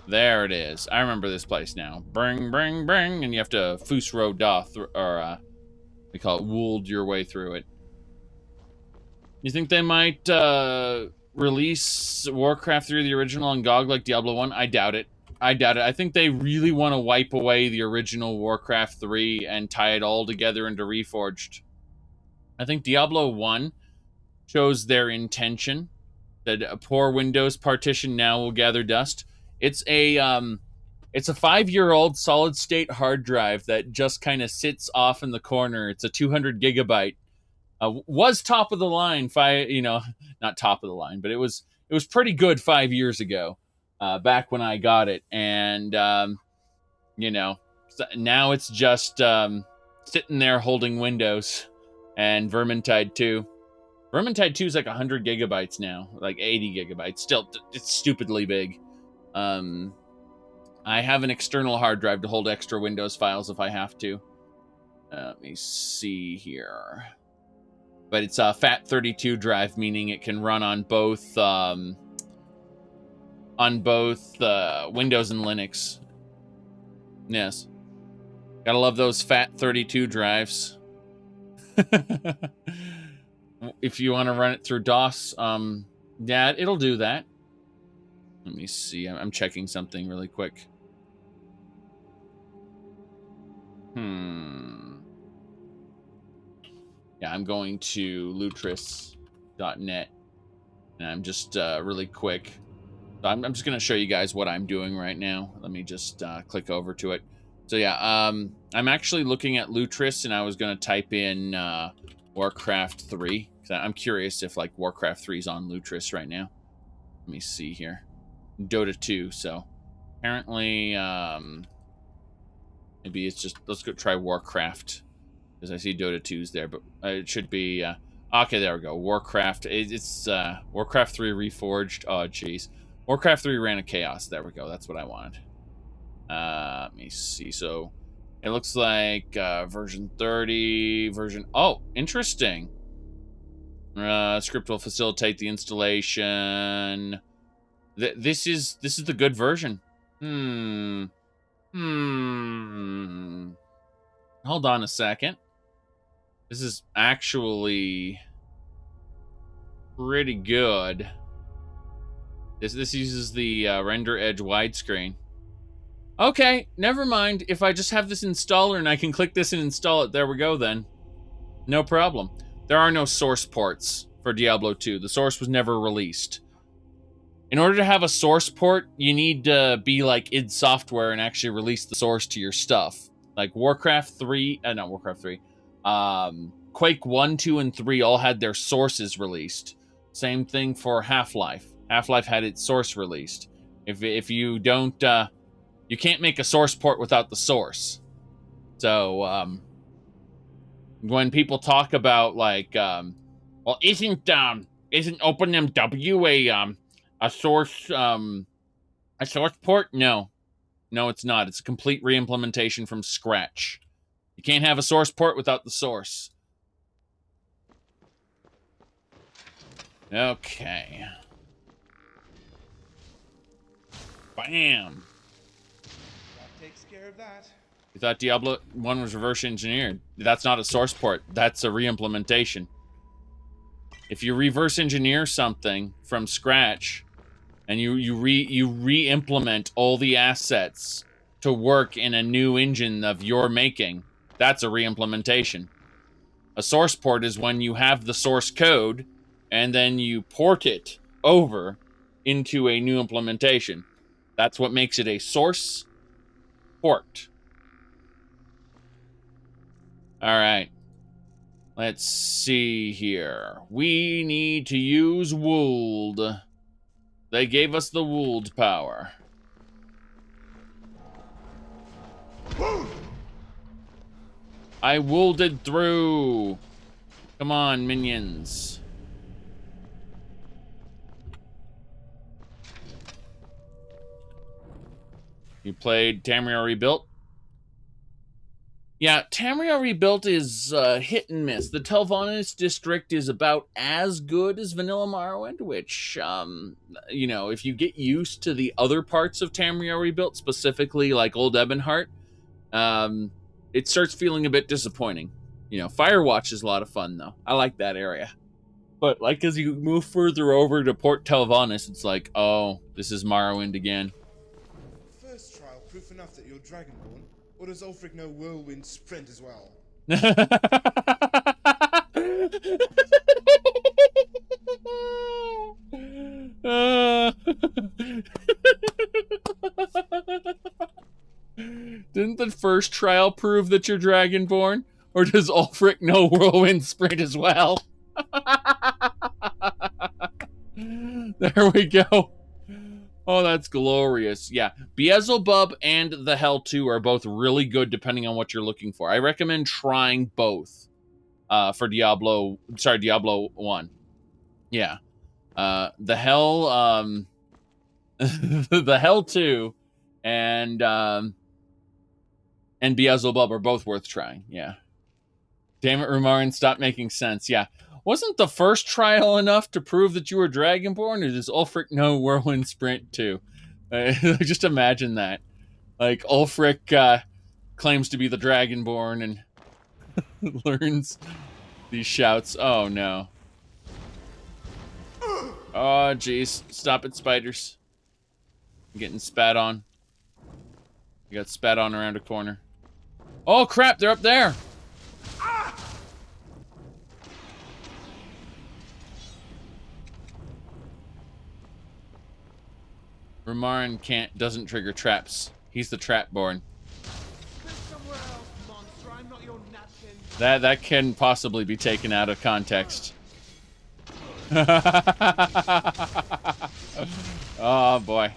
Speaker 1: There it is. I remember this place now. Bring, bring, bring. And you have to Foos Row Doth, or we call it wooled your way through it. You think they might release Warcraft 3 the original on GOG like Diablo 1? I doubt it. I doubt it. I think they really want to wipe away the original Warcraft 3 and tie it all together into Reforged. I think Diablo 1 shows their intention that a poor Windows partition now will gather dust. It's a It's a 5-year-old solid-state hard drive that just kind of sits off in the corner. It's a 200 gigabyte. Was top of the line, not top of the line, but it was pretty good 5 years ago, back when I got it. And, now it's just sitting there holding Windows and Vermintide 2. Vermintide 2 is like 100 gigabytes now, like 80 gigabytes. Still, it's stupidly big. I have an external hard drive to hold extra Windows files if I have to. Let me see here. But it's a FAT32 drive, meaning it can run on both Windows and Linux. Yes. Gotta love those FAT32 drives. If you want to run it through DOS, yeah, it'll do that. Let me see. I'm checking something really quick. Yeah, I'm going to lutris.net, and I'm just really quick. So I'm just going to show you guys what I'm doing right now. Let me just click over to it. So yeah, I'm actually looking at Lutris, and I was going to type in Warcraft 3. I'm curious if like Warcraft 3 is on Lutris right now. Let me see here. Dota 2. So apparently, maybe it's just, let's go try Warcraft, because I see Dota 2's there, but it should be, okay, there we go. Warcraft, it's Warcraft 3 Reforged. Oh, jeez. Warcraft 3 ran a chaos. There we go. That's what I wanted. Let me see. So it looks like version 30, oh, interesting. Script will facilitate the installation. This is the good version. Hold on a second. This is actually pretty good. This uses the render edge widescreen. Okay, never mind. If I just have this installer and I can click this and install it, there we go then. No problem. There are no source ports for Diablo 2. The source was never released. In order to have a source port, you need to be like id Software and actually release the source to your stuff. Like Warcraft 3, not Warcraft 3. Quake 1, 2, and 3 all had their sources released. Same thing for Half-Life. Half-Life had its source released. If you don't, you can't make a source port without the source. So, when people talk about like, well, isn't OpenMW a source port? No, it's not. It's a complete re-implementation from scratch. You can't have a source port without the source. Okay. Bam.
Speaker 20: That takes care of that.
Speaker 1: You thought Diablo 1 was reverse engineered. That's not a source port. That's a re-implementation. If you reverse engineer something from scratch and you re-implement all the assets to work in a new engine of your making, that's a re-implementation. A source port is when you have the source code and then you port it over into a new implementation. That's what makes it a source port. All right. Let's see here. We need to use Wold. They gave us the Wold power. I Wolded through. Come on, minions. You played Tamriel Rebuilt? Yeah, Tamriel Rebuilt is hit and miss. The Telvannis district is about as good as Vanilla Morrowind, which, you know, if you get used to the other parts of Tamriel Rebuilt, specifically like Old Ebonheart, it starts feeling a bit disappointing. You know, Firewatch is a lot of fun, though. I like that area. But, like, as you move further over to Port Telvannis, it's like, oh, this is Morrowind again.
Speaker 20: First trial proof enough that you're Dragonborn, or does Ulfric know Whirlwind Sprint as well?
Speaker 1: Didn't the first trial prove that you're Dragonborn? Or does Ulfric know Whirlwind Sprint as well? There we go. Oh, that's glorious. Yeah, Beelzebub and the Hell 2 are both really good depending on what you're looking for. I recommend trying both for Diablo 1. Yeah. The Hell the Hell 2 and Beelzebub are both worth trying. Yeah. Damn it, Rumarin, stop making sense. Yeah. Wasn't the first trial enough to prove that you were Dragonborn, or does Ulfric know Whirlwind Sprint too? Just imagine that. Like, Ulfric claims to be the Dragonborn and learns these shouts. Oh, no. Oh, jeez. Stop it, spiders. I'm getting spat on. You got spat on around a corner. Oh, crap, they're up there. Rumarin doesn't trigger traps. He's the trap-born. That can possibly be taken out of context. Oh boy.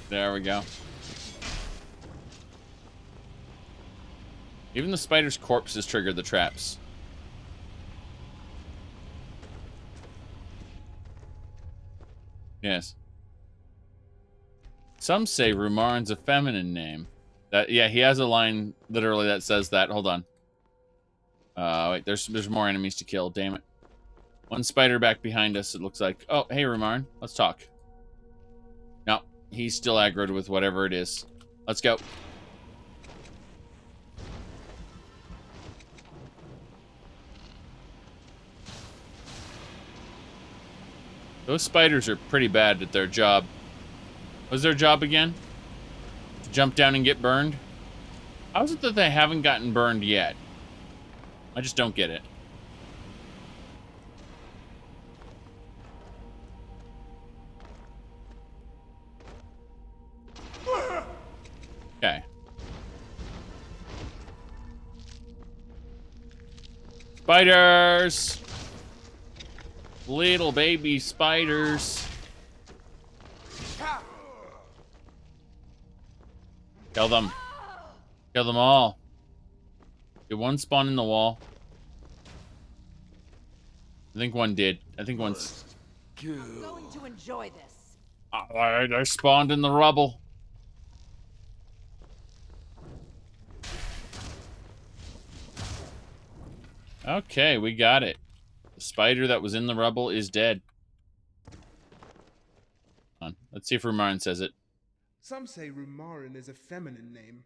Speaker 1: There we go. Even the spider's corpses trigger the traps. Yes. Some say Rumarin's a feminine name. Yeah, he has a line literally that says that. Hold on. Wait, there's more enemies to kill. Damn it. One spider back behind us, it looks like. Oh, hey, Rumarin. Let's talk. No, he's still aggroed with whatever it is. Let's go. Those spiders are pretty bad at their job. What's their job again? To jump down and get burned? How is it that they haven't gotten burned yet? I just don't get it. Okay. Spiders! Little baby spiders. Kill them. Kill them all. Did one spawn in the wall? I think one did. I think one's...
Speaker 4: I'm going to enjoy this.
Speaker 1: I spawned in the rubble. Okay, we got it. The spider that was in the rubble is dead. Hold on. Let's see if Rumarin says it.
Speaker 20: Some say Rumarin is a feminine name,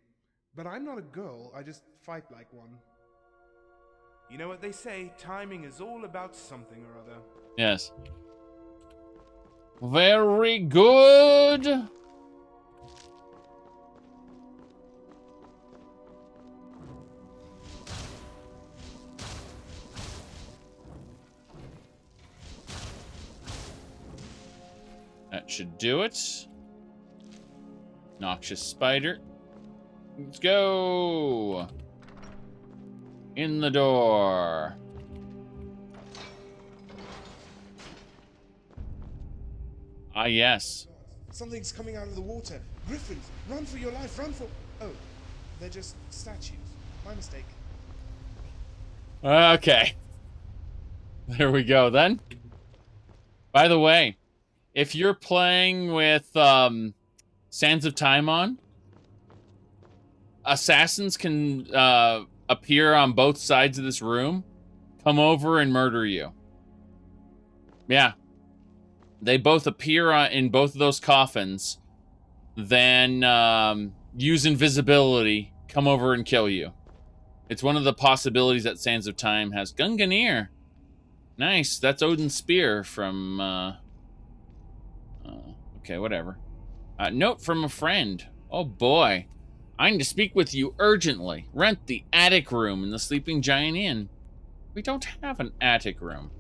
Speaker 20: but I'm not a girl, I just fight like one.
Speaker 6: You know what they say, timing is all about something or other.
Speaker 1: Yes. Very good. That should do it. Noxious spider. Let's go. In the door. Ah, yes.
Speaker 20: Something's coming out of the water. Griffins, run for your life, run for... Oh, they're just statues. My mistake.
Speaker 1: Okay. There we go, then. By the way, if you're playing with Sands of Time on, assassins can appear on both sides of this room, come over and murder you. Yeah. They both appear in both of those coffins, then use invisibility, come over and kill you. It's one of the possibilities that Sands of Time has. Gunganir. Nice. That's Odin's spear from... okay, whatever. Note from a friend. Oh boy. I need to speak with you urgently. Rent the attic room in the Sleeping Giant Inn. We don't have an attic room.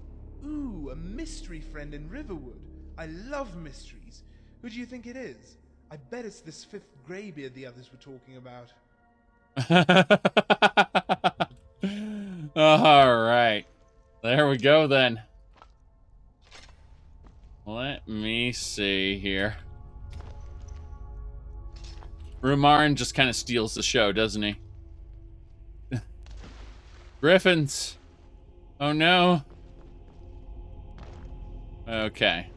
Speaker 20: Ooh, a mystery friend in Riverwood. I love mysteries. Who do you think it is? I bet it's this 5th greybeard the others were talking about.
Speaker 1: All right. There we go then. Let me see here. Rumarin just kind of steals the show, doesn't he? Griffins. Oh no. Okay.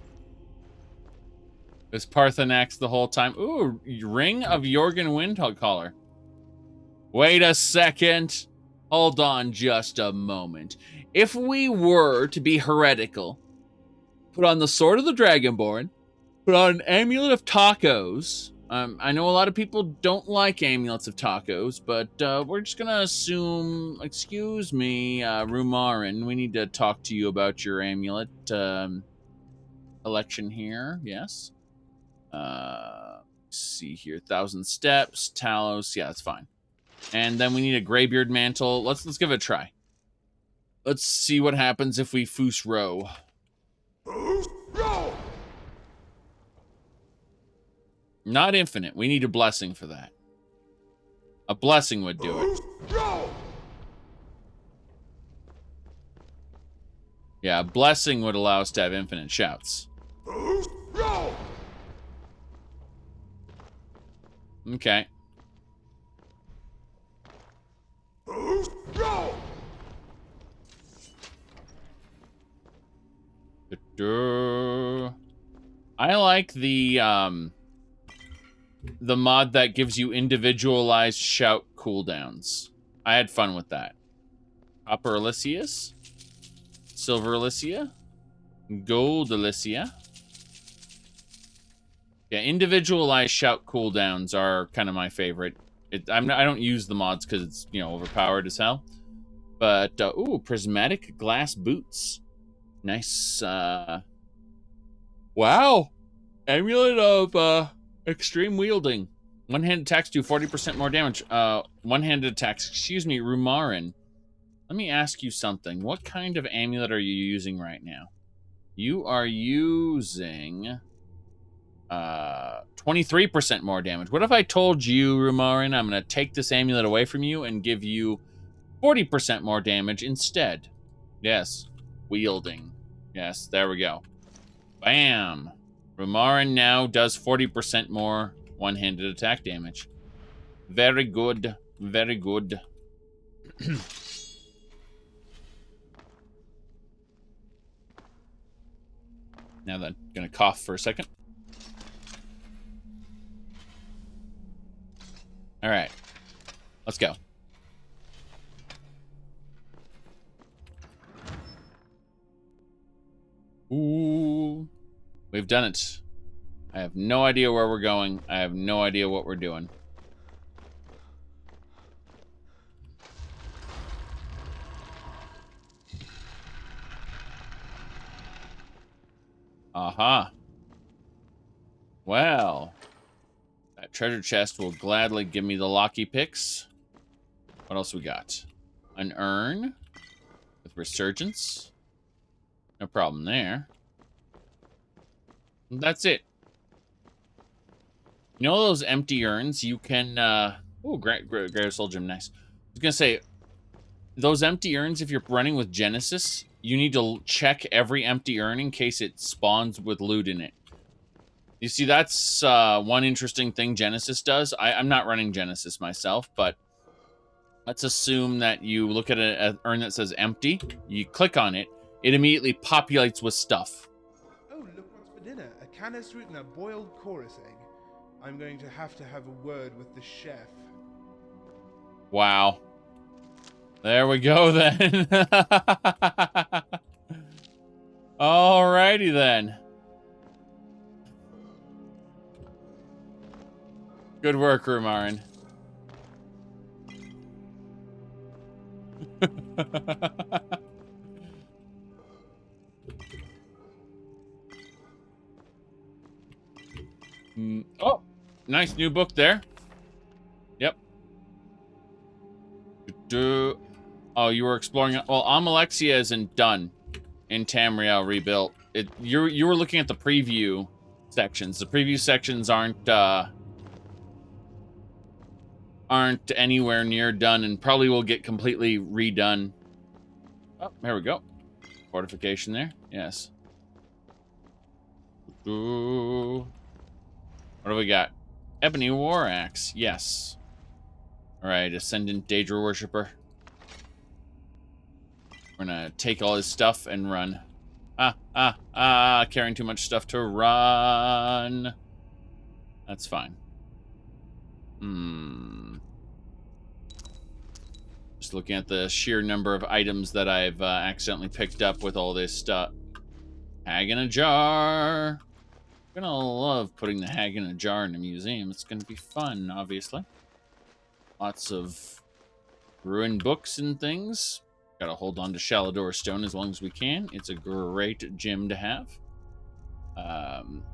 Speaker 1: This Parthenax the whole time. Ooh, Ring of Jorgen Windcaller. Wait a second. Hold on just a moment. If we were to be heretical, put on the Sword of the Dragonborn, put on an Amulet of Tacos. I know a lot of people don't like Amulets of Tacos, but we're just going to assume, excuse me, Rumarin, we need to talk to you about your amulet collection here. Yes. Let's see here. 1,000 Steps, Talos. Yeah, that's fine. And then we need a Greybeard Mantle. Let's give it a try. Let's see what happens if we Foos Row. Not infinite. We need a blessing for that. A blessing would do it. Yeah, a blessing would allow us to have infinite shouts. Okay. I like the mod that gives you individualized shout cooldowns. I had fun with that. Copper Elysius, Silver Elysia, Gold Elysia. Yeah, individualized shout cooldowns are kind of my favorite. I don't use the mods because it's, you know, overpowered as hell. But ooh, prismatic glass boots. Nice. Wow. Amulet of extreme wielding. One-handed attacks do 40% more damage. One-handed attacks. Excuse me, Rumarin. Let me ask you something. What kind of amulet are you using right now? You are using 23% more damage. What if I told you, Rumarin, I'm going to take this amulet away from you and give you 40% more damage instead? Yes. Wielding. Yes, there we go. Bam! Rumarin now does 40% more one-handed attack damage. Very good. Very good. Now then, gonna cough for a second. All right, let's go. Ooh, we've done it. I have no idea where we're going. I have no idea what we're doing. Aha. Well, that treasure chest will gladly give me the lucky picks. What else we got? An urn with resurgence. No problem there. That's it. You know those empty urns? You can, oh, great Soul Gem, nice. I was gonna say, those empty urns, if you're running with Genesis, you need to check every empty urn in case it spawns with loot in it. You see, that's one interesting thing Genesis does. I'm not running Genesis myself, but let's assume that you look at an urn that says empty, you click on it, it immediately populates with stuff.
Speaker 20: Oh, look what's for dinner. A canis root and a boiled chorus egg. I'm going to have a word with the chef.
Speaker 1: Wow. There we go then. Alrighty then. Good work, Rumarin. Oh, nice new book there. Yep. Oh, you were exploring. Well, Amalexia isn't done in Tamriel Rebuilt. You were looking at the preview sections. The preview sections aren't anywhere near done and probably will get completely redone. Oh, there we go. Fortification there. Yes. Ooh. What do we got? Ebony War Axe. Yes. Alright, Ascendant Daedra Worshipper. We're gonna take all his stuff and run. Carrying too much stuff to run. That's fine. Just looking at the sheer number of items that I've accidentally picked up with all this stuff. Hag in a jar. I'm gonna love putting the hag in a jar in a museum. It's gonna be fun, obviously. Lots of ruined books and things. Gotta hold on to Shalador Stone as long as we can. It's a great gem to have.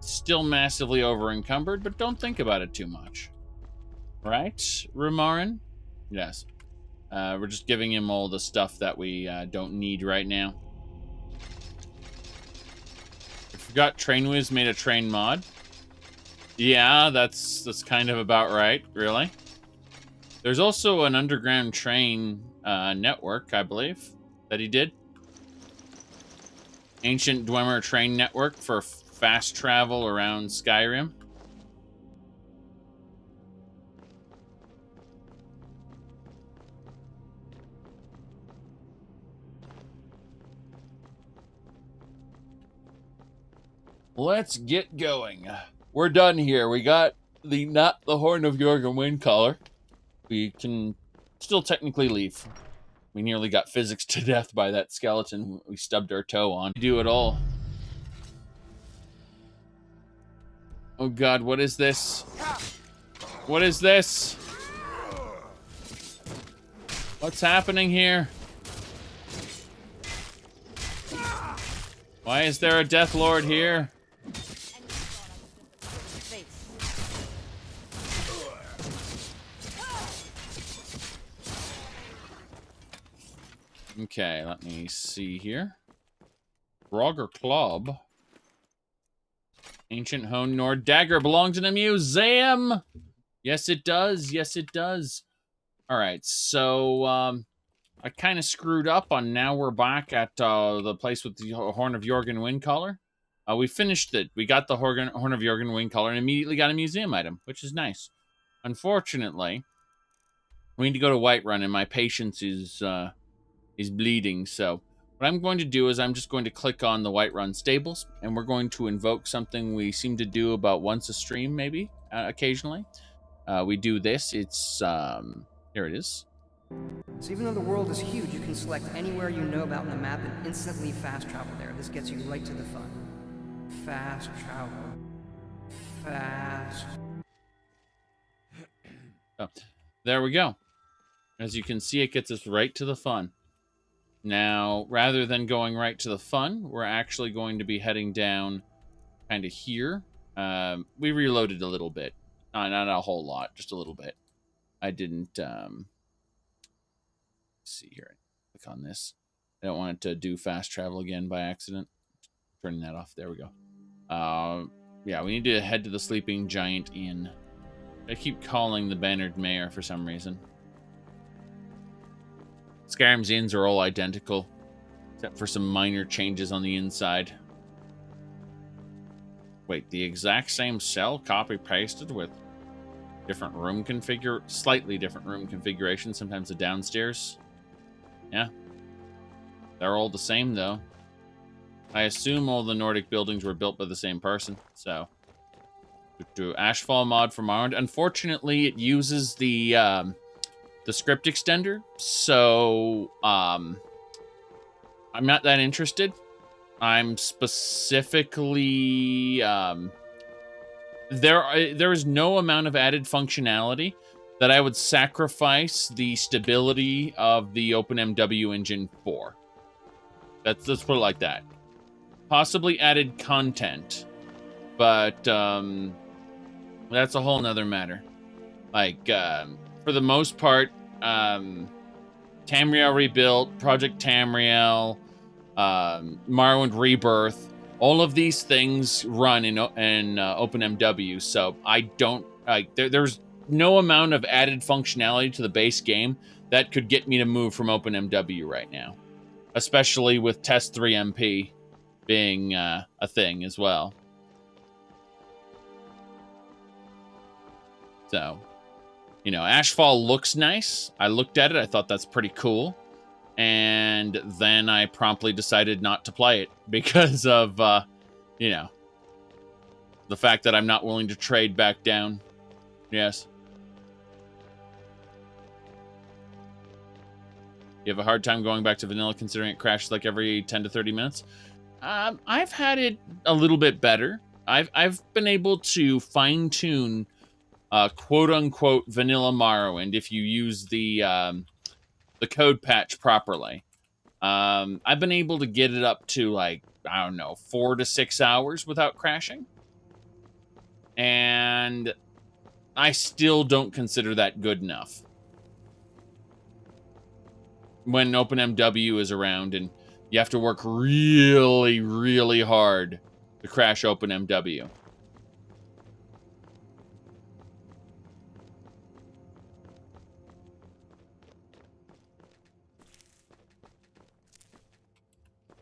Speaker 1: Still massively over-encumbered, but don't think about it too much. Right, Rumarin? Yes. We're just giving him all the stuff that we don't need right now. I forgot TrainWiz made a train mod. Yeah, that's kind of about right, really. There's also an underground train network, I believe, that he did. Ancient Dwemer train network for fast travel around Skyrim. Let's get going. We're done here. We got not the Horn of Jorgen Windcaller. We can still technically leave. We nearly got physics to death by that skeleton we stubbed our toe on. We do it all. Oh god, what is this? What is this? What's happening here? Why is there a Death Lord here? Okay, let me see here. Brogger Club. Ancient Hone Nord dagger belongs in a museum. Yes, it does. Yes, it does. All right, so I kind of screwed up on now we're back at the place with the Horn of Jorgen Windcaller. We finished it. We got the Horn of Jorgen Windcaller and immediately got a museum item, which is nice. Unfortunately, we need to go to Whiterun and my patience is bleeding, so what I'm going to do is I'm just going to click on the Whiterun stables and we're going to invoke something we seem to do about once a stream, maybe occasionally. We do this. It's here it is.
Speaker 11: So even though the world is huge, you can select anywhere you know about on the map and instantly fast travel there. This gets you right to the fun. Fast travel. Fast.
Speaker 1: Oh, there we go. As you can see, it gets us right to the fun. Now, rather than going right to the fun, we're actually going to be heading down kind of here. We reloaded a little bit. Not a whole lot, just a little bit. I didn't, let's see here. Click on this. I don't want it to do fast travel again by accident. Turning that off. There we go. Yeah, we need to head to the Sleeping Giant Inn. I keep calling the Bannered Mare for some reason. Skyrim's inns are all identical, except for some minor changes on the inside. Wait, the exact same cell copy-pasted with different room slightly different room configuration, sometimes the downstairs. Yeah. They're all the same, though. I assume all the Nordic buildings were built by the same person, so. Ashfall mod from Ireland. Unfortunately, it uses the script extender, so I'm not that interested. I'm specifically there is no amount of added functionality that I would sacrifice the stability of the OpenMW engine for. Let's put it like that. Possibly added content, but that's a whole nother matter. Like for the most part, Tamriel Rebuilt, Project Tamriel, Morrowind Rebirth, All of these things run in OpenMW, so I don't there's no amount of added functionality to the base game that could get me to move from OpenMW right now, especially with TES3 MP being a thing as well. So, you know, Ashfall looks nice. I looked at it, I thought that's pretty cool. And then I promptly decided not to play it because of, you know, the fact that I'm not willing to trade back down. Yes. You have a hard time going back to vanilla considering it crashes like every 10 to 30 minutes? I've had it a little bit better. I've been able to fine-tune quote-unquote vanilla Morrowind if you use the code patch properly. I've been able to get it up to, like, I don't know, 4 to 6 hours without crashing. And I still don't consider that good enough. When OpenMW is around and you have to work really, really hard to crash OpenMW.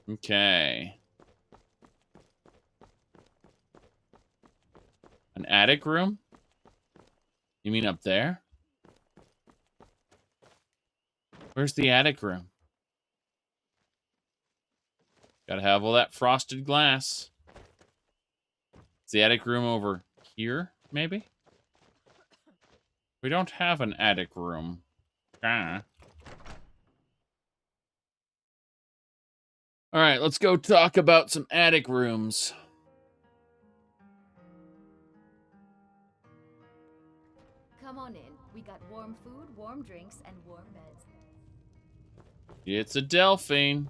Speaker 1: Okay. An attic room? You mean up there? Where's the attic room? Gotta have all that frosted glass. Is the attic room over here, maybe? We don't have an attic room. Ah. All right, let's go talk about some attic rooms.
Speaker 7: Come on in. We got warm food, warm drinks, and warm beds.
Speaker 1: It's a Delphine.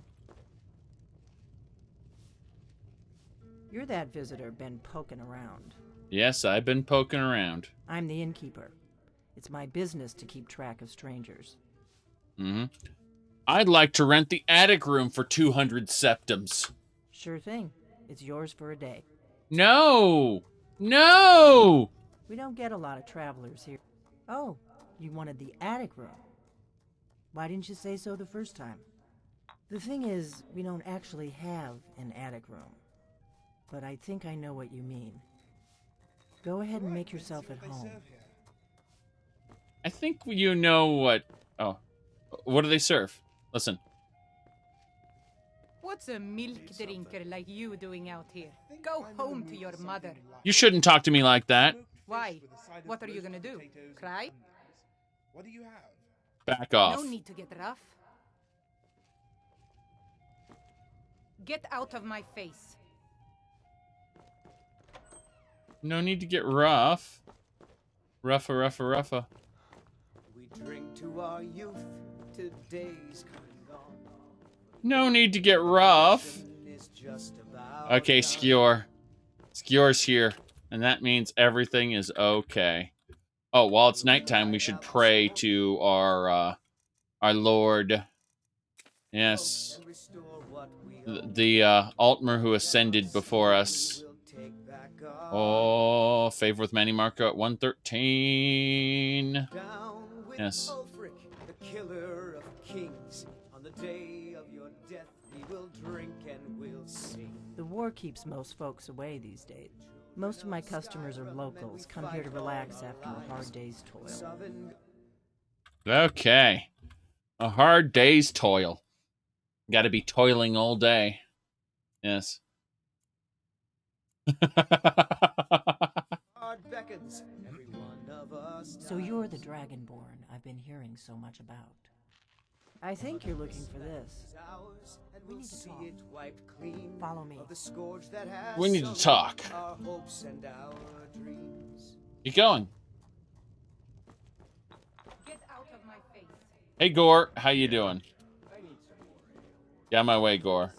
Speaker 15: You're that visitor been poking around.
Speaker 1: Yes, I've been poking around.
Speaker 15: I'm the innkeeper. It's my business to keep track of strangers.
Speaker 1: Mm-hmm. I'd like to rent the attic room for 200 septums.
Speaker 15: Sure thing. It's yours for a day.
Speaker 1: No! No!
Speaker 15: We don't get a lot of travelers here. Oh, you wanted the attic room. Why didn't you say so the first time? The thing is, we don't actually have an attic room. But I think I know what you mean. Go ahead and make yourself at home.
Speaker 1: I think you know what... Oh. What do they serve? Listen.
Speaker 3: What's a milk drinker like you doing out here? Go home to your mother.
Speaker 1: You shouldn't talk to me like that.
Speaker 3: Why? What are you gonna do? Cry?
Speaker 6: What do you have?
Speaker 1: Back off.
Speaker 3: No need to get rough. Get out of my face.
Speaker 1: No need to get rough. Rougher, rougher, rougher.
Speaker 16: We drink to our youth, today's coming on.
Speaker 1: No need to get rough. Okay, Skewer. Skewer's here. And that means everything is okay. Oh, while it's nighttime, we should pray to our Lord. Yes. The Altmer who ascended before us. Oh, favor with Manny Marco at 113. Yes.
Speaker 16: The killer of kings. On the day of your death, we will drink and we'll sing.
Speaker 15: The war keeps most folks away these days. Most of my customers are locals, come here to relax after a hard day's toil.
Speaker 1: Okay. A hard day's toil. Gotta be toiling all day. Yes.
Speaker 15: So you're the Dragonborn I've been hearing so much about. I think you're looking for this. We need to talk. Follow me.
Speaker 1: We need to talk. You going?
Speaker 3: Get out of my face.
Speaker 1: Hey, Gore. How you doing? Get out of my way, Gore.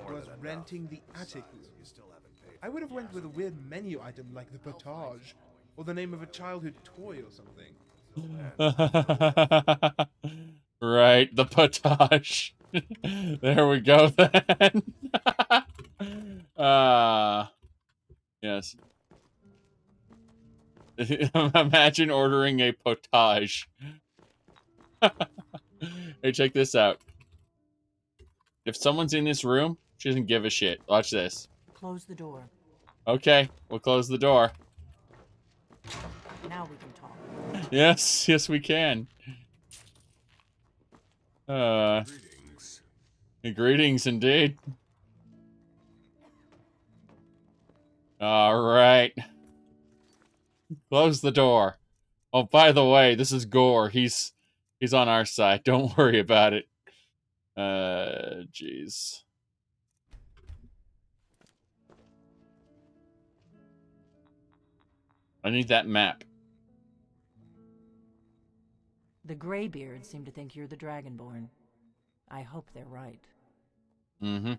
Speaker 6: Was renting the attic room. I would have went with a weird menu item like the potage, or the name of a childhood toy or something.
Speaker 1: Right, the potage. There we go then. Yes. Imagine ordering a potage. Hey, check this out. If someone's in this room, she doesn't give a shit. Watch this.
Speaker 15: Close the door.
Speaker 1: Okay, we'll close the door.
Speaker 15: Now we can talk.
Speaker 1: Yes, yes we can.
Speaker 14: Greetings.
Speaker 1: Greetings indeed. All right. Close the door. Oh, by the way, this is Gore. He's on our side. Don't worry about it. Jeez. I need that map.
Speaker 15: The Greybeards seem to think you're the Dragonborn. I hope they're right.
Speaker 1: Mm-hmm.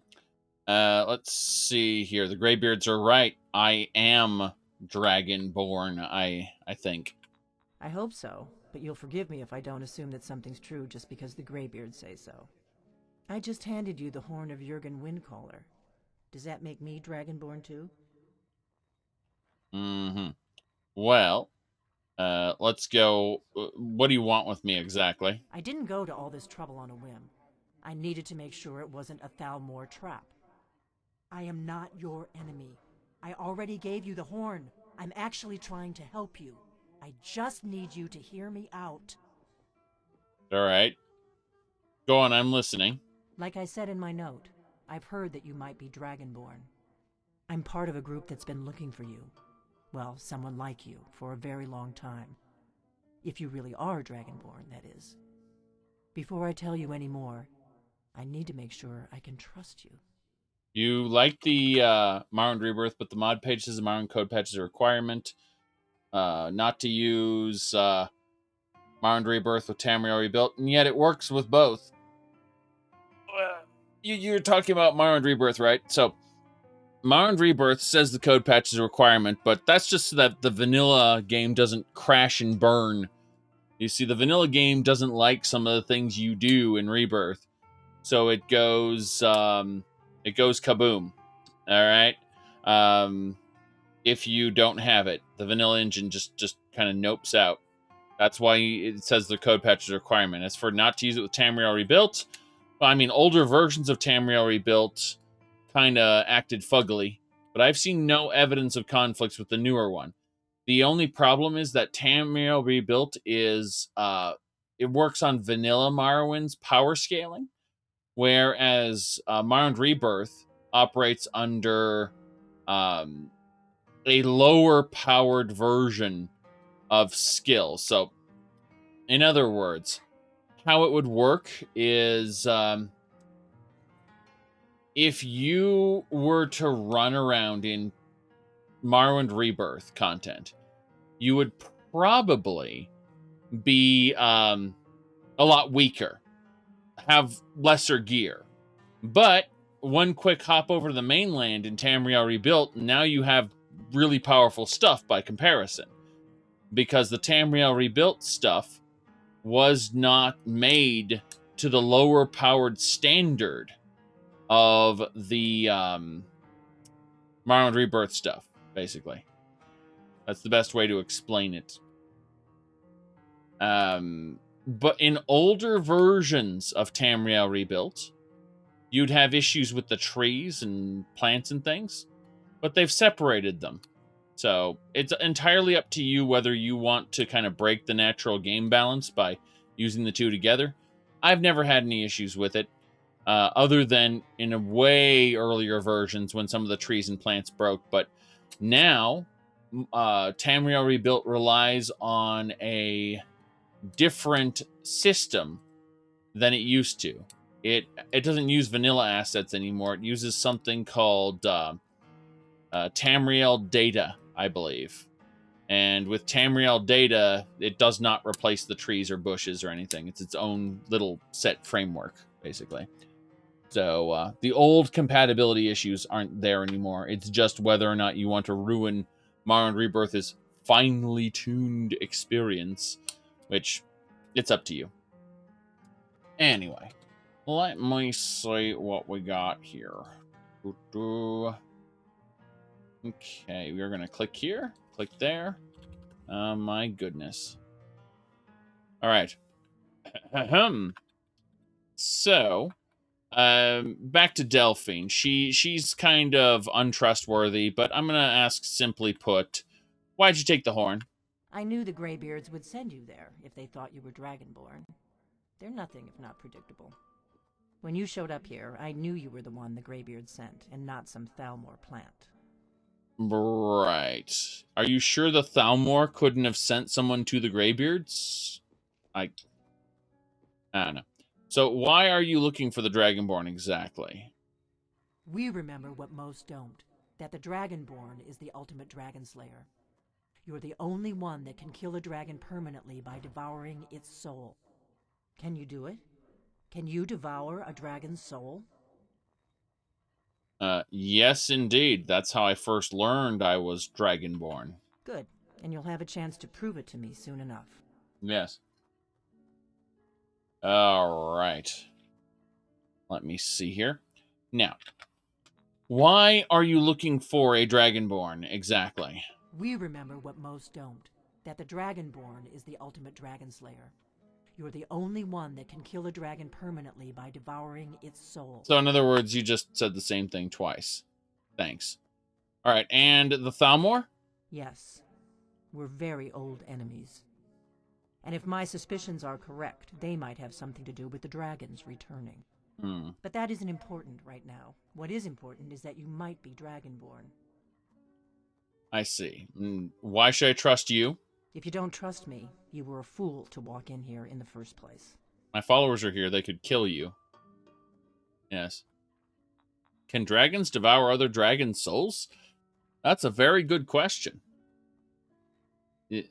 Speaker 1: Let's see here. The Greybeards are right. I am Dragonborn, I think.
Speaker 15: I hope so, but you'll forgive me if I don't assume that something's true just because the Greybeards say so. I just handed you the horn of Jurgen Windcaller. Does that make me Dragonborn too?
Speaker 1: Mm-hmm. Well, let's go. What do you want with me exactly?
Speaker 15: I didn't go to all this trouble on a whim. I needed to make sure it wasn't a Thalmor trap. I am not your enemy. I already gave you the horn. I'm actually trying to help you. I just need you to hear me out.
Speaker 1: All right. Go on, I'm listening.
Speaker 15: Like I said in my note, I've heard that you might be Dragonborn. I'm part of a group that's been looking for you. Well, someone like you, for a very long time. If you really are Dragonborn, that is. Before I tell you any more, I need to make sure I can trust you.
Speaker 1: You like the Morrowind Rebirth, but the mod page says the Morrowind code patch is a requirement. Not to use Morrowind Rebirth with Tamriel Rebuilt, and yet it works with both. You're talking about Morrowind Rebirth, right? So, Morrowind Rebirth says the code patch is a requirement, but that's just so that the vanilla game doesn't crash and burn. You see, the vanilla game doesn't like some of the things you do in Rebirth, so it goes kaboom. All right. If you don't have it, the vanilla engine just kind of nopes out. That's why it says the code patch is a requirement. As for not to use it with Tamriel Rebuilt, well, I mean, older versions of Tamriel Rebuilt kind of acted fuggily, but I've seen no evidence of conflicts with the newer one. The only problem is that Tamriel Rebuilt is it works on vanilla Morrowind's power scaling, whereas Morrowind Rebirth operates under a lower powered version of skill. So, in other words, how it would work is if you were to run around in Morrowind Rebirth content, you would probably be a lot weaker, have lesser gear. But one quick hop over to the mainland in Tamriel Rebuilt, now you have really powerful stuff by comparison. Because the Tamriel Rebuilt stuff was not made to the lower powered standard of the Morrowind Rebirth stuff, basically. That's the best way to explain it. But in older versions of Tamriel Rebuilt, you'd have issues with the trees and plants and things, but they've separated them. So it's entirely up to you whether you want to kind of break the natural game balance by using the two together. I've never had any issues with it, other than in a way earlier versions when some of the trees and plants broke. But now, Tamriel Rebuilt relies on a different system than it used to. It doesn't use vanilla assets anymore. It uses something called Tamriel Data, I believe. And with Tamriel Data, it does not replace the trees or bushes or anything. It's its own little set framework, basically. So the old compatibility issues aren't there anymore. It's just whether or not you want to ruin Morrowind Rebirth's finely tuned experience, which it's up to you. Anyway, let me see what we got here. Okay, we are going to click here, click there. Oh my goodness. All right. So, back to Delphine. She's kind of untrustworthy, but I'm going to ask simply put, why'd you take the horn?
Speaker 15: I knew the Greybeards would send you there if they thought you were Dragonborn. They're nothing if not predictable. When you showed up here, I knew you were the one the Greybeards sent, and not some Thalmor plant.
Speaker 1: Right. Are you sure the Thalmor couldn't have sent someone to the Greybeards? I don't know. So why are you looking for the Dragonborn exactly?
Speaker 15: We remember what most don't, that the Dragonborn is the ultimate dragon slayer. You're the only one that can kill a dragon permanently by devouring its soul. Can you do it? Can you devour a dragon's soul?
Speaker 1: Yes, indeed. That's how I first learned I was Dragonborn.
Speaker 15: Good, and you'll have a chance to prove it to me soon enough.
Speaker 1: Yes. All right. Let me see here. Now, why are you looking for a Dragonborn exactly?
Speaker 15: We remember what most don't, that the Dragonborn is the ultimate dragon slayer. You're the only one that can kill a dragon permanently by devouring its soul.
Speaker 1: So in other words, you just said the same thing twice. Thanks. All right, and the Thalmor?
Speaker 15: Yes. We're very old enemies. And if my suspicions are correct, they might have something to do with the dragons returning. But that isn't important right now. What is important is that you might be Dragonborn.
Speaker 1: I see. Why should I trust you?
Speaker 15: If you don't trust me, you were a fool to walk in here in the first place.
Speaker 1: My followers are here. They could kill you. Yes. Can dragons devour other dragons' souls? That's a very good question.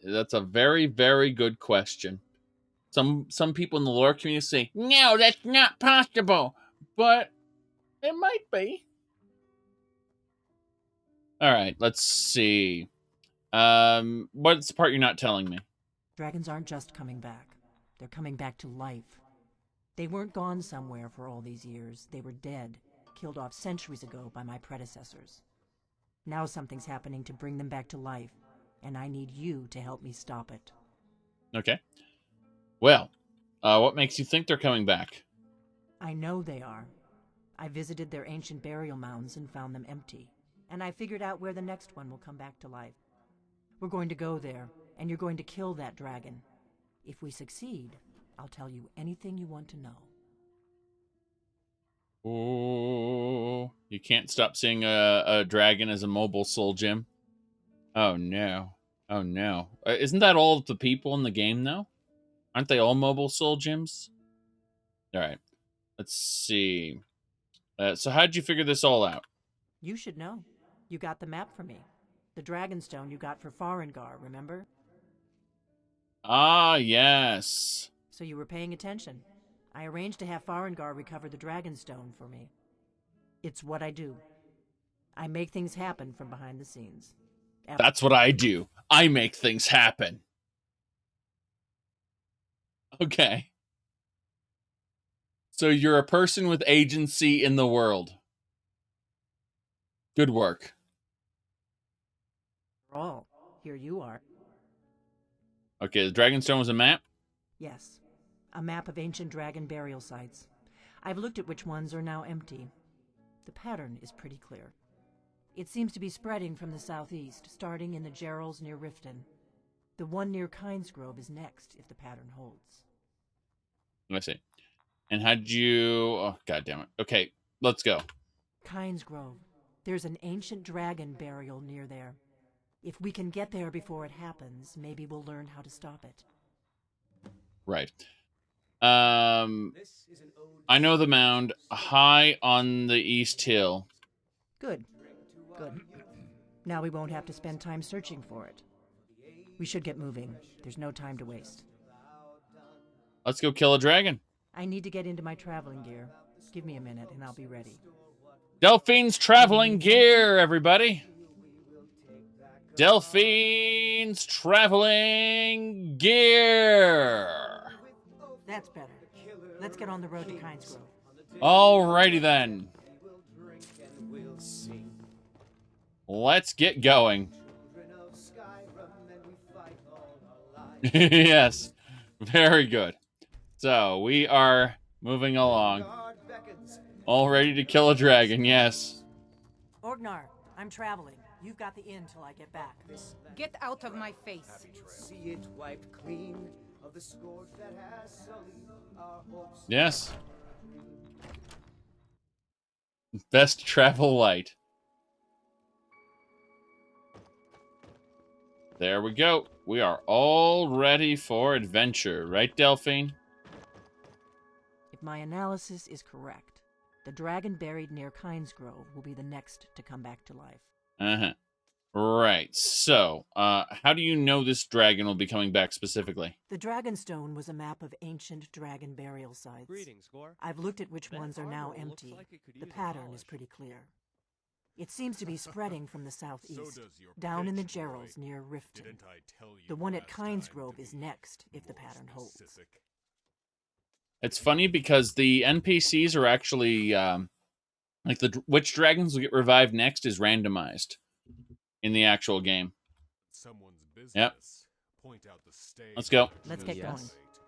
Speaker 1: That's a very, very good question. Some people in the lore community say, no, that's not possible. But it might be. All right, let's see. What's the part you're not telling me?
Speaker 15: Dragons aren't just coming back. They're coming back to life. They weren't gone somewhere for all these years. They were dead, killed off centuries ago by my predecessors. Now something's happening to bring them back to life, and I need you to help me stop it.
Speaker 1: Okay. Well, what makes you think they're coming back?
Speaker 15: I know they are. I visited their ancient burial mounds and found them empty, and I figured out where the next one will come back to life. We're going to go there, and you're going to kill that dragon. If we succeed, I'll tell you anything you want to know.
Speaker 1: Oh, you can't stop seeing a dragon as a mobile soul gem. Oh no. Oh no. Isn't that all of the people in the game though? Aren't they all mobile soul gems? All right. Let's see. So how'd you figure this all out?
Speaker 15: You should know. You got the map for me. The Dragonstone you got for Farengar, remember?
Speaker 1: Ah, yes.
Speaker 15: So you were paying attention. I arranged to have Farengar recover the Dragonstone for me. It's what I do. I make things happen from behind the scenes.
Speaker 1: That's what I do. I make things happen. Okay. So you're a person with agency in the world. Good work.
Speaker 15: All. Here you are.
Speaker 1: Okay, the Dragonstone was a map?
Speaker 15: Yes. A map of ancient dragon burial sites. I've looked at which ones are now empty. The pattern is pretty clear. It seems to be spreading from the southeast, starting in the Gerals near Riften. The one near Kynesgrove is next, if the pattern holds.
Speaker 1: I see. And how'd you... Oh, goddammit. Okay, let's go.
Speaker 15: Kynesgrove. There's an ancient dragon burial near there. If we can get there before it happens, maybe we'll learn how to stop it.
Speaker 1: Right. I know the mound high on the east hill.
Speaker 15: Good. Good. Now we won't have to spend time searching for it. We should get moving. There's no time to waste.
Speaker 1: Let's go kill a dragon.
Speaker 15: I need to get into my traveling gear. Give me a minute and I'll be ready.
Speaker 1: Delphine's traveling gear, everybody. Delphine's traveling gear.
Speaker 15: That's better. Let's get on the road to Kynesgrove.
Speaker 1: Alrighty then. let's get going.
Speaker 16: Children of Skyrim, and we fight all our lives.
Speaker 1: Yes, very good. So, we are moving along.
Speaker 16: Guard beckons.
Speaker 1: All ready to kill a dragon, yes.
Speaker 15: Orgnar, I'm traveling. You've got the inn till I get back.
Speaker 3: Get out of my face.
Speaker 16: See it wiped clean of the scourge that has sullied our hopes.
Speaker 1: Yes. Best travel light. There we go. We are all ready for adventure, right, Delphine?
Speaker 15: If my analysis is correct, the dragon buried near Kinesgrove will be the next to come back to life.
Speaker 1: Uh-huh. Right. So, how do you know this dragon will be coming back specifically?
Speaker 15: The Dragonstone was a map of ancient dragon burial sites.
Speaker 9: Greetings, Gore.
Speaker 15: I've looked at which ones are now empty. The pattern is pretty clear. It seems to be spreading from the southeast, down in the Gerals near Riften. The one at Kinesgrove is next, if the pattern holds.
Speaker 1: It's funny because the NPCs are actually, like which dragons will get revived next is randomized in the actual game. Yep. Let's go.
Speaker 15: Let's get going.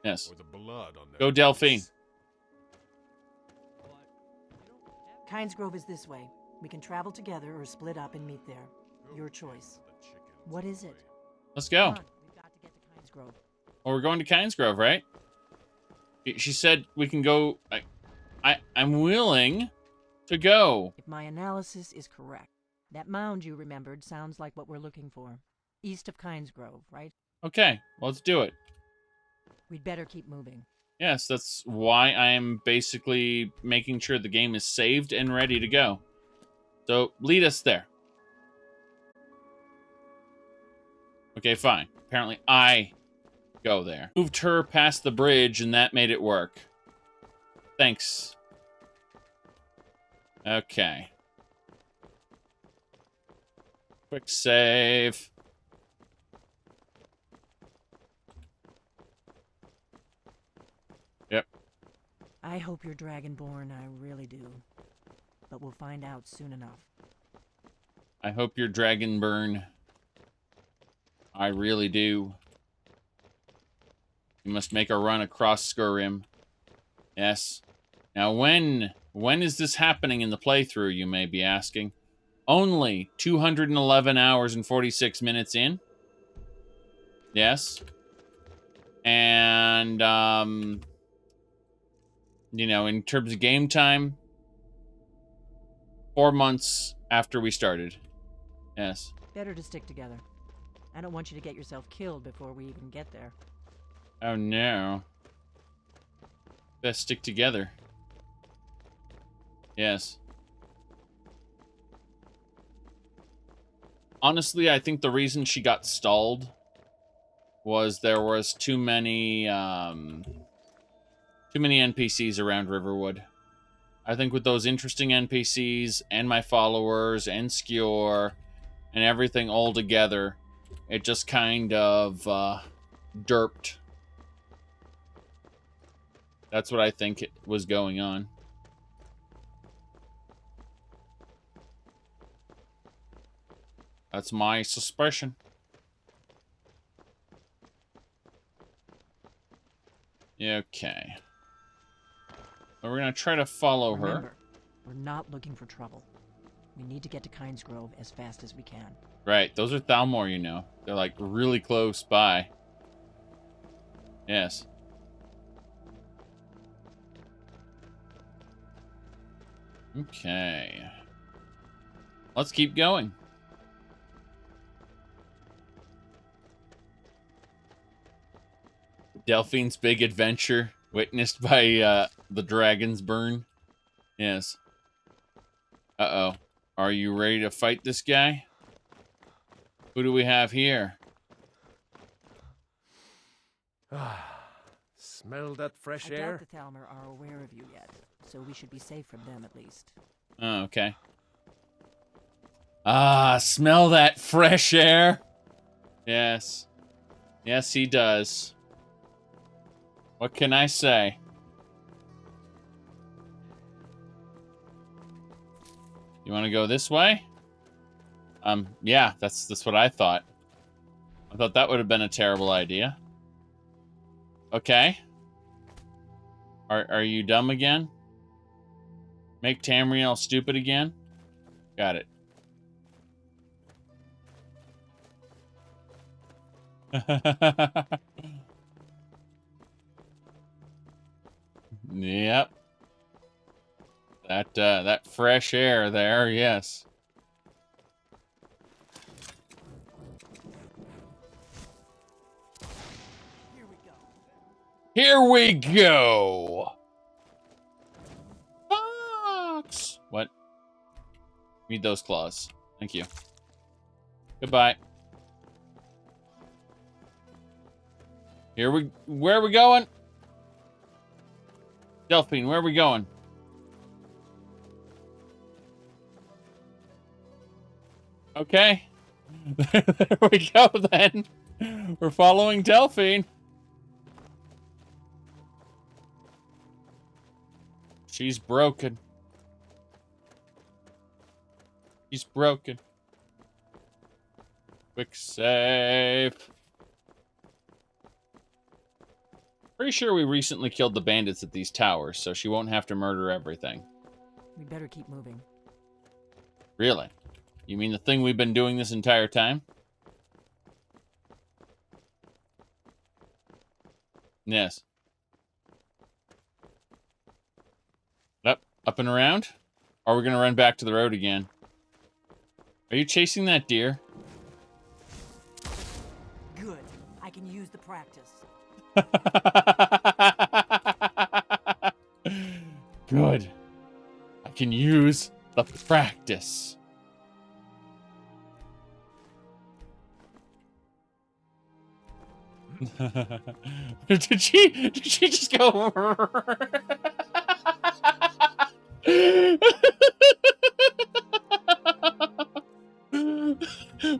Speaker 1: Yes. Go Delphine.
Speaker 15: Kinesgrove is this way. We can travel together or split up and meet there. Your choice. What is it?
Speaker 1: Let's go.
Speaker 15: Come on, we've got to get to Kinesgrove.
Speaker 1: Well, we're going to Kinesgrove, right? She said we can go. I'm willing to go.
Speaker 15: If my analysis is correct, that mound you remembered sounds like what we're looking for. East of Kinesgrove, right?
Speaker 1: Okay, well, let's do it.
Speaker 15: We'd better keep moving.
Speaker 1: Yes, that's why I'm basically making sure the game is saved and ready to go. So, lead us there. Okay, fine. Apparently, I go there. Moved her past the bridge, and that made it work. Thanks. Okay. Quick save. Yep.
Speaker 15: I hope you're Dragonborn, I really do. But we'll find out soon enough.
Speaker 1: I hope you're Dragonborn. I really do. You must make a run across Skyrim. Yes. Now when is this happening in the playthrough, you may be asking? Only 211 hours and 46 minutes in. Yes. And, you know, in terms of game time, 4 months after we started. Yes.
Speaker 15: Better to stick together. I don't want you to get yourself killed before we even get there.
Speaker 1: Oh no. Best stick together. Yes. Honestly, I think the reason she got stalled was there was too many NPCs around Riverwood. I think with those interesting NPCs and my followers and Skewer and everything all together, it just kind of derped. That's what I think was going on. That's my suspicion. Okay. So we're going to try to follow
Speaker 15: Remember,
Speaker 1: her.
Speaker 15: We're not looking for trouble. We need to get to Kinesgrove as fast as we can.
Speaker 1: Right, those are Thalmor, you know. They're like really close by. Yes. Okay. Let's keep going. Delphine's big adventure, witnessed by the dragons burn. Yes. Uh-oh. Are you ready to fight this guy? Who do we have here?
Speaker 9: Smell that fresh
Speaker 15: I
Speaker 9: air?
Speaker 15: doubt the Altmer are aware of you yet, so we should be safe from them at least.
Speaker 1: Oh, okay. Ah, smell that fresh air? Yes. Yes, he does. What can I say? You want to go this way? Yeah, that's what I thought. I thought that would have been a terrible idea. Okay. Are you dumb again? Make Tamriel stupid again? Got it. Yep. That fresh air there, yes. Here we go. Fox. What? Need those claws. Thank you. Goodbye. Where are we going? Delphine, where are we going? Okay. There we go then. We're following Delphine. She's broken. She's broken. Quick save. Pretty sure we recently killed the bandits at these towers, so she won't have to murder everything.
Speaker 15: We better keep moving.
Speaker 1: Really? You mean the thing we've been doing this entire time? Yes. Up and around? Or are we gonna run back to the road again? Are you chasing that deer?
Speaker 15: Good. I can use the practice.
Speaker 1: Good. I can use the practice. Did she just go?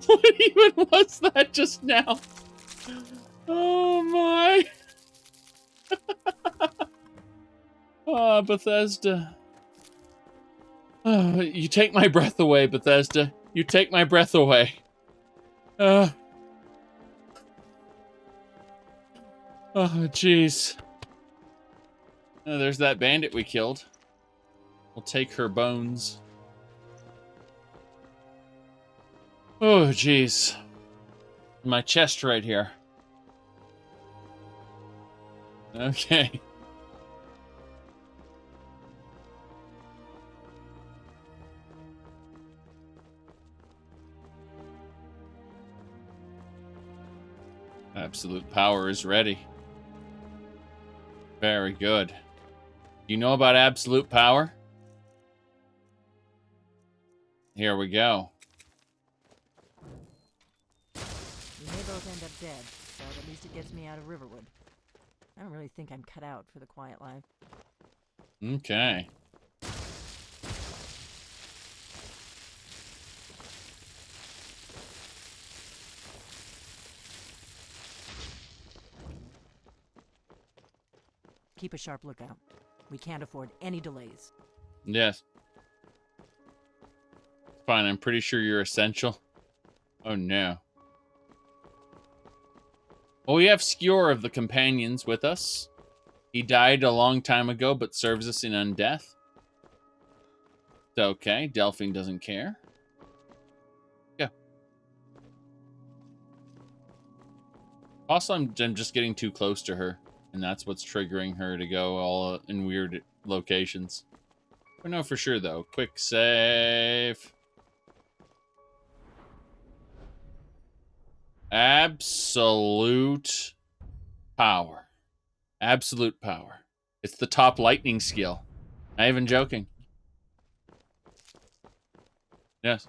Speaker 1: What even was that just now? Oh my. Oh, Bethesda. Oh, you take my breath away, Bethesda. You take my breath away. Oh, jeez. Oh, there's that bandit we killed. We'll take her bones. Oh, jeez. My chest right here. Okay. Absolute power is ready. Very good. You know about absolute power? Here we go.
Speaker 15: We may both end up dead, but at least it gets me out of Riverwood. I don't really think I'm cut out for the quiet life.
Speaker 1: Okay.
Speaker 15: Keep a sharp lookout. We can't afford any delays.
Speaker 1: Yes. Fine, I'm pretty sure you're essential. Oh no. Well, we have Skjor of the Companions with us. He died a long time ago, but serves us in Undeath. It's okay, Delphine doesn't care. Yeah. Also, I'm just getting too close to her, and that's what's triggering her to go all in weird locations. I know for sure, though. Quick save. Absolute power. Absolute power. It's the top lightning skill. Not even joking. Yes.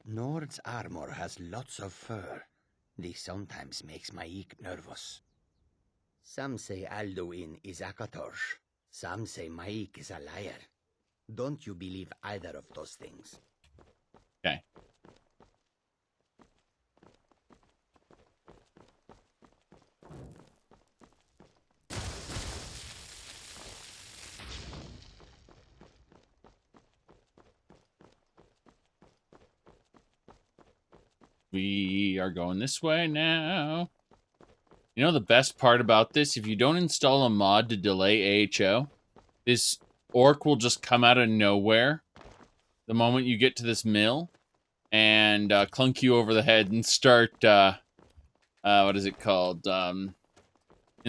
Speaker 12: Nord's armor has lots of fur. This sometimes makes my eek nervous. Some say Alduin is Akatorsh. Some say Maik is a liar. Don't you believe either of those things?
Speaker 1: Okay. We are going this way now. You know the best part about this? If you don't install a mod to delay AHO, this orc will just come out of nowhere the moment you get to this mill and clunk you over the head and start, what is it called? And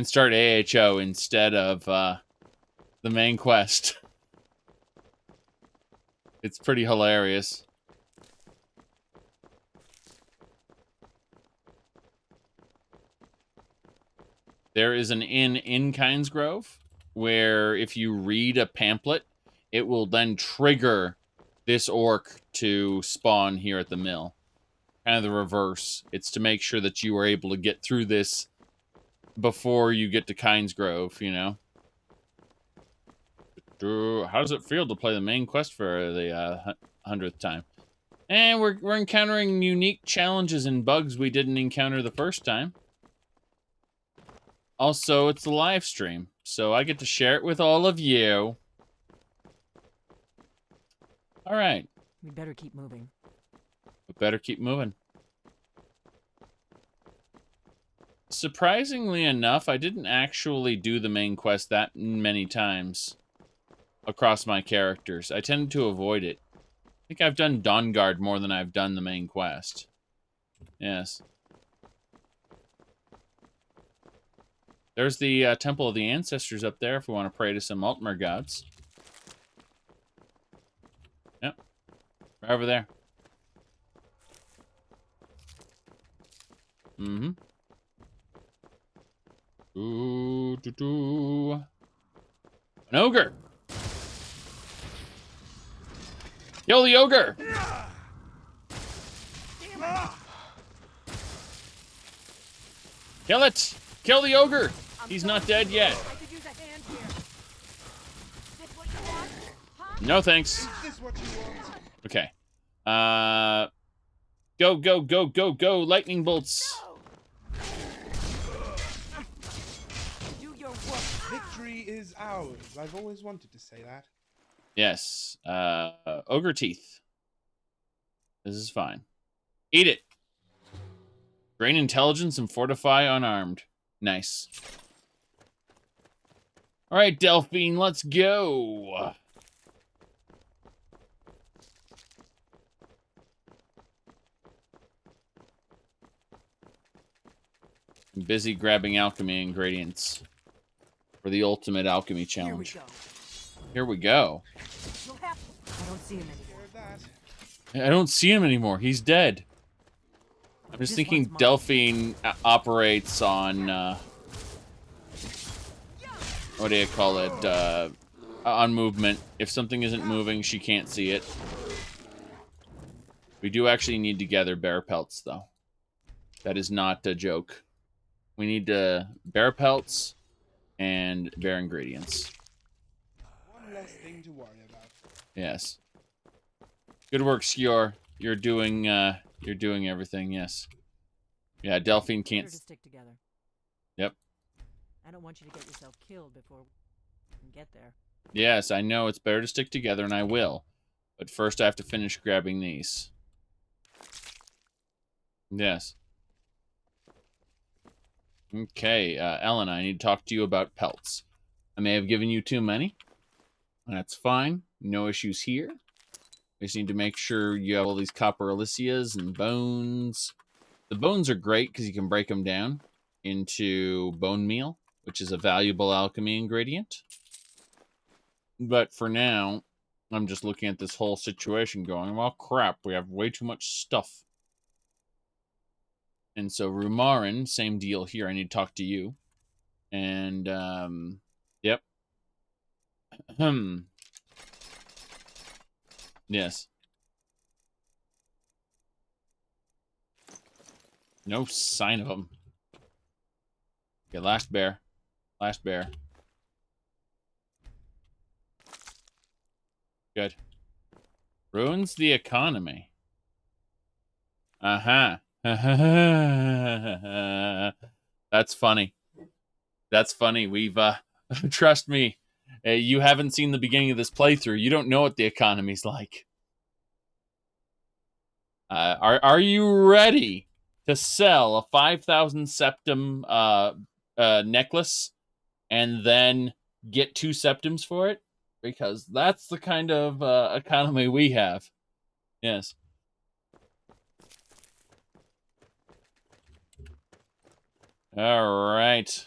Speaker 1: start AHO instead of the main quest. It's pretty hilarious. There is an inn in Kynesgrove where if you read a pamphlet, it will then trigger this orc to spawn here at the mill. Kind of the reverse. It's to make sure that you are able to get through this before you get to Kynesgrove, you know? How does it feel to play the main quest for the 100th time? And we're encountering unique challenges and bugs we didn't encounter the first time. Also, it's a live stream, so I get to share it with all of you. All right.
Speaker 15: We better keep moving.
Speaker 1: We better keep moving. Surprisingly enough, I didn't actually do the main quest that many times across my characters. I tended to avoid it. I think I've done Dawnguard more than I've done the main quest. Yes. There's the Temple of the Ancestors up there if we want to pray to some Altmer gods. Yep. Right over there. Mm-hmm. Ooh, doo, doo. An ogre! Kill the ogre! Kill it! Kill the ogre! He's not dead yet. No thanks. Okay. Go, go, go, go, go! Lightning bolts!
Speaker 6: Victory is ours. I've always wanted to say that.
Speaker 1: Yes. Ogre teeth. This is fine. Eat it! Gain intelligence and fortify unarmed. Nice. Alright, Delphine, let's go! I'm busy grabbing alchemy ingredients for the ultimate alchemy challenge. Here we go.
Speaker 15: I don't see him anymore.
Speaker 1: I don't see him anymore. He's dead. I'm just thinking Delphine operates on, what do you call it? On movement. If something isn't moving, she can't see it. We do actually need to gather bear pelts, though. That is not a joke. We need bear pelts and bear ingredients.
Speaker 6: One less thing to worry about.
Speaker 1: Yes. Good work, Skior. You're doing everything, yes. Yeah, Delphine can't...
Speaker 15: Better to stick together.
Speaker 1: Yep.
Speaker 15: I don't want you to get yourself killed before we can get there.
Speaker 1: Yes, I know it's better to stick together, and I will. But first I have to finish grabbing these. Yes. Okay, Ellen, I need to talk to you about pelts. I may have given you too many. That's fine. No issues here. We just need to make sure you have all these copper Elysias and bones. The bones are great because you can break them down into bone meal, which is a valuable alchemy ingredient. But for now, I'm just looking at this whole situation going, well, crap, we have way too much stuff. And so Rumarin, same deal here. I need to talk to you. And, yep. Yes. No sign of him. Okay, last bear. Last bear. Good. Ruins the economy. Uh-huh. That's funny. That's funny. We've, trust me, you haven't seen the beginning of this playthrough. You don't know what the economy's like. Are you ready to sell a 5,000 septum necklace and then get 2 septums for it? Because that's the kind of economy we have. Yes. All right.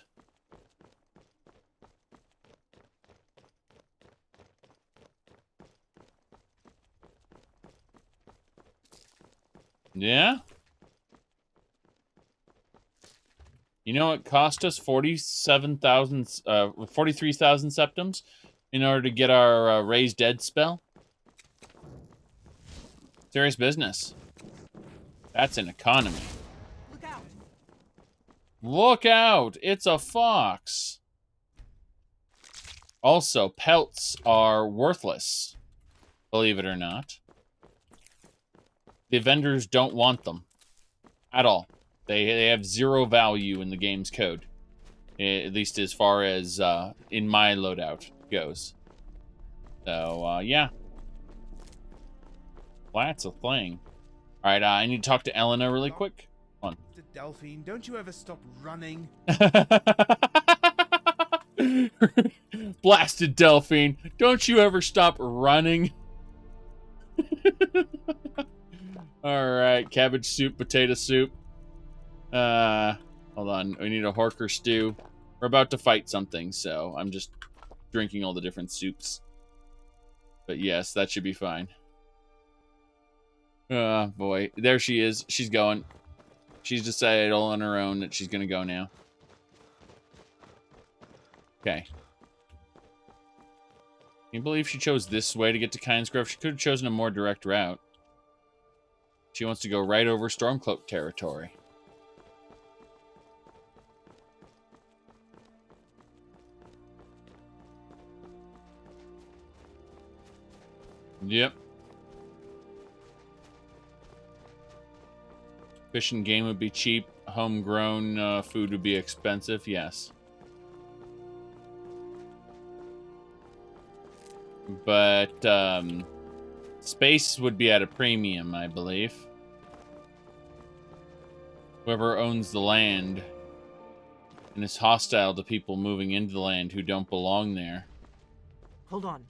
Speaker 1: Yeah? You know, it cost us 43,000 septums in order to get our Raise Dead spell. Serious business. That's an economy.
Speaker 16: Look out!
Speaker 1: Look out! It's a fox. Also, pelts are worthless, believe it or not. The vendors don't want them at all. They have 0 value in the game's code, at least as far as in my loadout goes. So yeah, that's a thing. All right, I need to talk to Elena really quick. Hold on.
Speaker 6: Delphine, don't you ever stop running?
Speaker 1: Blasted Delphine, don't you ever stop running? All right, cabbage soup, potato soup. Hold on, we need a Horker stew. We're about to fight something, so I'm just drinking all the different soups. But yes, that should be fine. Oh boy, there she is. She's going. She's decided all on her own that she's gonna go now. Okay. Can you believe she chose this way to get to Kynesgrove? She could have chosen a more direct route. She wants to go right over Stormcloak territory. Yep. Fish and game would be cheap. Homegrown food would be expensive. Yes. But space would be at a premium, I believe. Whoever owns the land and is hostile to people moving into the land who don't belong there.
Speaker 15: Hold on.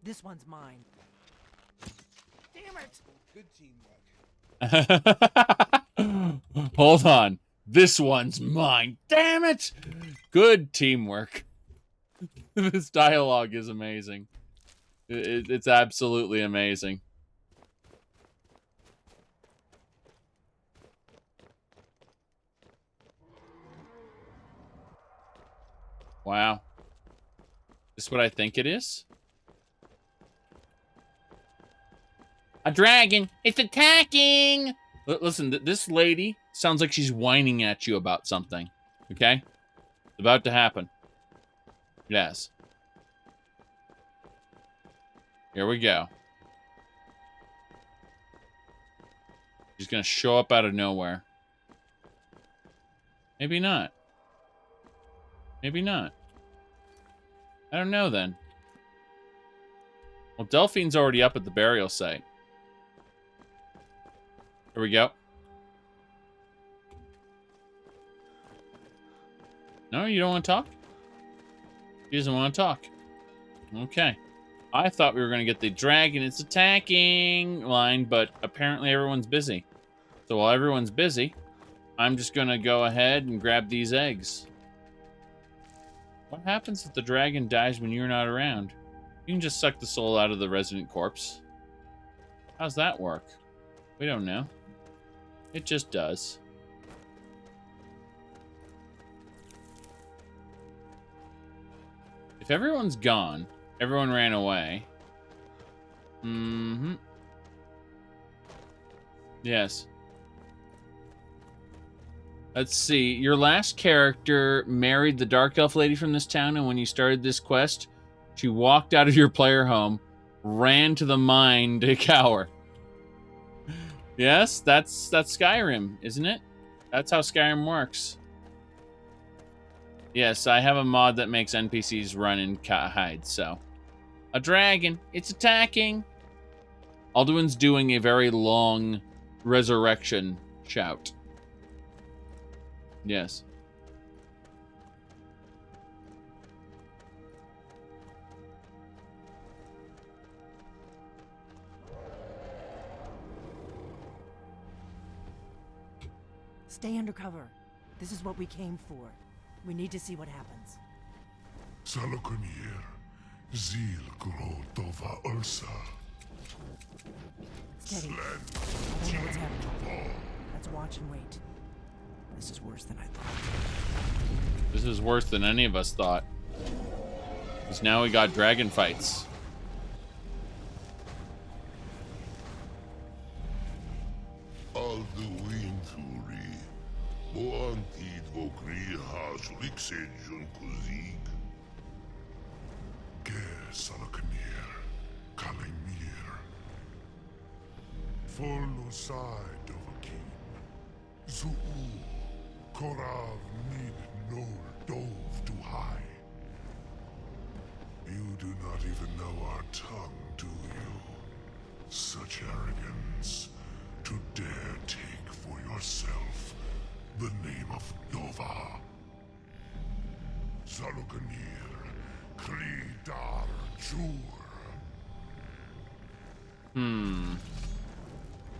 Speaker 15: This one's mine.
Speaker 16: Damn it!
Speaker 6: Good teamwork.
Speaker 1: Hold on. This one's mine. Damn it! Good teamwork. This dialogue is amazing. It's absolutely amazing. Wow. Is this what I think it is? A dragon! It's attacking! Listen, this lady sounds like she's whining at you about something. Okay? It's about to happen. Yes. Here we go. She's gonna show up out of nowhere. Maybe not. Maybe not. I don't know then. Well, Delphine's already up at the burial site. Here we go. No, you don't want to talk? He doesn't want to talk. Okay. I thought we were going to get the dragon, it's attacking line, but apparently everyone's busy. So while everyone's busy, I'm just going to go ahead and grab these eggs. What happens if the dragon dies when you're not around? You can just suck the soul out of the resident corpse. How's that work? We don't know. It just does. If everyone's gone, everyone ran away. Mm-hmm. Yes. Let's see. Your last character married the Dark Elf lady from this town, and when you started this quest, she walked out of your player home, ran to the mine to cower. Yes, that's Skyrim, isn't it? That's how Skyrim works. Yes, I have a mod that makes NPCs run and hide, so. A dragon. It's attacking. Alduin's doing a very long resurrection shout. Yes.
Speaker 15: Stay undercover. This is what we came for. We need to see what happens.
Speaker 14: Salokunir, Zil Gro Dova Ursa.
Speaker 15: Steady. I don't know what's happening. Let's watch and wait. This is worse than I thought.
Speaker 1: This is worse than any of us thought. Because now we got dragon fights.
Speaker 14: Alduin Thuri, Boantid Vokri Has Lixejon Kuzig. Ger Salokunir, Kalimir. Follow side of a king. Zuu, Korav Nid Nol Dove to high. You do not even know our tongue, do you? Such arrogance to dare take for yourself the name of Dova. Salokunir, Klidar Jur.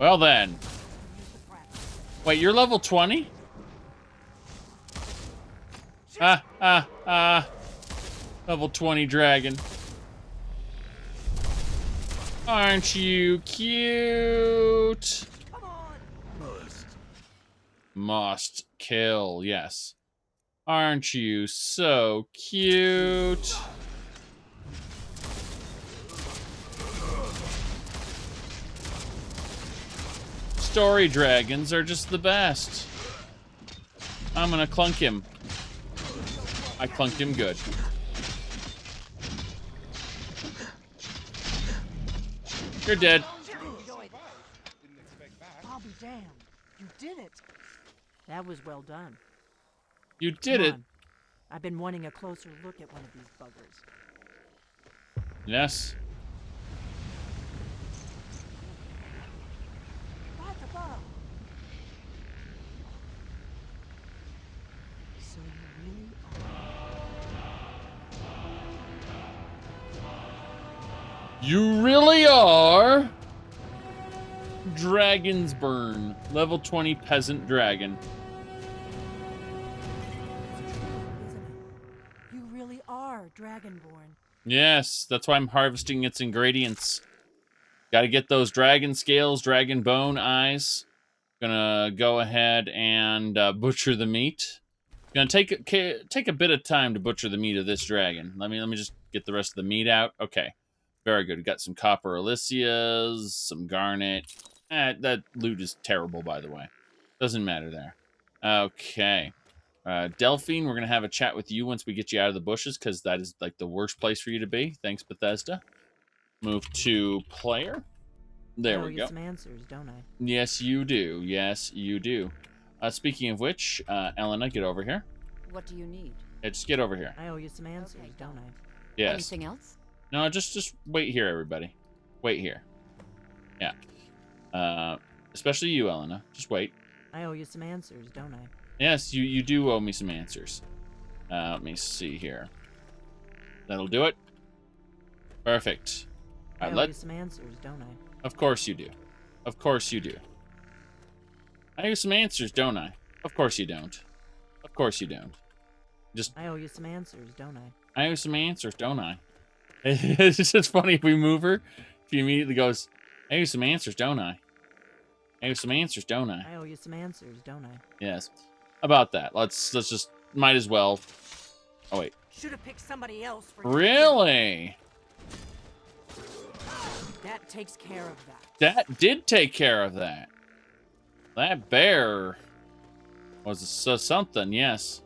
Speaker 1: Well then. Wait, you're level 20? Level 20 dragon. Aren't you cute? Must kill, yes. Aren't you so cute? Story dragons are just the best. I'm gonna clunk him. I clunked him good. You're dead.
Speaker 15: I'll be damned. You did it. That was well done.
Speaker 1: You did it.
Speaker 15: I've been wanting a closer look at one of these buggers.
Speaker 1: Yes.
Speaker 15: So you really are.
Speaker 1: You really are. Dragon's Burn. Level 20 peasant dragon.
Speaker 15: You really are Dragonborn.
Speaker 1: Yes, that's why I'm harvesting its ingredients. Gotta get those dragon scales, dragon bone eyes. Gonna go ahead and butcher the meat. Gonna take a bit of time to butcher the meat of this dragon. Let me just get the rest of the meat out. Okay, very good. We got some copper Elysias, some garnet. That loot is terrible, by the way. Doesn't matter there. Okay. Delphine, we're going to have a chat with you once we get you out of the bushes, because that is, like, the worst place for you to be. Thanks, Bethesda. Move to player. There we go.
Speaker 15: Some answers, don't I?
Speaker 1: Yes, you do. Yes, you do. Speaking of which, Elena, get over here.
Speaker 2: What do you need?
Speaker 1: Yeah, just get over here.
Speaker 15: I owe you some answers, don't I?
Speaker 1: Yes.
Speaker 2: Anything else?
Speaker 1: No, just wait here, everybody. Wait here. Yeah. Especially you, Elena. Just wait.
Speaker 15: I owe you some answers, don't I?
Speaker 1: Yes, you do owe me some answers. Let me see here. That'll do it. Perfect.
Speaker 15: I owe you some answers, don't I?
Speaker 1: Of course you do. Of course you do. I owe you some answers, don't I? Of course you don't. Of course you don't. Just.
Speaker 15: I owe you some answers, don't I?
Speaker 1: I owe you some answers, don't I? It's just funny if we move her. She immediately goes, I owe you some answers, don't I? I owe you some answers, don't I?
Speaker 15: I owe you some answers, don't I?
Speaker 1: Yes. About that. Let's just might as well. Oh wait.
Speaker 15: Should have picked somebody else for
Speaker 1: Really?
Speaker 15: That takes care of that.
Speaker 1: That did take care of that. That bear was something, yes.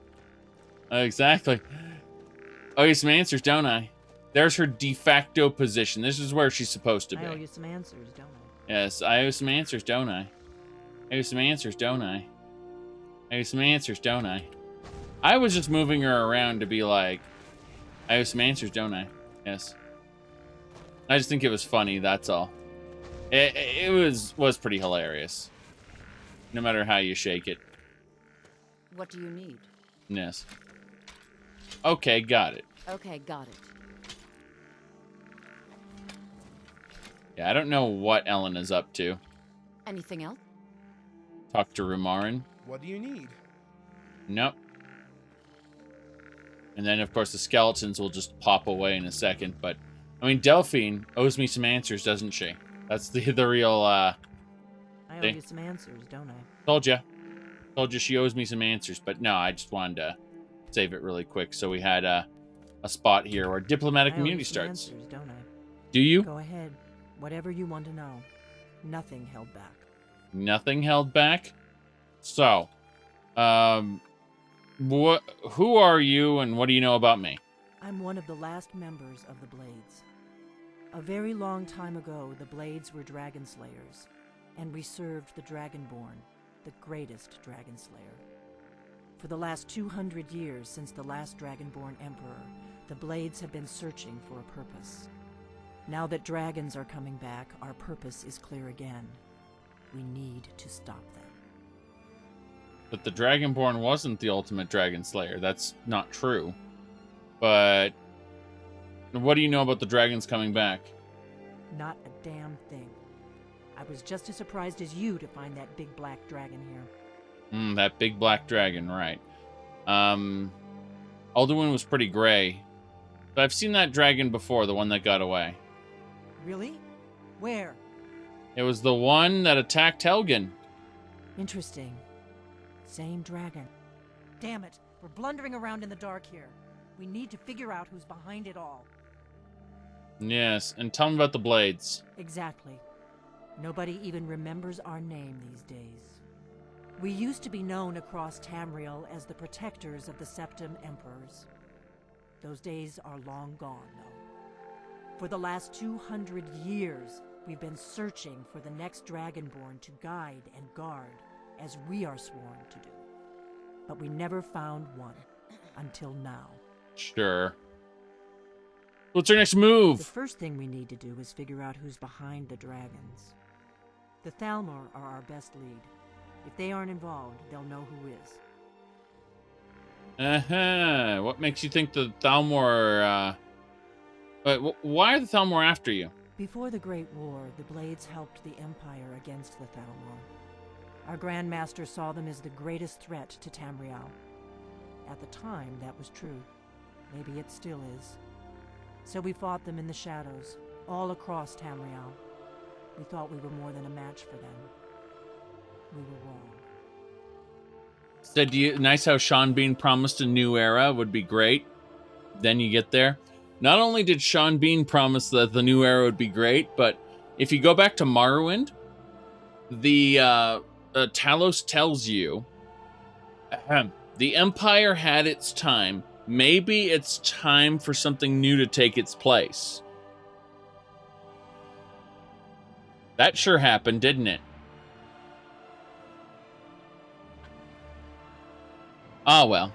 Speaker 1: Exactly. I owe you some answers, don't I? There's her de facto position. This is where she's supposed to be.
Speaker 15: I owe you some answers, don't I?
Speaker 1: Yes, I owe some answers, don't I? I owe some answers, don't I? I owe some answers, don't I? I was just moving her around to be like, I owe some answers, don't I? Yes. I just think it was funny, that's all. It was pretty hilarious. no matter how you shake it.
Speaker 19: What do you need?
Speaker 1: Yes. Okay, got it.
Speaker 19: Okay, got it.
Speaker 1: Yeah, I don't know what Ellen is up to.
Speaker 19: Anything else?
Speaker 1: Talk to Rumarin.
Speaker 6: What do you need?
Speaker 1: Nope. And then, of course, the skeletons will just pop away in a second. But, I mean, Delphine owes me some answers, doesn't she? That's the real,
Speaker 15: I owe you some answers, don't I?
Speaker 1: Told you. Told you she owes me some answers. But no, I just wanted to save it really quick. So we had a spot here where diplomatic immunity starts.
Speaker 15: Answers, don't I?
Speaker 1: Do you?
Speaker 15: Go ahead. Whatever you want to know. Nothing held back.
Speaker 1: Nothing held back? So, who are you and what do you know about me?
Speaker 15: I'm one of the last members of the Blades. A very long time ago, the Blades were dragon slayers, and we served the Dragonborn, the greatest dragon slayer. For the last 200 years since the last Dragonborn Emperor, the Blades have been searching for a purpose. Now that dragons are coming back, our purpose is clear again. We need to stop them.
Speaker 1: But the Dragonborn wasn't the ultimate dragon slayer. That's not true. But what do you know about the dragons coming back?
Speaker 15: Not a damn thing. I was just as surprised as you to find that big black dragon here.
Speaker 1: That big black dragon, right. Alduin was pretty gray. But I've seen that dragon before, the one that got away.
Speaker 15: Really? Where?
Speaker 1: It was the one that attacked Helgen.
Speaker 15: Interesting. Same dragon. Damn it, we're blundering around in the dark here. We need to figure out who's behind it all.
Speaker 1: Yes, and tell me about the Blades.
Speaker 15: Exactly. Nobody even remembers our name these days. We used to be known across Tamriel as the protectors of the Septim Emperors. Those days are long gone, though. For the last 200 years, we've been searching for the next Dragonborn to guide and guard, as we are sworn to do. But we never found one, until now.
Speaker 1: Sure. What's our next move?
Speaker 15: The first thing we need to do is figure out who's behind the dragons. The Thalmor are our best lead. If they aren't involved, they'll know who is.
Speaker 1: What makes you think the Thalmor, why are the Thalmor after you?
Speaker 15: Before the Great War, the Blades helped the Empire against the Thalmor. Our Grand Master saw them as the greatest threat to Tamriel. At the time, that was true. Maybe it still is. So we fought them in the shadows, all across Tamriel. We thought we were more than a match for them. We were wrong.
Speaker 1: Said nice how Sean Bean promised a new era would be great. Then you get there. Not only did Sean Bean promise that the new era would be great, but if you go back to Morrowind, the Talos tells you the Empire had its time. Maybe it's time for something new to take its place. That sure happened, didn't it? Ah, well.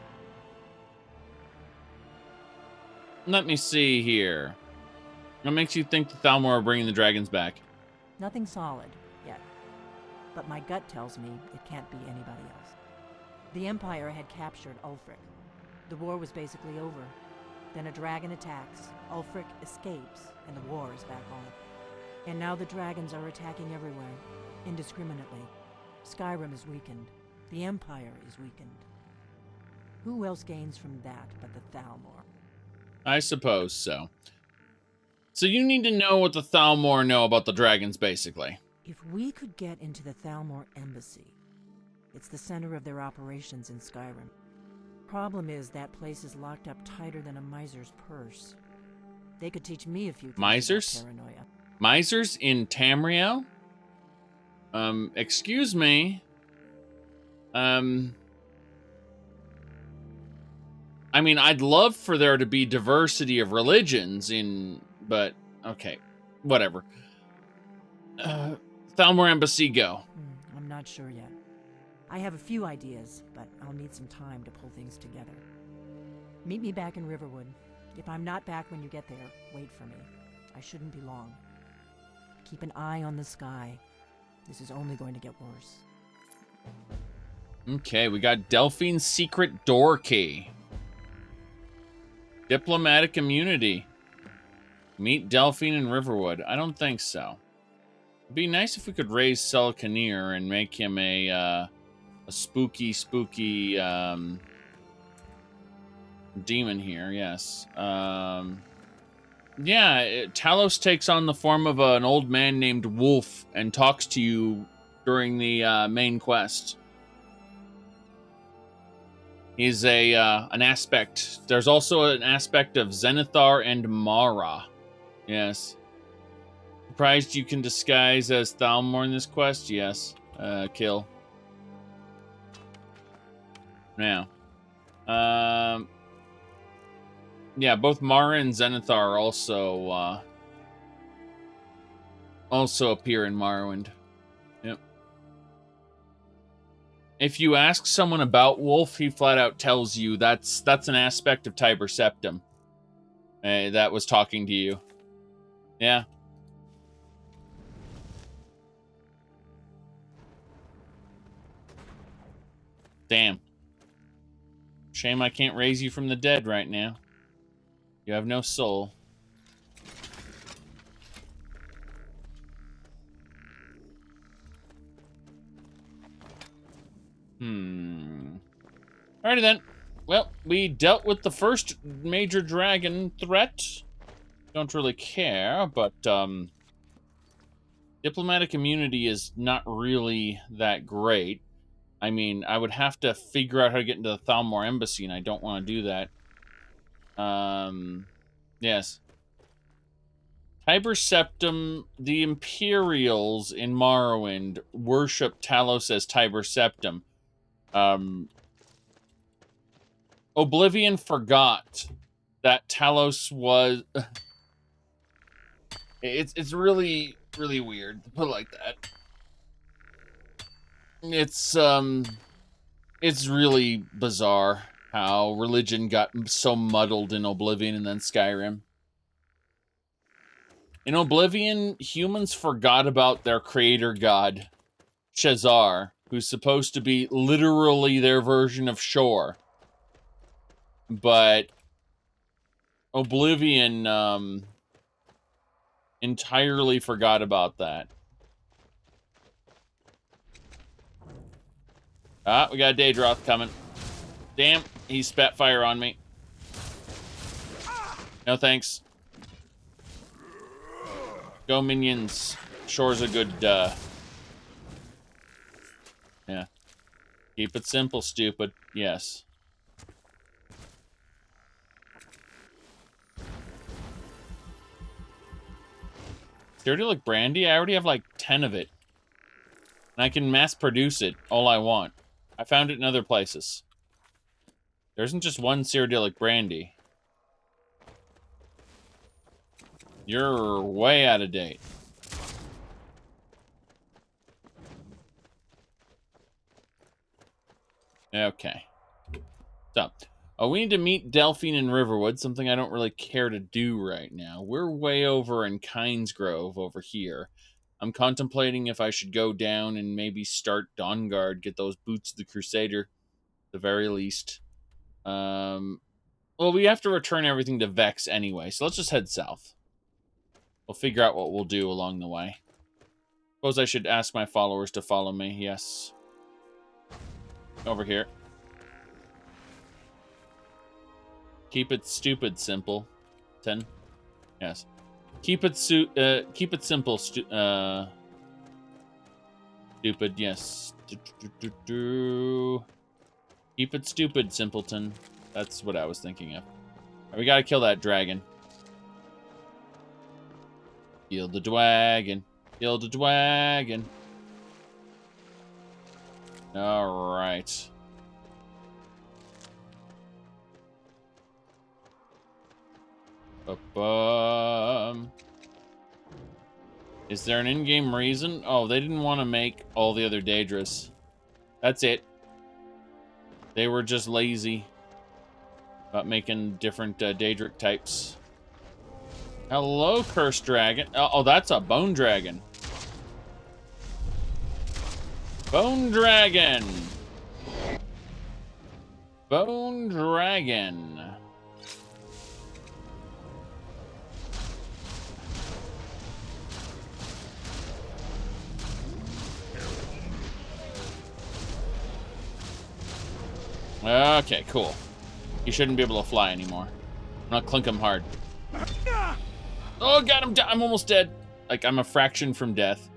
Speaker 1: Let me see here. What makes you think the Thalmor are bringing the dragons back?
Speaker 15: Nothing solid, yet. But my gut tells me it can't be anybody else. The Empire had captured Ulfric. The war was basically over. Then a dragon attacks, Ulfric escapes, and the war is back on. And now the dragons are attacking everywhere, indiscriminately. Skyrim is weakened. The Empire is weakened. Who else gains from that but the Thalmor?
Speaker 1: I suppose so. So you need to know what the Thalmor know about the dragons, basically.
Speaker 15: If we could get into the Thalmor embassy, it's the center of their operations in Skyrim. Problem is, that place is locked up tighter than a miser's purse. They could teach me a few things
Speaker 1: Misers?
Speaker 15: about paranoia.
Speaker 1: Misers in Tamriel? Excuse me. I mean, I'd love for there to be diversity of religions but okay, whatever. Thalmor Embassy, go.
Speaker 15: I'm not sure yet. I have a few ideas, but I'll need some time to pull things together. Meet me back in Riverwood. If I'm not back when you get there, wait for me. I shouldn't be long. Keep an eye on the sky. This is only going to get worse.
Speaker 1: Okay, we got Delphine's secret door key. Diplomatic immunity. Meet Delphine in Riverwood. I don't think so. It'd be nice if we could raise Selkanir and make him a spooky demon here. Yes. Yeah, Talos takes on the form of an old man named Wolf and talks to you during the main quest. He's an aspect. There's also an aspect of Zenithar and Mara. Yes. Surprised you can disguise as Thalmor in this quest? Yes. Kill. Now. Yeah, both Mara and Zenithar also appear in Morrowind. Yep. If you ask someone about Wolf, he flat out tells you that's an aspect of Tiber Septim that was talking to you. Yeah. Damn. Shame I can't raise you from the dead right now. You have no soul. Alrighty then. Well, we dealt with the first major dragon threat. Don't really care, but diplomatic immunity is not really that great. I mean, I would have to figure out how to get into the Thalmor embassy, and I don't want to do that. Yes. Tiber Septim, the Imperials in Morrowind worship Talos as Tiber Septim. Oblivion forgot that Talos was... It's really, really weird to put it like that. It's really bizarre how religion got so muddled in Oblivion and then Skyrim. In Oblivion, humans forgot about their creator god, Shazar, who's supposed to be literally their version of Shor. But Oblivion entirely forgot about that. Ah, we got a Daedroth coming. Damn, he spat fire on me. No thanks. Go minions. Shore's a good, yeah. Keep it simple, stupid. Yes. Cerealic brandy? I already have like 10 of it. And I can mass produce it all I want. I found it in other places. There isn't just one Cyrodiilic brandy. You're way out of date. Okay. So, we need to meet Delphine in Riverwood, something I don't really care to do right now. We're way over in Kynesgrove over here. I'm contemplating if I should go down and maybe start Dawnguard, get those Boots of the Crusader, at the very least. Well, we have to return everything to Vex anyway, so let's just head south. We'll figure out what we'll do along the way. Suppose I should ask my followers to follow me. Yes. Over here. Keep it stupid simple. 10. Yes. Keep it simple. Stupid. Yes. Keep it stupid, simpleton. That's what I was thinking of. Right, we gotta kill that dragon. Kill the dragon. Kill the dragon. Alright. Is there an in-game reason? Oh, they didn't want to make all the other Daedras. That's it. They were just lazy about making different Daedric types. Hello, cursed dragon. Oh, that's a bone dragon. Bone Dragon. Bone Dragon. Okay, cool. He shouldn't be able to fly anymore. I'm not clunk him hard. Oh, got him. I'm almost dead. Like, I'm a fraction from death.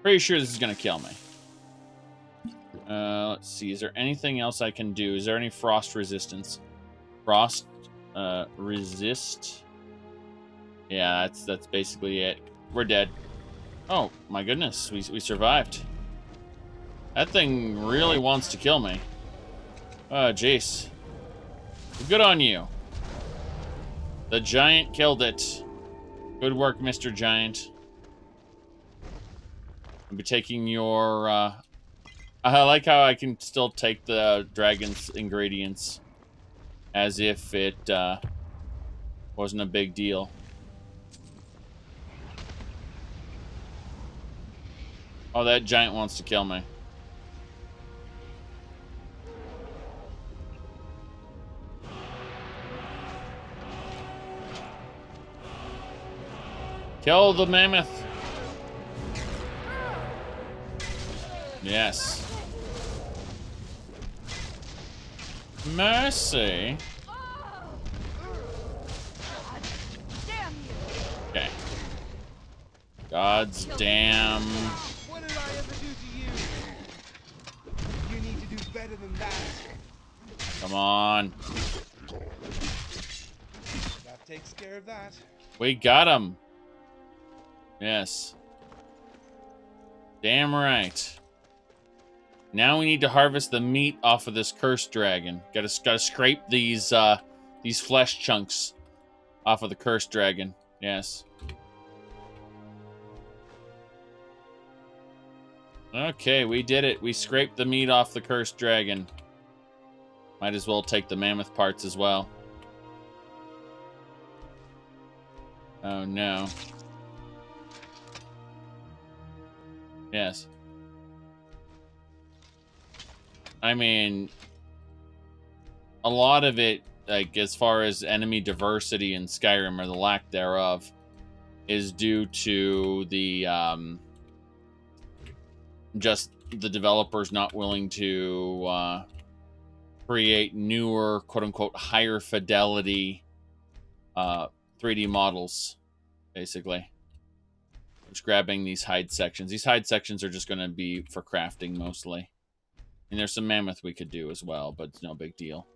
Speaker 1: Pretty sure this is gonna kill me. Let's see. Is there anything else I can do? Is there any frost resistance? Frost resist. Yeah, that's basically it. We're dead. Oh my goodness, we survived. That thing really wants to kill me. Oh jeez. Good on you. The giant killed it. Good work, Mr. Giant. I'll be taking your I like how I can still take the dragon's ingredients as if it wasn't a big deal. Oh, that giant wants to kill me. Kill the mammoth. Yes. Mercy. Okay. God's damn.
Speaker 20: What did I ever do to you? You need to do better than that.
Speaker 1: Come on.
Speaker 20: That takes care of that.
Speaker 1: We got him. Yes. Damn right. Now we need to harvest the meat off of this cursed dragon. Gotta scrape these flesh chunks off of the cursed dragon. Yes. Okay, we did it. We scraped the meat off the cursed dragon. Might as well take the mammoth parts as well. Oh no. Yes. I mean, a lot of it, like, as far as enemy diversity in Skyrim, or the lack thereof, is due to the, just the developers not willing to, create newer, quote-unquote, higher fidelity, 3D models, basically. Just grabbing these hide sections. These hide sections are just going to be for crafting, mostly. And there's some mammoth we could do as well, but it's no big deal.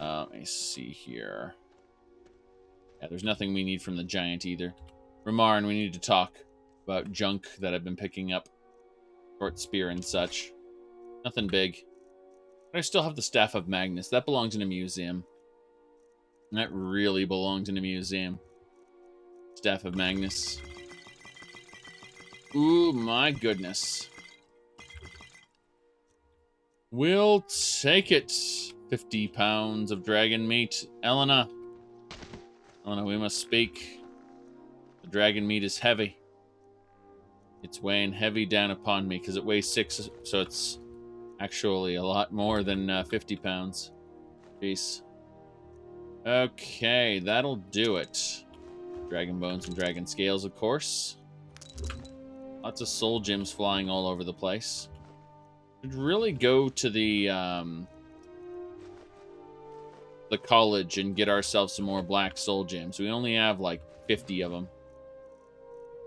Speaker 1: Let me see here. Yeah, there's nothing we need from the giant either. Rumarin, we need to talk about junk that I've been picking up. Short spear and such. Nothing big. But I still have the Staff of Magnus. That belongs in a museum. And that really belongs in a museum. Staff of Magnus. Ooh, my goodness. We'll take it. 50 pounds of dragon meat. Elena, we must speak. The dragon meat is heavy. It's weighing heavy down upon me because it weighs 6, so it's actually a lot more than 50 pounds. Peace. Okay, that'll do it. Dragon bones and dragon scales, of course. Lots of soul gems flying all over the place. Should really go to the college and get ourselves some more black soul gems. We only have like 50 of them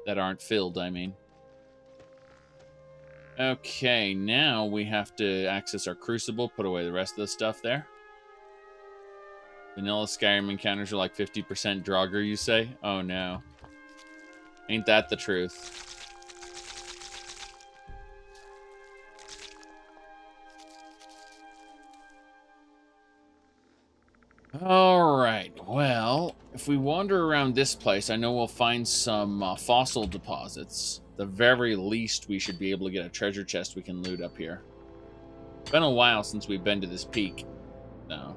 Speaker 1: that aren't filled, I mean. Okay, now we have to access our crucible, put away the rest of the stuff there. Vanilla Skyrim encounters are like 50% Draugr, you say? Oh no. Ain't that the truth? Alright, well, if we wander around this place, I know we'll find some fossil deposits. The very least, we should be able to get a treasure chest we can loot up here. It's been a while since we've been to this peak, so.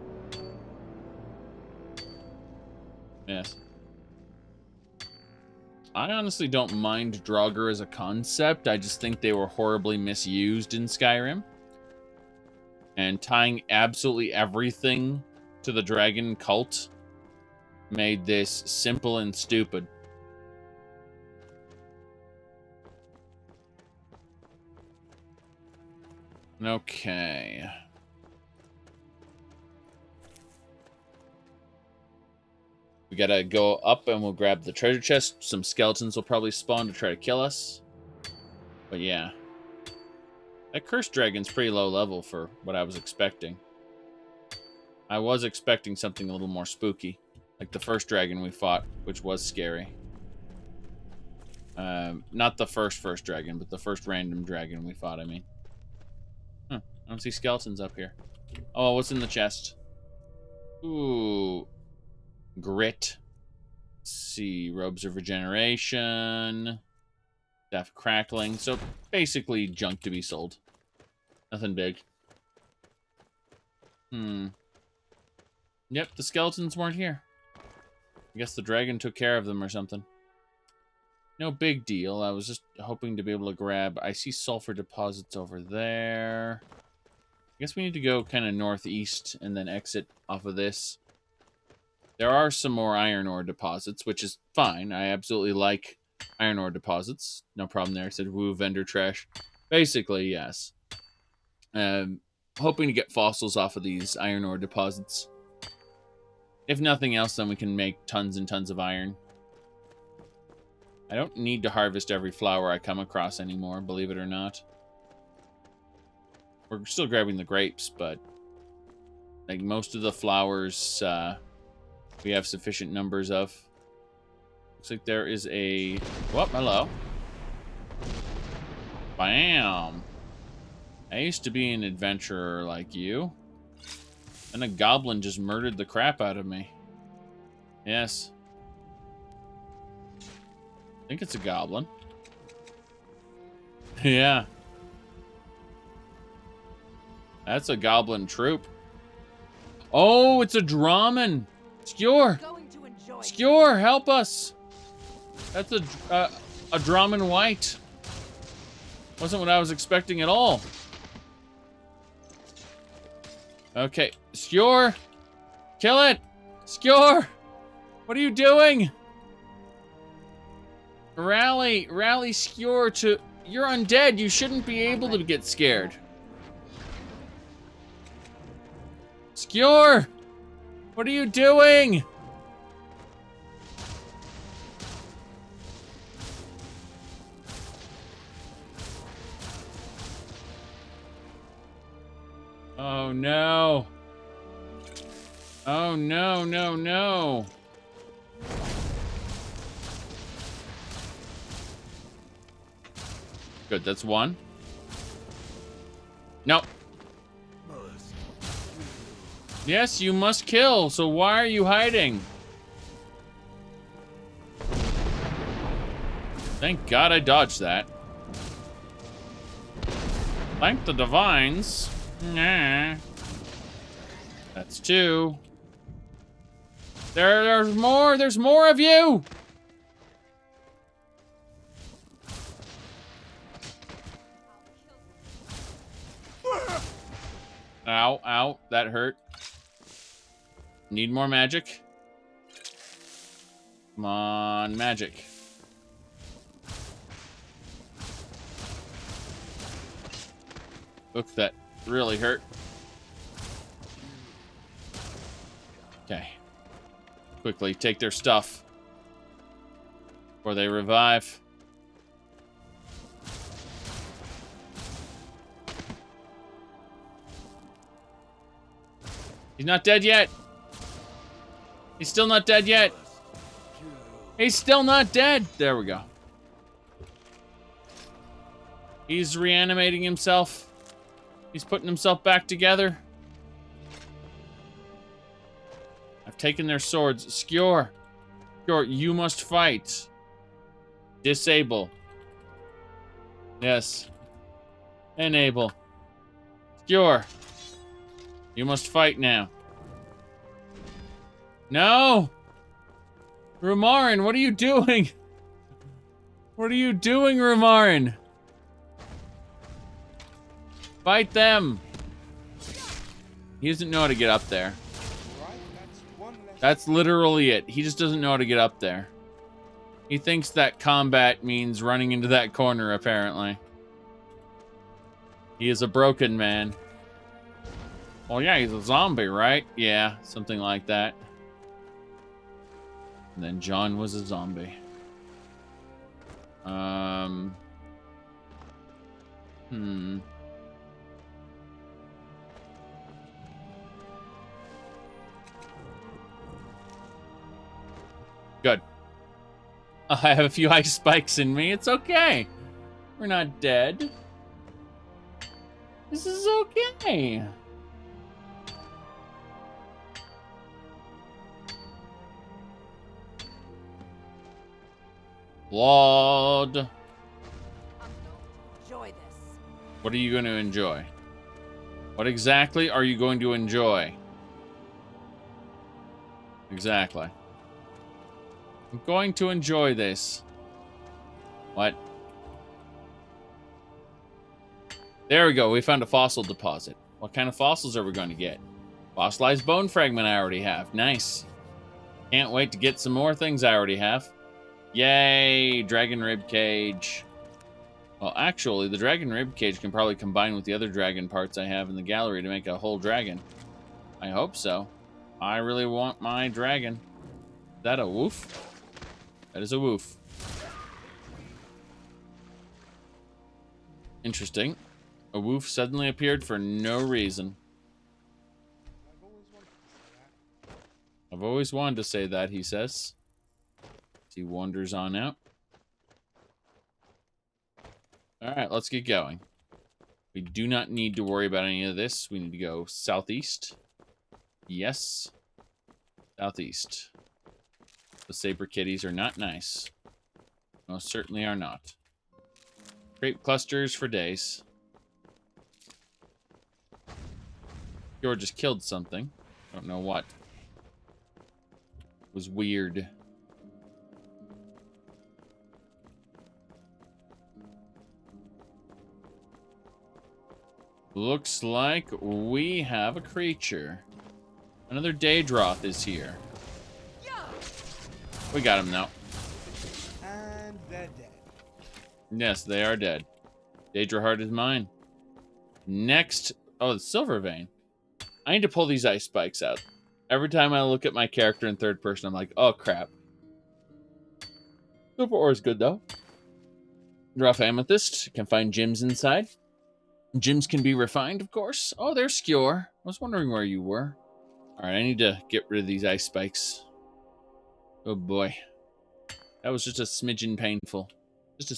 Speaker 1: Yes. I honestly don't mind Draugr as a concept. I just think they were horribly misused in Skyrim. And tying absolutely everything to the dragon cult made this simple and stupid. Okay. We gotta go up and we'll grab the treasure chest. Some skeletons will probably spawn to try to kill us. But yeah. That cursed dragon's pretty low level for what I was expecting. I was expecting something a little more spooky. Like the first dragon we fought, which was scary. Not the first dragon, but the first random dragon we fought, I mean. Huh, I don't see skeletons up here. Oh, what's in the chest? Ooh. Grit. Let's see. Robes of Regeneration. Staff of Crackling. So, basically junk to be sold. Nothing big. Yep, the skeletons weren't here. I guess the dragon took care of them or something. No big deal. I was just hoping to be able to grab... I see sulfur deposits over there. I guess we need to go kind of northeast and then exit off of this. There are some more iron ore deposits, which is fine. I absolutely like iron ore deposits. No problem there. I said, woo, vendor trash. Basically, yes. Hoping to get fossils off of these iron ore deposits. If nothing else, then we can make tons and tons of iron. I don't need to harvest every flower I come across anymore, believe it or not. We're still grabbing the grapes, but like most of the flowers we have sufficient numbers of. Looks like there is a... Whoop, hello. Bam! I used to be an adventurer like you. And a goblin just murdered the crap out of me. Yes. I think it's a goblin. Yeah. That's a goblin troop. Oh, it's a Draman. Skjor! Skjor, help us! That's a Draman white. Wasn't what I was expecting at all. Okay, Skjor! Kill it! Skjor! What are you doing? Rally Skjor to... You're undead, you shouldn't be able to get scared. Skjor! What are you doing? Oh no. Oh no, no, no. Good, that's one. No. Yes, you must kill, so why are you hiding? Thank God I dodged that. Thank the divines. Nah. That's two. There's more of you! Ow, ow, that hurt. Need more magic. Come on, magic. Look, that really hurt. Okay. Quickly, take their stuff before they revive. He's not dead yet. He's still not dead yet. He's still not dead. There we go. He's reanimating himself. He's putting himself back together. I've taken their swords. Skjor. Skjor, you must fight. Disable. Yes. Enable. Skjor. You must fight now. No! Rumarin, what are you doing? What are you doing, Rumarin? Fight them! He doesn't know how to get up there. That's literally it. He just doesn't know how to get up there. He thinks that combat means running into that corner, apparently. He is a broken man. Well, yeah, he's a zombie, right? Yeah, something like that. And then John was a zombie. Good. I have a few ice spikes in me. It's okay. We're not dead. This is okay. Lord.
Speaker 4: Enjoy this.
Speaker 1: What are you going to enjoy? What exactly are you going to enjoy? Exactly. I'm going to enjoy this. What? There we go. We found a fossil deposit. What kind of fossils are we going to get? Fossilized bone fragment I already have. Nice. Can't wait to get some more things I already have. Yay! Dragon rib cage. Well, actually, the dragon rib cage can probably combine with the other dragon parts I have in the gallery to make a whole dragon. I hope so. I really want my dragon. Is that a woof? That is a woof. Interesting. A woof suddenly appeared for no reason. I've always wanted to say that, he says. He wanders on out. Alright, let's get going. We do not need to worry about any of this. We need to go southeast. Yes. Southeast. The saber kitties are not nice. Most certainly are not. Grape clusters for days. George just killed something. Don't know what. It was weird. Looks like we have a creature. Another Daedroth is here. We got him now.
Speaker 20: And they're dead.
Speaker 1: Yes, they are dead. Daedra heart is mine. Next, oh, the silver vein. I need to pull these ice spikes out. Every time I look at my character in third person, I'm like, oh crap. Silver ore is good though. Rough amethyst. Can find gems inside. Gems can be refined, of course. Oh, there's Skjor. I was wondering where you were. Alright, I need to get rid of these ice spikes. Oh boy. That was just a smidgen painful.